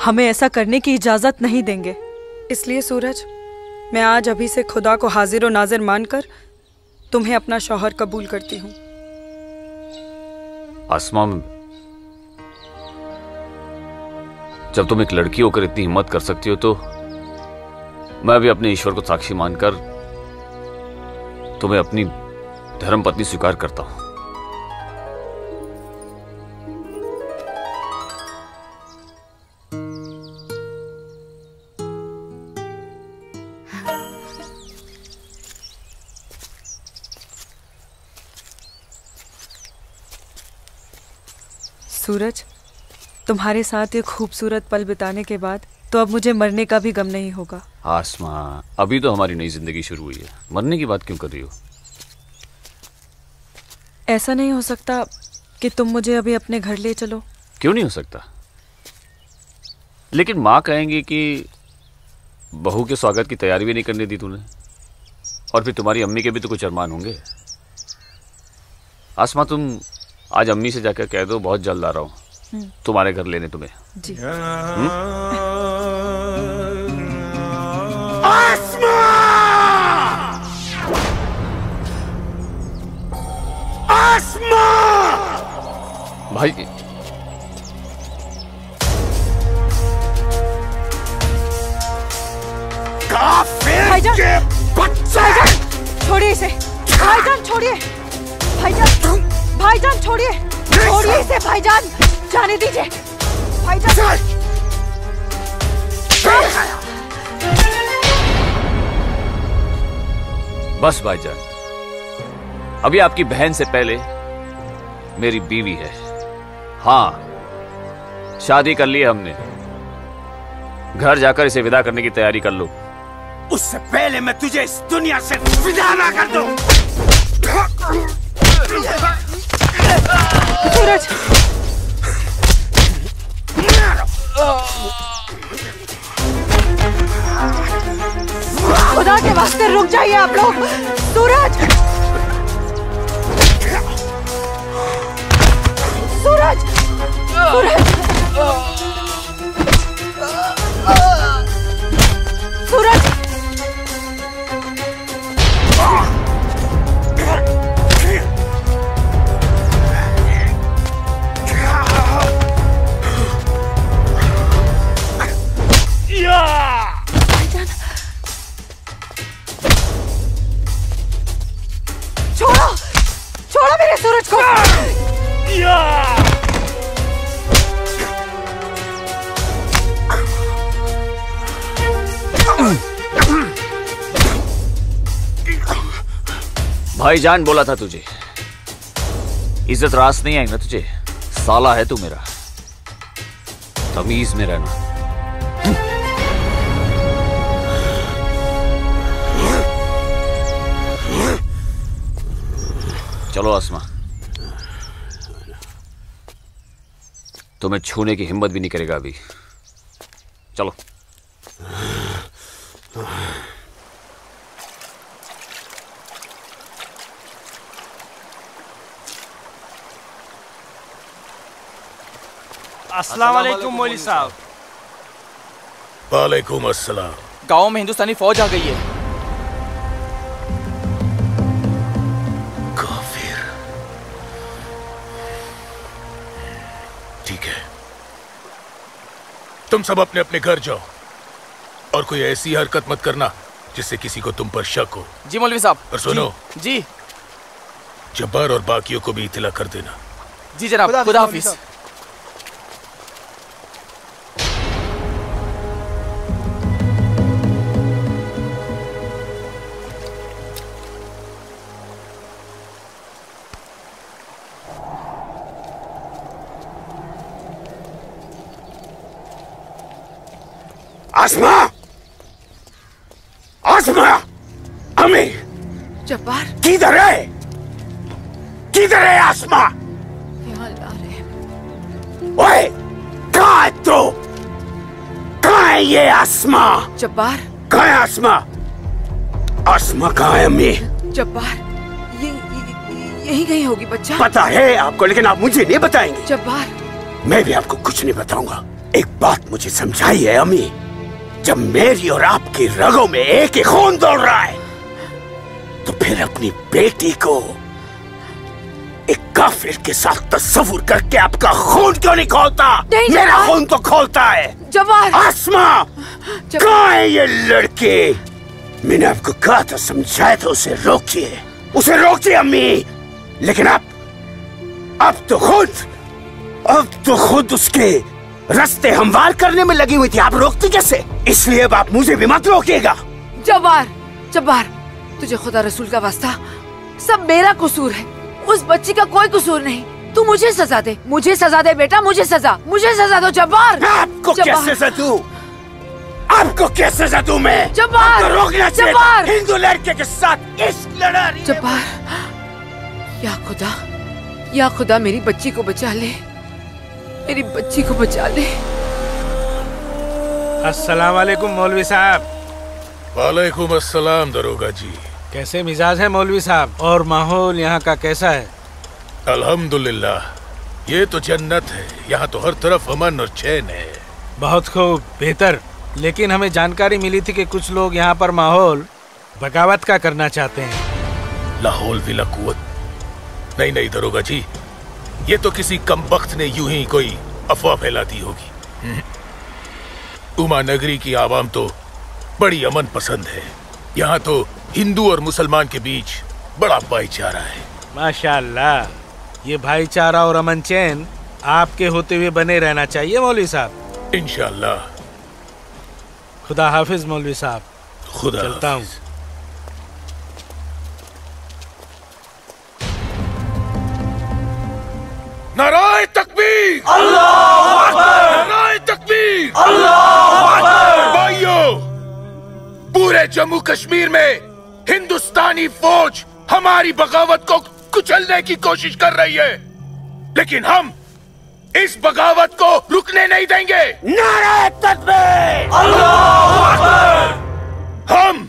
हमें ऐसा करने की इजाजत नहीं देंगे। इसलिए सूरज, मैं आज अभी से खुदा को हाजिर और नाजिर मानकर तुम्हें अपना शौहर कबूल करती हूँ। आसमा, जब तुम एक लड़की होकर इतनी हिम्मत कर सकती हो तो मैं भी अपने ईश्वर को साक्षी मानकर तुम्हें अपनी धर्मपत्नी स्वीकार करता हूं। सूरज, तुम्हारे साथ ये खूबसूरत पल बिताने के बाद तो अब मुझे मरने का भी गम नहीं होगा। आसमा, अभी तो हमारी नई जिंदगी शुरू हुई है, मरने की बात क्यों कर रही हो? ऐसा नहीं हो सकता कि तुम मुझे अभी अपने घर ले चलो? क्यों नहीं हो सकता, लेकिन माँ कहेंगी कि बहू के स्वागत की तैयारी भी नहीं करने दी तूने, और फिर तुम्हारी अम्मी के भी तो कुछ अरमान होंगे। आसमा, तुम आज अम्मी से जाकर कह दो बहुत जल्द आ रहा हूँ तुम्हारे घर लेने तुम्हें। जी। आसमा! आसमा! भाई काफिर के बच्चे! छोड़िए इसे भाईजान, छोड़िए भाईजान, भाईजान छोड़िए, छोड़िए इसे भाईजान, जाने दीजिए भाईजान। बस भाईजान, अभी आपकी बहन से पहले मेरी बीवी है। हाँ, शादी कर ली है हमने। घर जाकर इसे विदा करने की तैयारी कर लो। उससे पहले मैं तुझे इस दुनिया से विदा ना कर दूं। सूरज, खुदा के वास्ते रुक जाइए आप लोग। सूरज, सूरज, सूरज, सूरज, छोड़ो, छोड़ो मेरे सूरज को। भाईजान बोला था तुझे, इज्जत रास नहीं आई ना तुझे। साला है तू मेरा, तमीज में रहना। चलो आसमा, तुम्हें छूने की हिम्मत भी नहीं करेगा अभी। चलो। अस्सलाम वालेकुम मौलवी साहब। वालेकुम अस्सलाम। गांव में हिंदुस्तानी फौज आ गई है। काफिर। ठीक है, तुम सब अपने अपने घर जाओ और कोई ऐसी हरकत मत करना जिससे किसी को तुम पर शक हो। जी मौलवी साहब। और सुनो जी, जब्बार और बाकियों को भी इत्तला कर देना। जी जनाब, खुदा हाफिज। आसमा! आसमा! अम्मी! जब्बार, किधर है? किधर है आसमा? यहाँ ला रहे। ओए, कहाँ है तू? कहाँ है ये आसमा? जब्बार, कहाँ है आसमा? आसमा कहाँ है अम्मी? जब्बार, यही कहीं होगी बच्चा। पता है आपको, लेकिन आप मुझे नहीं बताएंगे। जब्बार, मैं भी आपको कुछ नहीं बताऊंगा। एक बात मुझे समझाई है अम्मी, जब मेरी और आपकी रगों में एक ही खून दौड़ रहा है, तो फिर अपनी बेटी को एक काफिर के साथ तस्वुर करके आपका खून क्यों नहीं खोलता? मेरा खून तो खोलता है। जब्बार, आसमा, कहाँ है ये लड़के? मैंने आपको कहा था, समझाया था, उसे रोकिए, उसे रोकिए अम्मी। लेकिन अब तो खुद उसके रास्ते हमवार करने में लगी हुई थी। आप रोकती कैसे? इसलिए अब आप मुझे भी मत रोकिएगा। जब्बार, जब्बार, तुझे खुदा रसूल का वास्ता, सब मेरा कसूर है, उस बच्ची का कोई कसूर नहीं। तू मुझे सजा दे, मुझे सजा दे बेटा, मुझे सजा दो जब्बार। आपको क्या सजा दूं? आपको क्या सजा दूं मैं? जब्बार, आपको रोकना चाहिए था। जब्बार, हिंदू लड़के के साथ इश्क लड़ा रही है। जब्बार, या खुदा, या खुदा मेरी बच्ची को बचा ले, मेरी बच्ची को बचा ले। अस्सलाम वालेकुम मौलवी साहब। वालेकुम अस्सलाम दरोगा जी। कैसे मिजाज है मौलवी साहब, और माहौल यहाँ का कैसा है? अल्हम्दुलिल्लाह, ये तो जन्नत है। यहाँ तो हर तरफ अमन और चैन है। बहुत खूब, बेहतर। लेकिन हमें जानकारी मिली थी कि कुछ लोग यहाँ पर माहौल बगावत का करना चाहते हैं। लाहौल विला कुवत। नहीं नहीं दरोगा जी, ये तो किसी कमबख्त ने यूं ही कोई अफवाह फैला दी होगी। उमा नगरी की आवाम तो बड़ी अमन पसंद है। यहाँ तो हिंदू और मुसलमान के बीच बड़ा भाईचारा है। माशाअल्लाह, ये भाईचारा और अमन चैन आपके होते हुए बने रहना चाहिए मौलवी साहब। इंशाअल्लाह। खुदा हाफिज मौलवी साहब। खुदा चलता हूँ। नाराए तकबीर, अल्लाहू अकबर, नाराए तकबीर, अल्लाहू अकबर। भाइयों, पूरे जम्मू कश्मीर में हिंदुस्तानी फौज हमारी बगावत को कुचलने की कोशिश कर रही है, लेकिन हम इस बगावत को रुकने नहीं देंगे। नाराए तकबीर, अल्लाहू अकबर। हम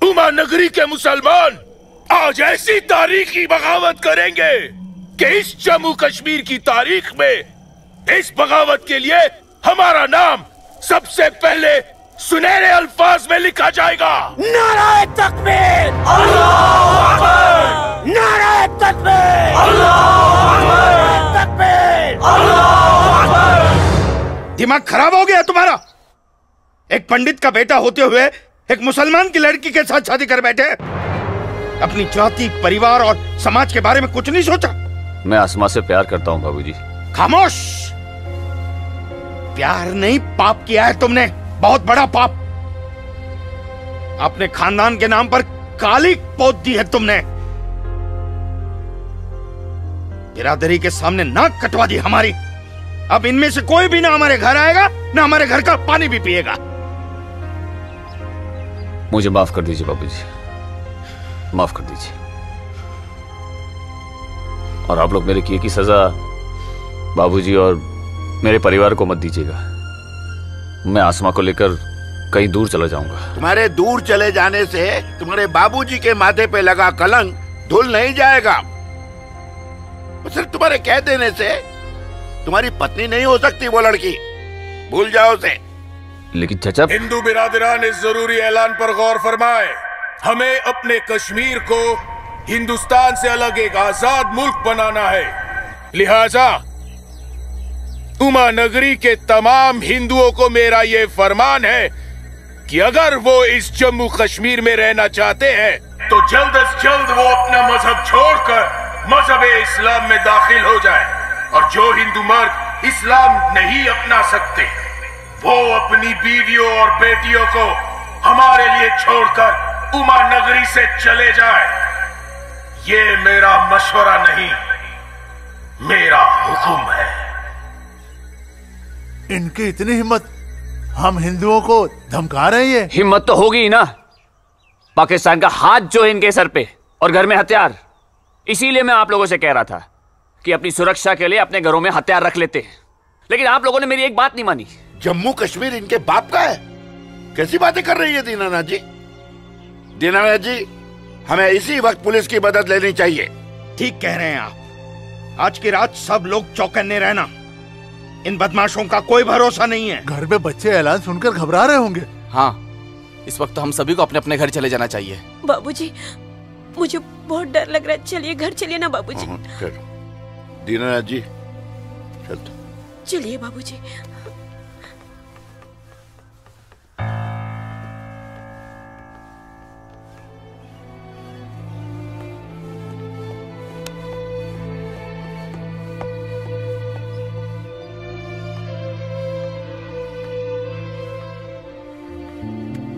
उमा नगरी के मुसलमान आज ऐसी तारीखी बगावत करेंगे कि इस जम्मू कश्मीर की तारीख में इस बगावत के लिए हमारा नाम सबसे पहले सुनहरे अल्फाज में लिखा जाएगा। नाराए तकबीर, अल्लाहू अकबर। नाराए तकबीर, अल्लाहू अकबर। तकबीर, अल्लाहू अकबर। दिमाग खराब हो गया तुम्हारा? एक पंडित का बेटा होते हुए एक मुसलमान की लड़की के साथ शादी कर बैठे। अपनी जाति, परिवार और समाज के बारे में कुछ नहीं सोचा। मैं आसमा से प्यार करता हूँ बाबूजी। खामोश। प्यार नहीं, पाप किया है तुमने, बहुत बड़ा पाप। अपने खानदान के नाम पर काली पोत दी है तुमने। बिरादरी के सामने नाक कटवा दी हमारी। अब इनमें से कोई भी ना हमारे घर आएगा, ना हमारे घर का पानी भी पिएगा। मुझे माफ कर दीजिए बाबूजी, माफ कर दीजिए। और आप लोग मेरे किए की सजा बाबूजी और मेरे परिवार को मत दीजिएगा। मैं आसमा को लेकर कहीं दूर चला जाऊंगा। तुम्हारे दूर चले जाने से तुम्हारे बाबूजी के माथे पे लगा कलंक धुल नहीं जाएगा। सिर्फ तुम्हारे कह देने से तुम्हारी पत्नी नहीं हो सकती वो लड़की, भूल जाओ उसे। लेकिन चाचा, हिंदू बिरादरान इस जरूरी ऐलान पर गौर फरमाए। हमें अपने कश्मीर को हिंदुस्तान से अलग एक आजाद मुल्क बनाना है। लिहाजा उमा नगरी के तमाम हिंदुओं को मेरा ये फरमान है कि अगर वो इस जम्मू कश्मीर में रहना चाहते हैं तो जल्द से जल्द वो अपना मजहब छोड़कर मजहब इस्लाम में दाखिल हो जाए। और जो हिंदू मर्द इस्लाम नहीं अपना सकते वो अपनी बीवियों और बेटियों को हमारे लिए छोड़कर उमा नगरी से चले जाए। ये मेरा मशवरा नहीं, मेरा हुक्म है। इनकी इतनी हिम्मत, हम हिंदुओं को धमका रहे हैं। हिम्मत तो होगी ही ना। पाकिस्तान का हाथ जो है इनके सर पे और घर में हथियार। इसीलिए मैं आप लोगों से कह रहा था कि अपनी सुरक्षा के लिए अपने घरों में हथियार रख लेते हैं, लेकिन आप लोगों ने मेरी एक बात नहीं मानी। जम्मू कश्मीर इनके बाप का है? कैसी बातें कर रही है दीनानाथ जी? दीनानाथ जी, हमें इसी वक्त पुलिस की मदद लेनी चाहिए। ठीक कह रहे हैं आप। आज की रात सब लोग चौकन्ने रहना। इन बदमाशों का कोई भरोसा नहीं है। घर में बच्चे ऐलान सुनकर घबरा रहे होंगे। हाँ, इस वक्त हम सभी को अपने अपने घर चले जाना चाहिए। बाबूजी, मुझे बहुत डर लग रहा है। चलिए घर चलिए ना बाबूजी। दीनानाथ जी, चल। चलिए बाबूजी।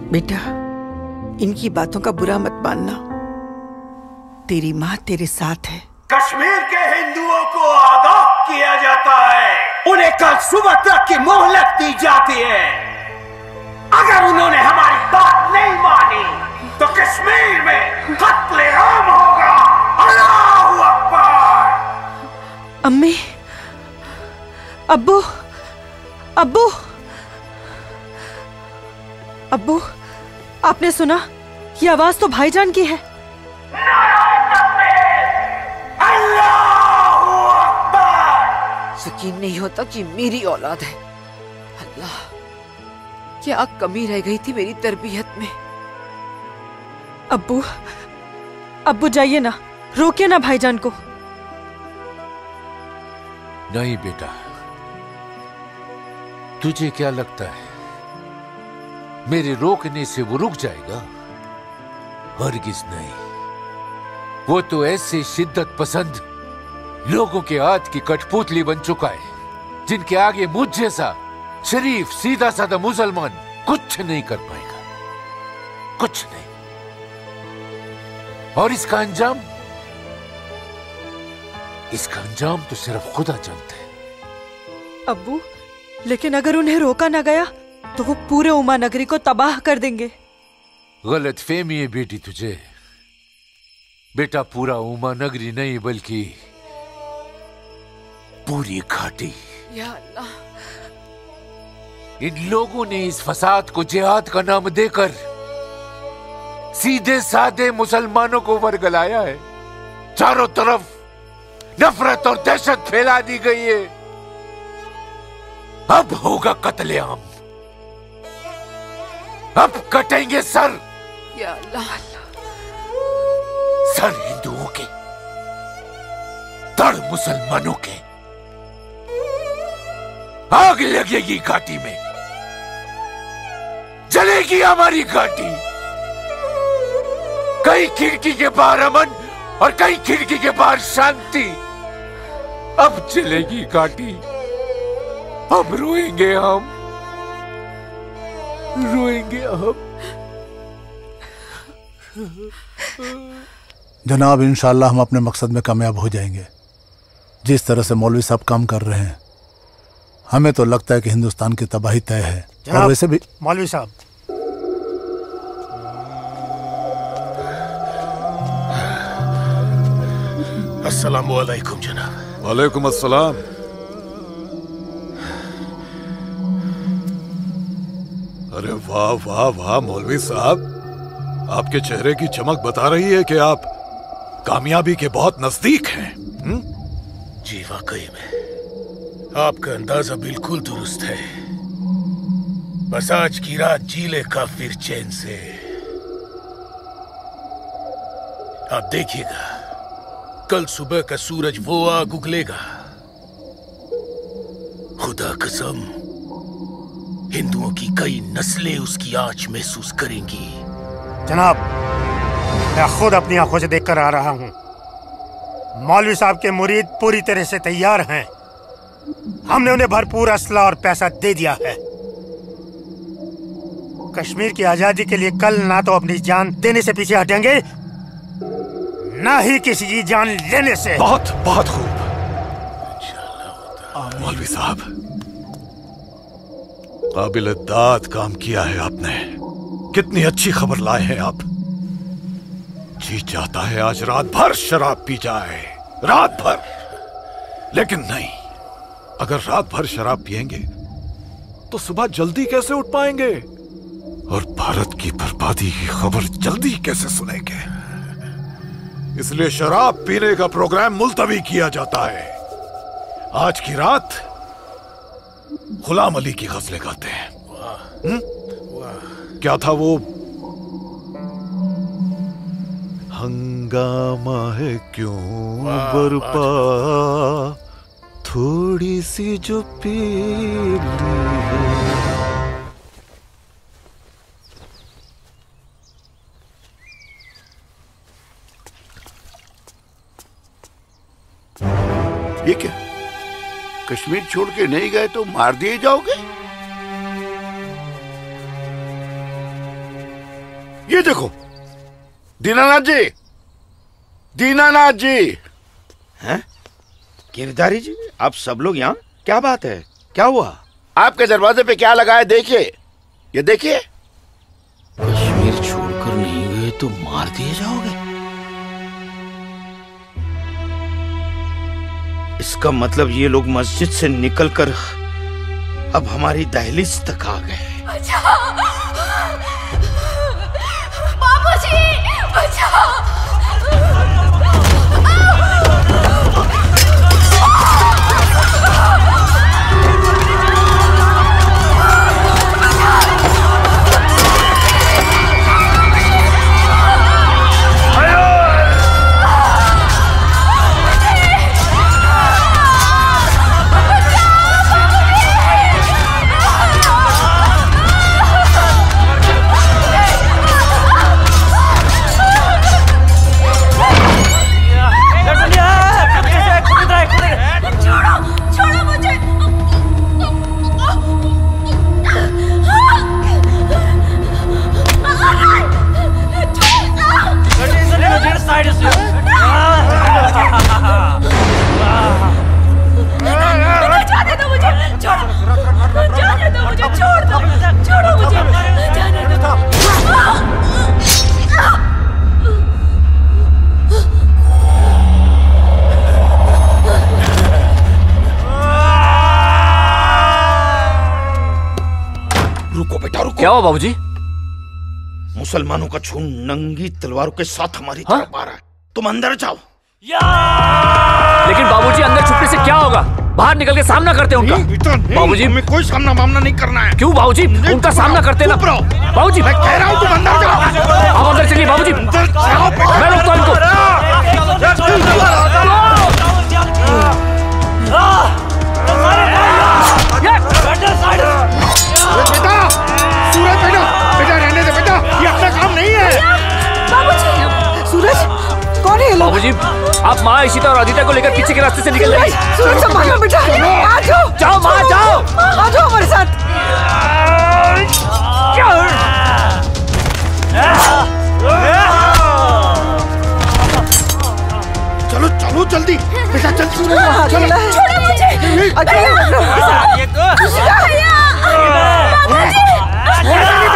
बेटा, इनकी बातों का बुरा मत मानना। तेरी माँ तेरे साथ है। कश्मीर के हिंदुओं को आगाह किया जाता है। उन्हें कल सुबह तक की मोहलत दी जाती है। अगर उन्होंने हमारी बात नहीं मानी तो कश्मीर में कत्ले आम होगा। अल्लाहू अकबर। अब्बू, अब्बू, अब्बू, आपने सुना? ये आवाज तो भाईजान की है। यकीन नहीं होता कि मेरी औलाद है। अल्लाह, क्या कमी रह गई थी मेरी तरबियत में। अब्बू, अब्बू जाइए ना, रोकिए ना भाईजान को। नहीं बेटा, तुझे क्या लगता है मेरे रोकने से वो रुक जाएगा? हरगिज नहीं। वो तो ऐसे शिद्दत पसंद लोगों के हाथ की कठपुतली बन चुका है जिनके आगे मुझ जैसा शरीफ सीधा साधा मुसलमान कुछ नहीं कर पाएगा, कुछ नहीं। और इसका अंजाम तो सिर्फ खुदा जानता है। अब्बू, लेकिन अगर उन्हें रोका ना गया तो वो पूरे उमा नगरी को तबाह कर देंगे। गलत फहमी है बेटी तुझे। बेटा, पूरा उमा नगरी नहीं बल्कि पूरी घाटी। या अल्लाह, इन लोगों ने इस फसाद को जिहाद का नाम देकर सीधे साधे मुसलमानों को वर्गलाया है। चारों तरफ नफरत और दहशत फैला दी गई है। अब होगा कत्लेआम, अब कटेंगे सर। या अल्लाह, सर हिंदुओं के, धड़ मुसलमानों के। आग लगेगी घाटी में, जलेगी हमारी घाटी। कई खिड़की के बाहर अमन और कई खिड़की के बाहर शांति। अब जलेगी घाटी, अब रोएंगे हम, रोएंगे हम। जनाब, इंशाल्लाह हम अपने मकसद में कामयाब हो जाएंगे। जिस तरह से मौलवी साहब काम कर रहे हैं, हमें तो लगता है कि हिंदुस्तान की तबाही तय है। और वैसे भी मौलवी साहब, अस्सलामु अलैकुम जनाब। वालेकुम अस्सलाम। अरे वाह वाह वाह मौलवी साहब, आपके चेहरे की चमक बता रही है कि आप कामयाबी के बहुत नजदीक हैं। जी वाकई में आपका अंदाजा बिल्कुल दुरुस्त है। बस आज की रात जी ले काफिर चैन से। आप देखिएगा, कल सुबह का सूरज वो आग उगलेगा। खुदा कसम, हिंदुओं की कई नस्लें उसकी आंच महसूस करेंगी। जनाब, मैं खुद अपनी आंखों से देखकर आ रहा हूँ। मौलवी साहब के मुरीद पूरी तरह से तैयार हैं। हमने उन्हें भरपूर असला और पैसा दे दिया है। कश्मीर की आजादी के लिए कल ना तो अपनी जान देने से पीछे हटेंगे, ना ही किसी की जान लेने से। बहुत बहुत खूब मौलवी साहब, काबिल दाद काम किया है आपने। कितनी अच्छी खबर लाए हैं आप। जी चाहता है आज रात भर शराब पी जाए, रात भर। लेकिन नहीं, अगर रात भर शराब पिएंगे तो सुबह जल्दी कैसे उठ पाएंगे और भारत की बर्बादी की खबर जल्दी कैसे सुनेंगे। इसलिए शराब पीने का प्रोग्राम मुलतवी किया जाता है। आज की रात गुलाम अली की गजलें गाते हैं। क्या था वो? हंगामा है क्यों बरपा, थोड़ी सी जो पी ली है। ये क्या, कश्मीर छोड़ के नहीं गए तो मार दिए जाओगे? ये देखो दीनानाथ जी, दीनानाथ जी। हैं? गिरधारी जी, आप सब लोग यहाँ? क्या बात है, क्या हुआ? आपके दरवाजे पे क्या लगा है देखिए, ये देखिए। कश्मीर छोड़कर नहीं गए तो मार दिए जाओगे? इसका मतलब ये लोग मस्जिद से निकलकर अब हमारी दहलीज तक आ गए। बाबूजी, बचाओ। क्या हुआ बाबूजी? मुसलमानों का झुंड नंगी तलवारों के साथ हमारी तरफ आ रहा है। तुम अंदर जाओ। लेकिन बाबूजी अंदर छुपने से क्या होगा? बाहर निकल के सामना करते हैं उनका। बाबूजी हमें कोई सामना मामला नहीं करना है। क्यों बाबूजी? उनका सामना करते ना। बाबूजी मैं कह रहा हूँ तुम अंदर जाओ। आप अंदर चलिए बाबूजी। अंदर जाओ। मैं रोकता हूं इनको। बेटा, सूरज बेटा, बेटा रहने दे बेटा, ये अपना काम नहीं है। बाबूजी, सूरज कौन है ये लोग? बाबूजी आप माँ इशिता और आदित्य को लेकर पीछे के रास्ते से निकल जाइए। सूरज संभालो बेटा, आ जाओ। जाओ माँ जाओ। आ जाओ हमारे साथ। चलो चलो जल्दी बेटा, चल सूरज चलो। छोड़ो मुझे।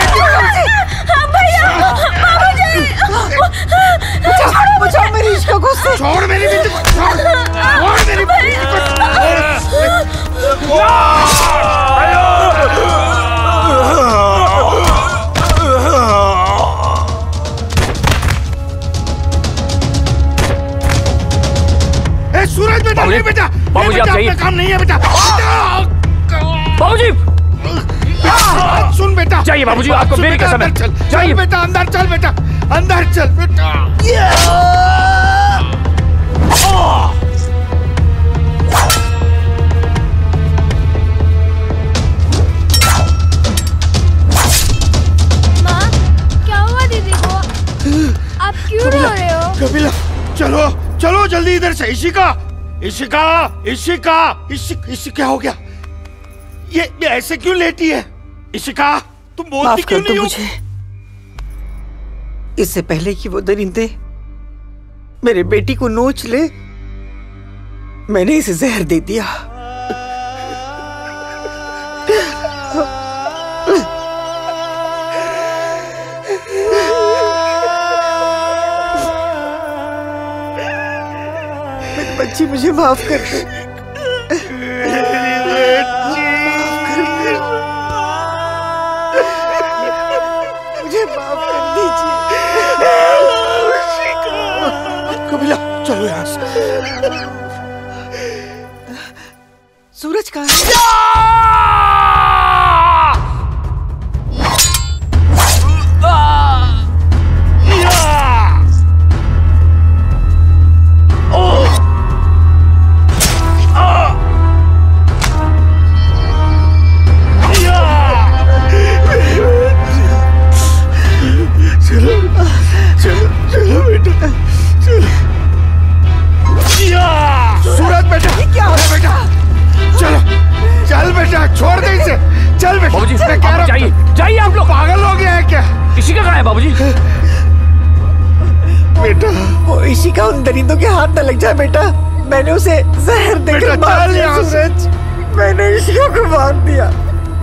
बचाओ मेरी इश्क को से। छोड़ मेरी बेटी को, छोड़ मेरी बेटी को। ए सूरज बेटा, नहीं बेटा, बाबूजी आप जाइए। काम नहीं है बेटा। बाबूजी सुन बेटा, जाइए बाबूजी, आपको मेरी कसम है। जाइए बेटा, अंदर चल बेटा, अंदर चल बेटा। माँ, क्या हुआ दीदी को? आप क्यों रो रहे हो? कपिला, चलो चलो जल्दी इधर से। इशिका, इशिका, इशिका, इशिका क्या हो गया? ये ऐसे क्यों लेटी है? इशिका, तुम बोलती क्यों नहीं हो? मुझे इससे पहले कि वो दरिंदे मेरे बेटी को नोच ले, मैंने इसे जहर दे दिया। मेरी बच्ची मुझे माफ कर दे। मुझे माफ कर दीजिए। कपिला चलो यहाँ से। सूरज कहाँ है? चलो बेटा, सूरज बेटा, क्या हो बेटा? चलो चल बेटा, छोड़ दे इसे, चल बेटा। बाबूजी मैं कह रहा हूं, जाइए जाइए, आप लोग पागल हो गया है क्या? इशिका कहाँ है बाबूजी? बेटा वो इशिका उन दरिंदों के हाथ न लग जाए बेटा। मैंने उसे जहर देकर मार दिया सूरज। मैंने इशिका को मार दिया।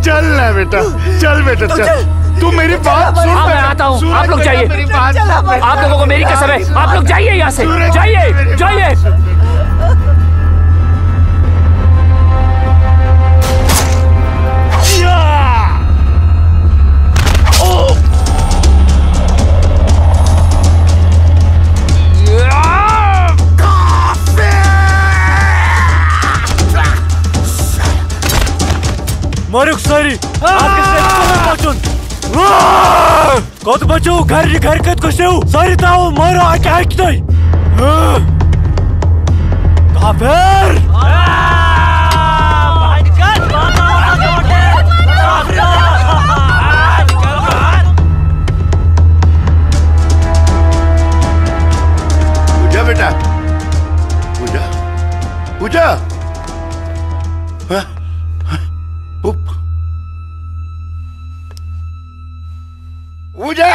चल ना बेटा, चल बेटा, चल। तू मेरी बात सुन। हाँ मैं आता हूँ, आप लोग जाइए। आप लोगों को मेरी कसम है, आप लोग जाइए यहाँ से, जाइए जाइए। कत बचो घर कत कशेव सारी ताव मारो आके आइतय काफिर पूजा बेटा पूजा पूजा पूजा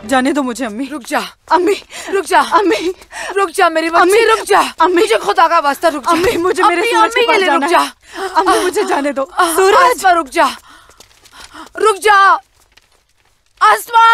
जाने दो मुझे अम्मी। रुक जा अम्मी, रुक जा अम्मी, रुक जा मेरी अम्मी, रुक जा अम्मी, मुझे खुदा का वास्ता रुक जा अम्मी, मुझे मेरे सूरज के पास जाना है। अम्मी मुझे जाने दो। सूरज रुक जा, रुक जा आसमा।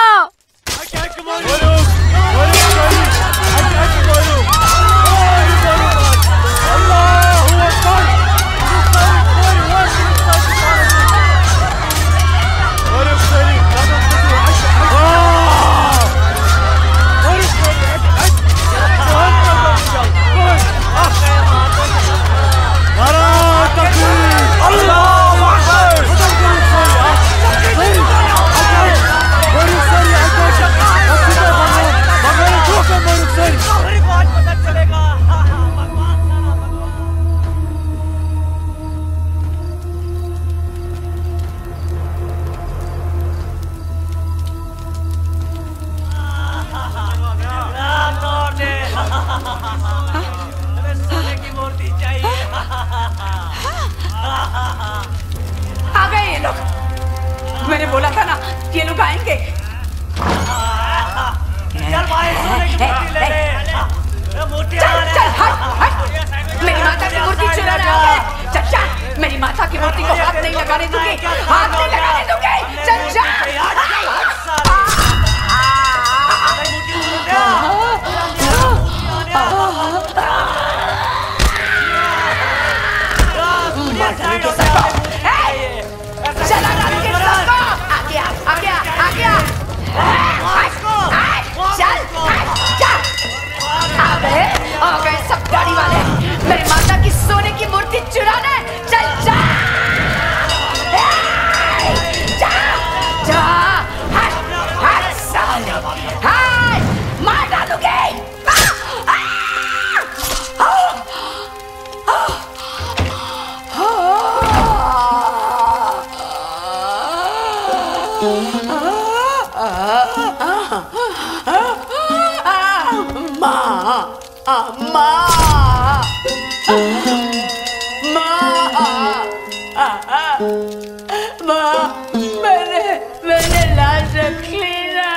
आ गए ये लोग, मैंने बोला था ना ये लोग आएंगे। चल चल हट हट, मेरी माता की मूर्ति चुरा रहा है। चल चल, मेरी माता की मूर्ति को हाथ नहीं लगाने दूंगी, हाथ नहीं लगाने दूंगी। चल चला डालूंगी सबको। आ गया आ गया आ गया। चल चल, आ गए सब गाड़ी वाले मेरी माता की सोने की मूर्ति चुराने। चल जा जा जा, हट हट साले, हट, मार डालूंगी। मैंने लाश रखी ना,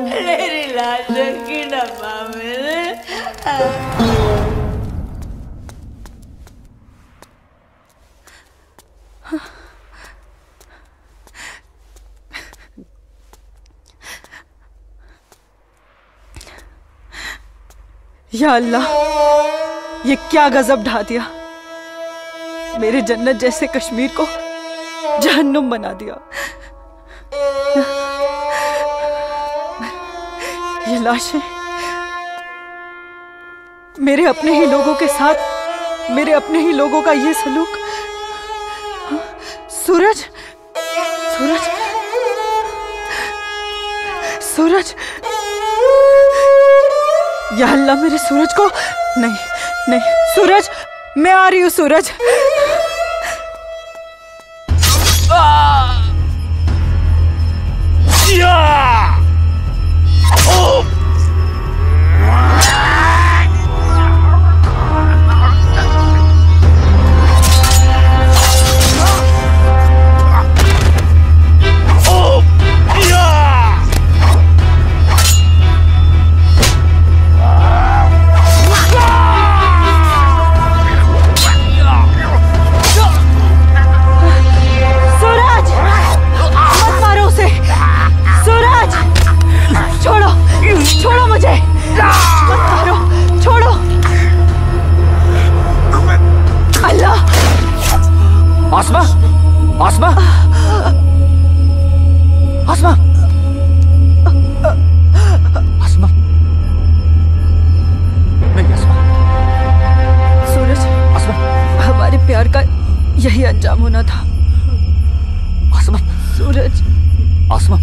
मेरी लाश रखी ना माँ मैंने। या अल्लाह, ये क्या गजब ढा दिया। मेरे जन्नत जैसे कश्मीर को जहन्नुम बना दिया। ये लाशें मेरे अपने ही लोगों के साथ, मेरे अपने ही लोगों का ये सलूक। सूरज सूरज सूरज, या अल्लाह मेरे सूरज को। नहीं नहीं सूरज, मैं आ रही हूँ सूरज। आसमा, आसमा, आसमा, आसमा, नहीं आसमा। सूरज, आसमा, हमारे प्यार का यही अंजाम होना था। आसमा, सूरज, आसमा,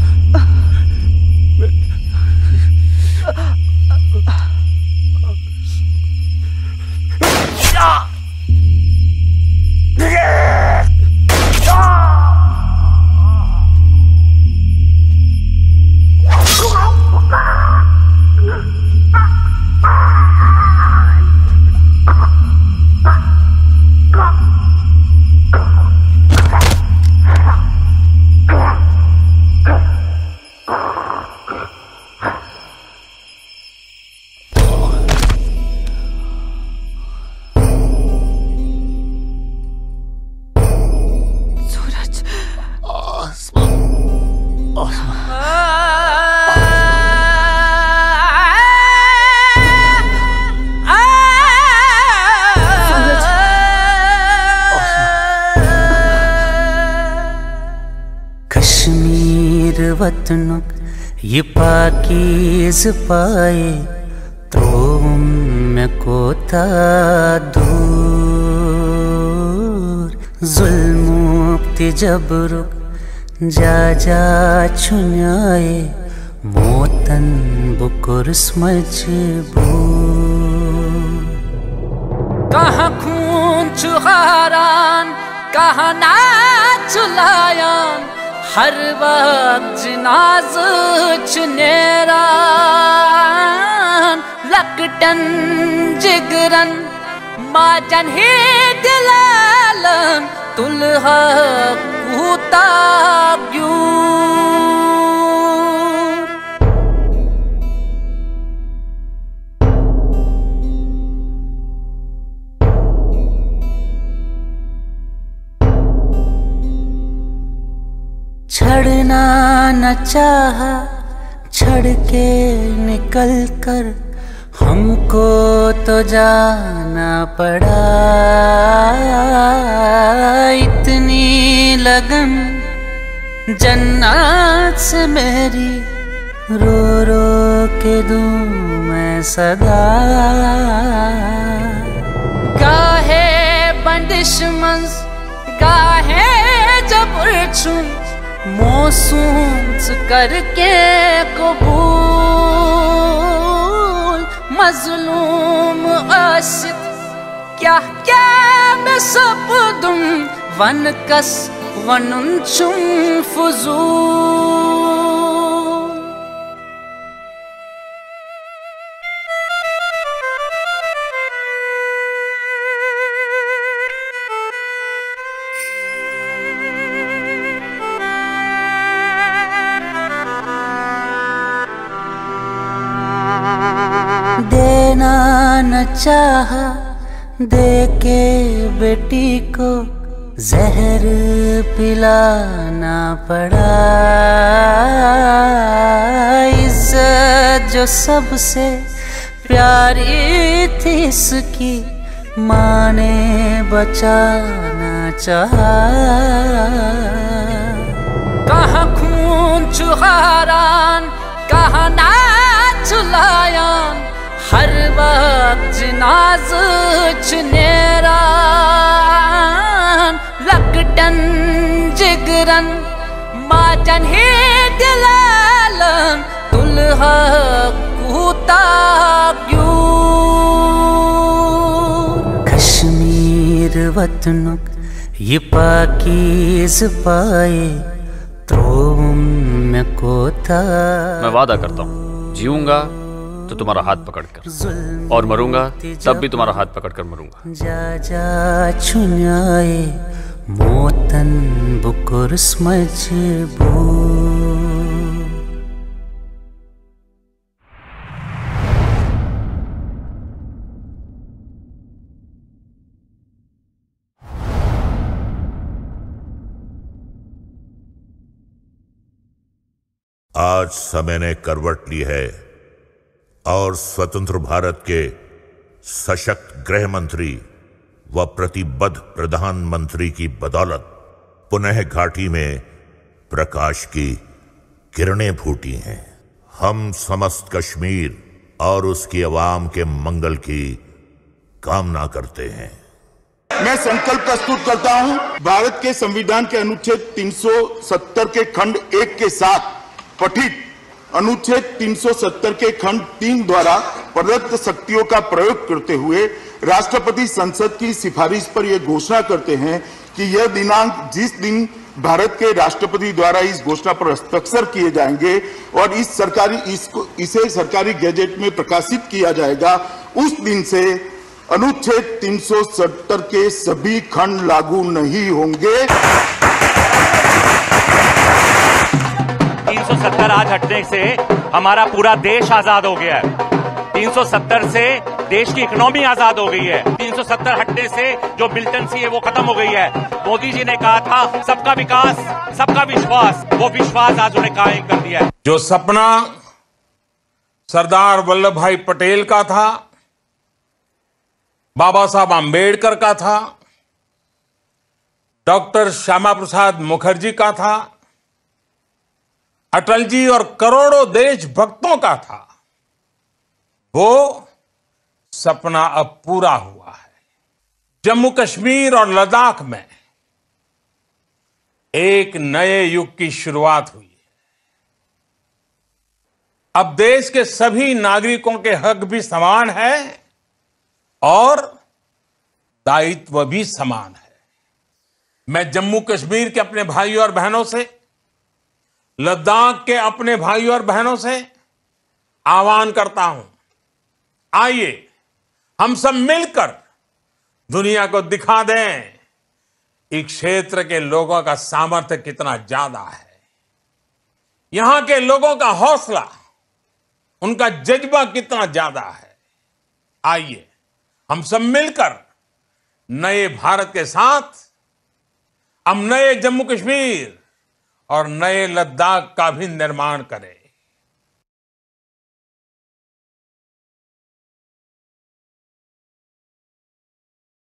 वतनुक ये पाकीज़ पाए त्रोम कोता दूर जुल्मुक्ति जबरुक जा जा छुन्याए मोतन बुकुर्स मजबूर कहाँ खून चुहारान कहाँ नाच लायान हर वक्त जिनाज चुनेरान लकटन जिगरन माजन ही दिलालन तुलहा कूता क्यों छड़ना न चाहा छड़ के निकल कर हमको तो जाना पड़ा इतनी लगन जन्नत से मेरी रो रो के दूं मैं सदा गाहे बंदिश मंस गाहे जबर छुन मोसूस करके कबूल मजलूम आशिक क्या क्या मैं सब दूं वन कस वनुन चुम फुजूल देना न चाहा दे के बेटी को जहर पिलाना पड़ा इज्जत जो सबसे प्यारी थी इसकी माँ ने बचाना चाहा कहाँ खून चुहारान कहाँ नाच लायान हर वक्त जिनाज चुनेरान लकटन जिगरन माजन ही दिलालन तुलहा कूता क्यों कश्मीर वतनुक ये पाकीज़ पाए त्रोम कोता मैं वादा करता हूँ जीऊंगा तो तुम्हारा हाथ पकड़कर और मरूंगा तब भी तुम्हारा हाथ पकड़कर मरूंगा जा जा छुन्याए मोतन बुकुर्स मजबूर आज समय ने करवट ली है और स्वतंत्र भारत के सशक्त गृह मंत्री व प्रतिबद्ध प्रधानमंत्री की बदौलत पुनः घाटी में प्रकाश की किरणें फूटी हैं। हम समस्त कश्मीर और उसकी आवाम के मंगल की कामना करते हैं। मैं संकल्प प्रस्तुत करता हूं, भारत के संविधान के अनुच्छेद 370 के खंड 1 के साथ पठित अनुच्छेद 370 के खंड 3 द्वारा प्रदत्त शक्तियों का प्रयोग करते हुए राष्ट्रपति संसद की सिफारिश पर यह घोषणा करते हैं कि यह दिनांक जिस दिन भारत के राष्ट्रपति द्वारा इस घोषणा पर हस्ताक्षर किए जाएंगे और इसे सरकारी गैजेट में प्रकाशित किया जाएगा, उस दिन से अनुच्छेद 370 के सभी खंड लागू नहीं होंगे। 370 आज हटने से हमारा पूरा देश आजाद हो गया है। 370 से देश की इकोनॉमी आजाद हो गई है। 370 हटने से जो मिलिटेंसी है वो खत्म हो गई है। मोदी जी ने कहा था सबका विकास सबका विश्वास, वो विश्वास आज उन्हें कायम कर दिया है। जो सपना सरदार वल्लभ भाई पटेल का था, बाबा साहब आम्बेडकर का था, डॉक्टर श्यामा प्रसाद मुखर्जी का था, अटल जी और करोड़ों देशभक्तों का था, वो सपना अब पूरा हुआ है। जम्मू कश्मीर और लद्दाख में एक नए युग की शुरुआत हुई है। अब देश के सभी नागरिकों के हक भी समान है और दायित्व भी समान है। मैं जम्मू कश्मीर के अपने भाइयों और बहनों से, लद्दाख के अपने भाइयों और बहनों से आह्वान करता हूं, आइए हम सब मिलकर दुनिया को दिखा दें इस क्षेत्र के लोगों का सामर्थ्य कितना ज्यादा है, यहां के लोगों का हौसला, उनका जज्बा कितना ज्यादा है। आइए हम सब मिलकर नए भारत के साथ हम नए जम्मू कश्मीर और नए लद्दाख का भी निर्माण करें।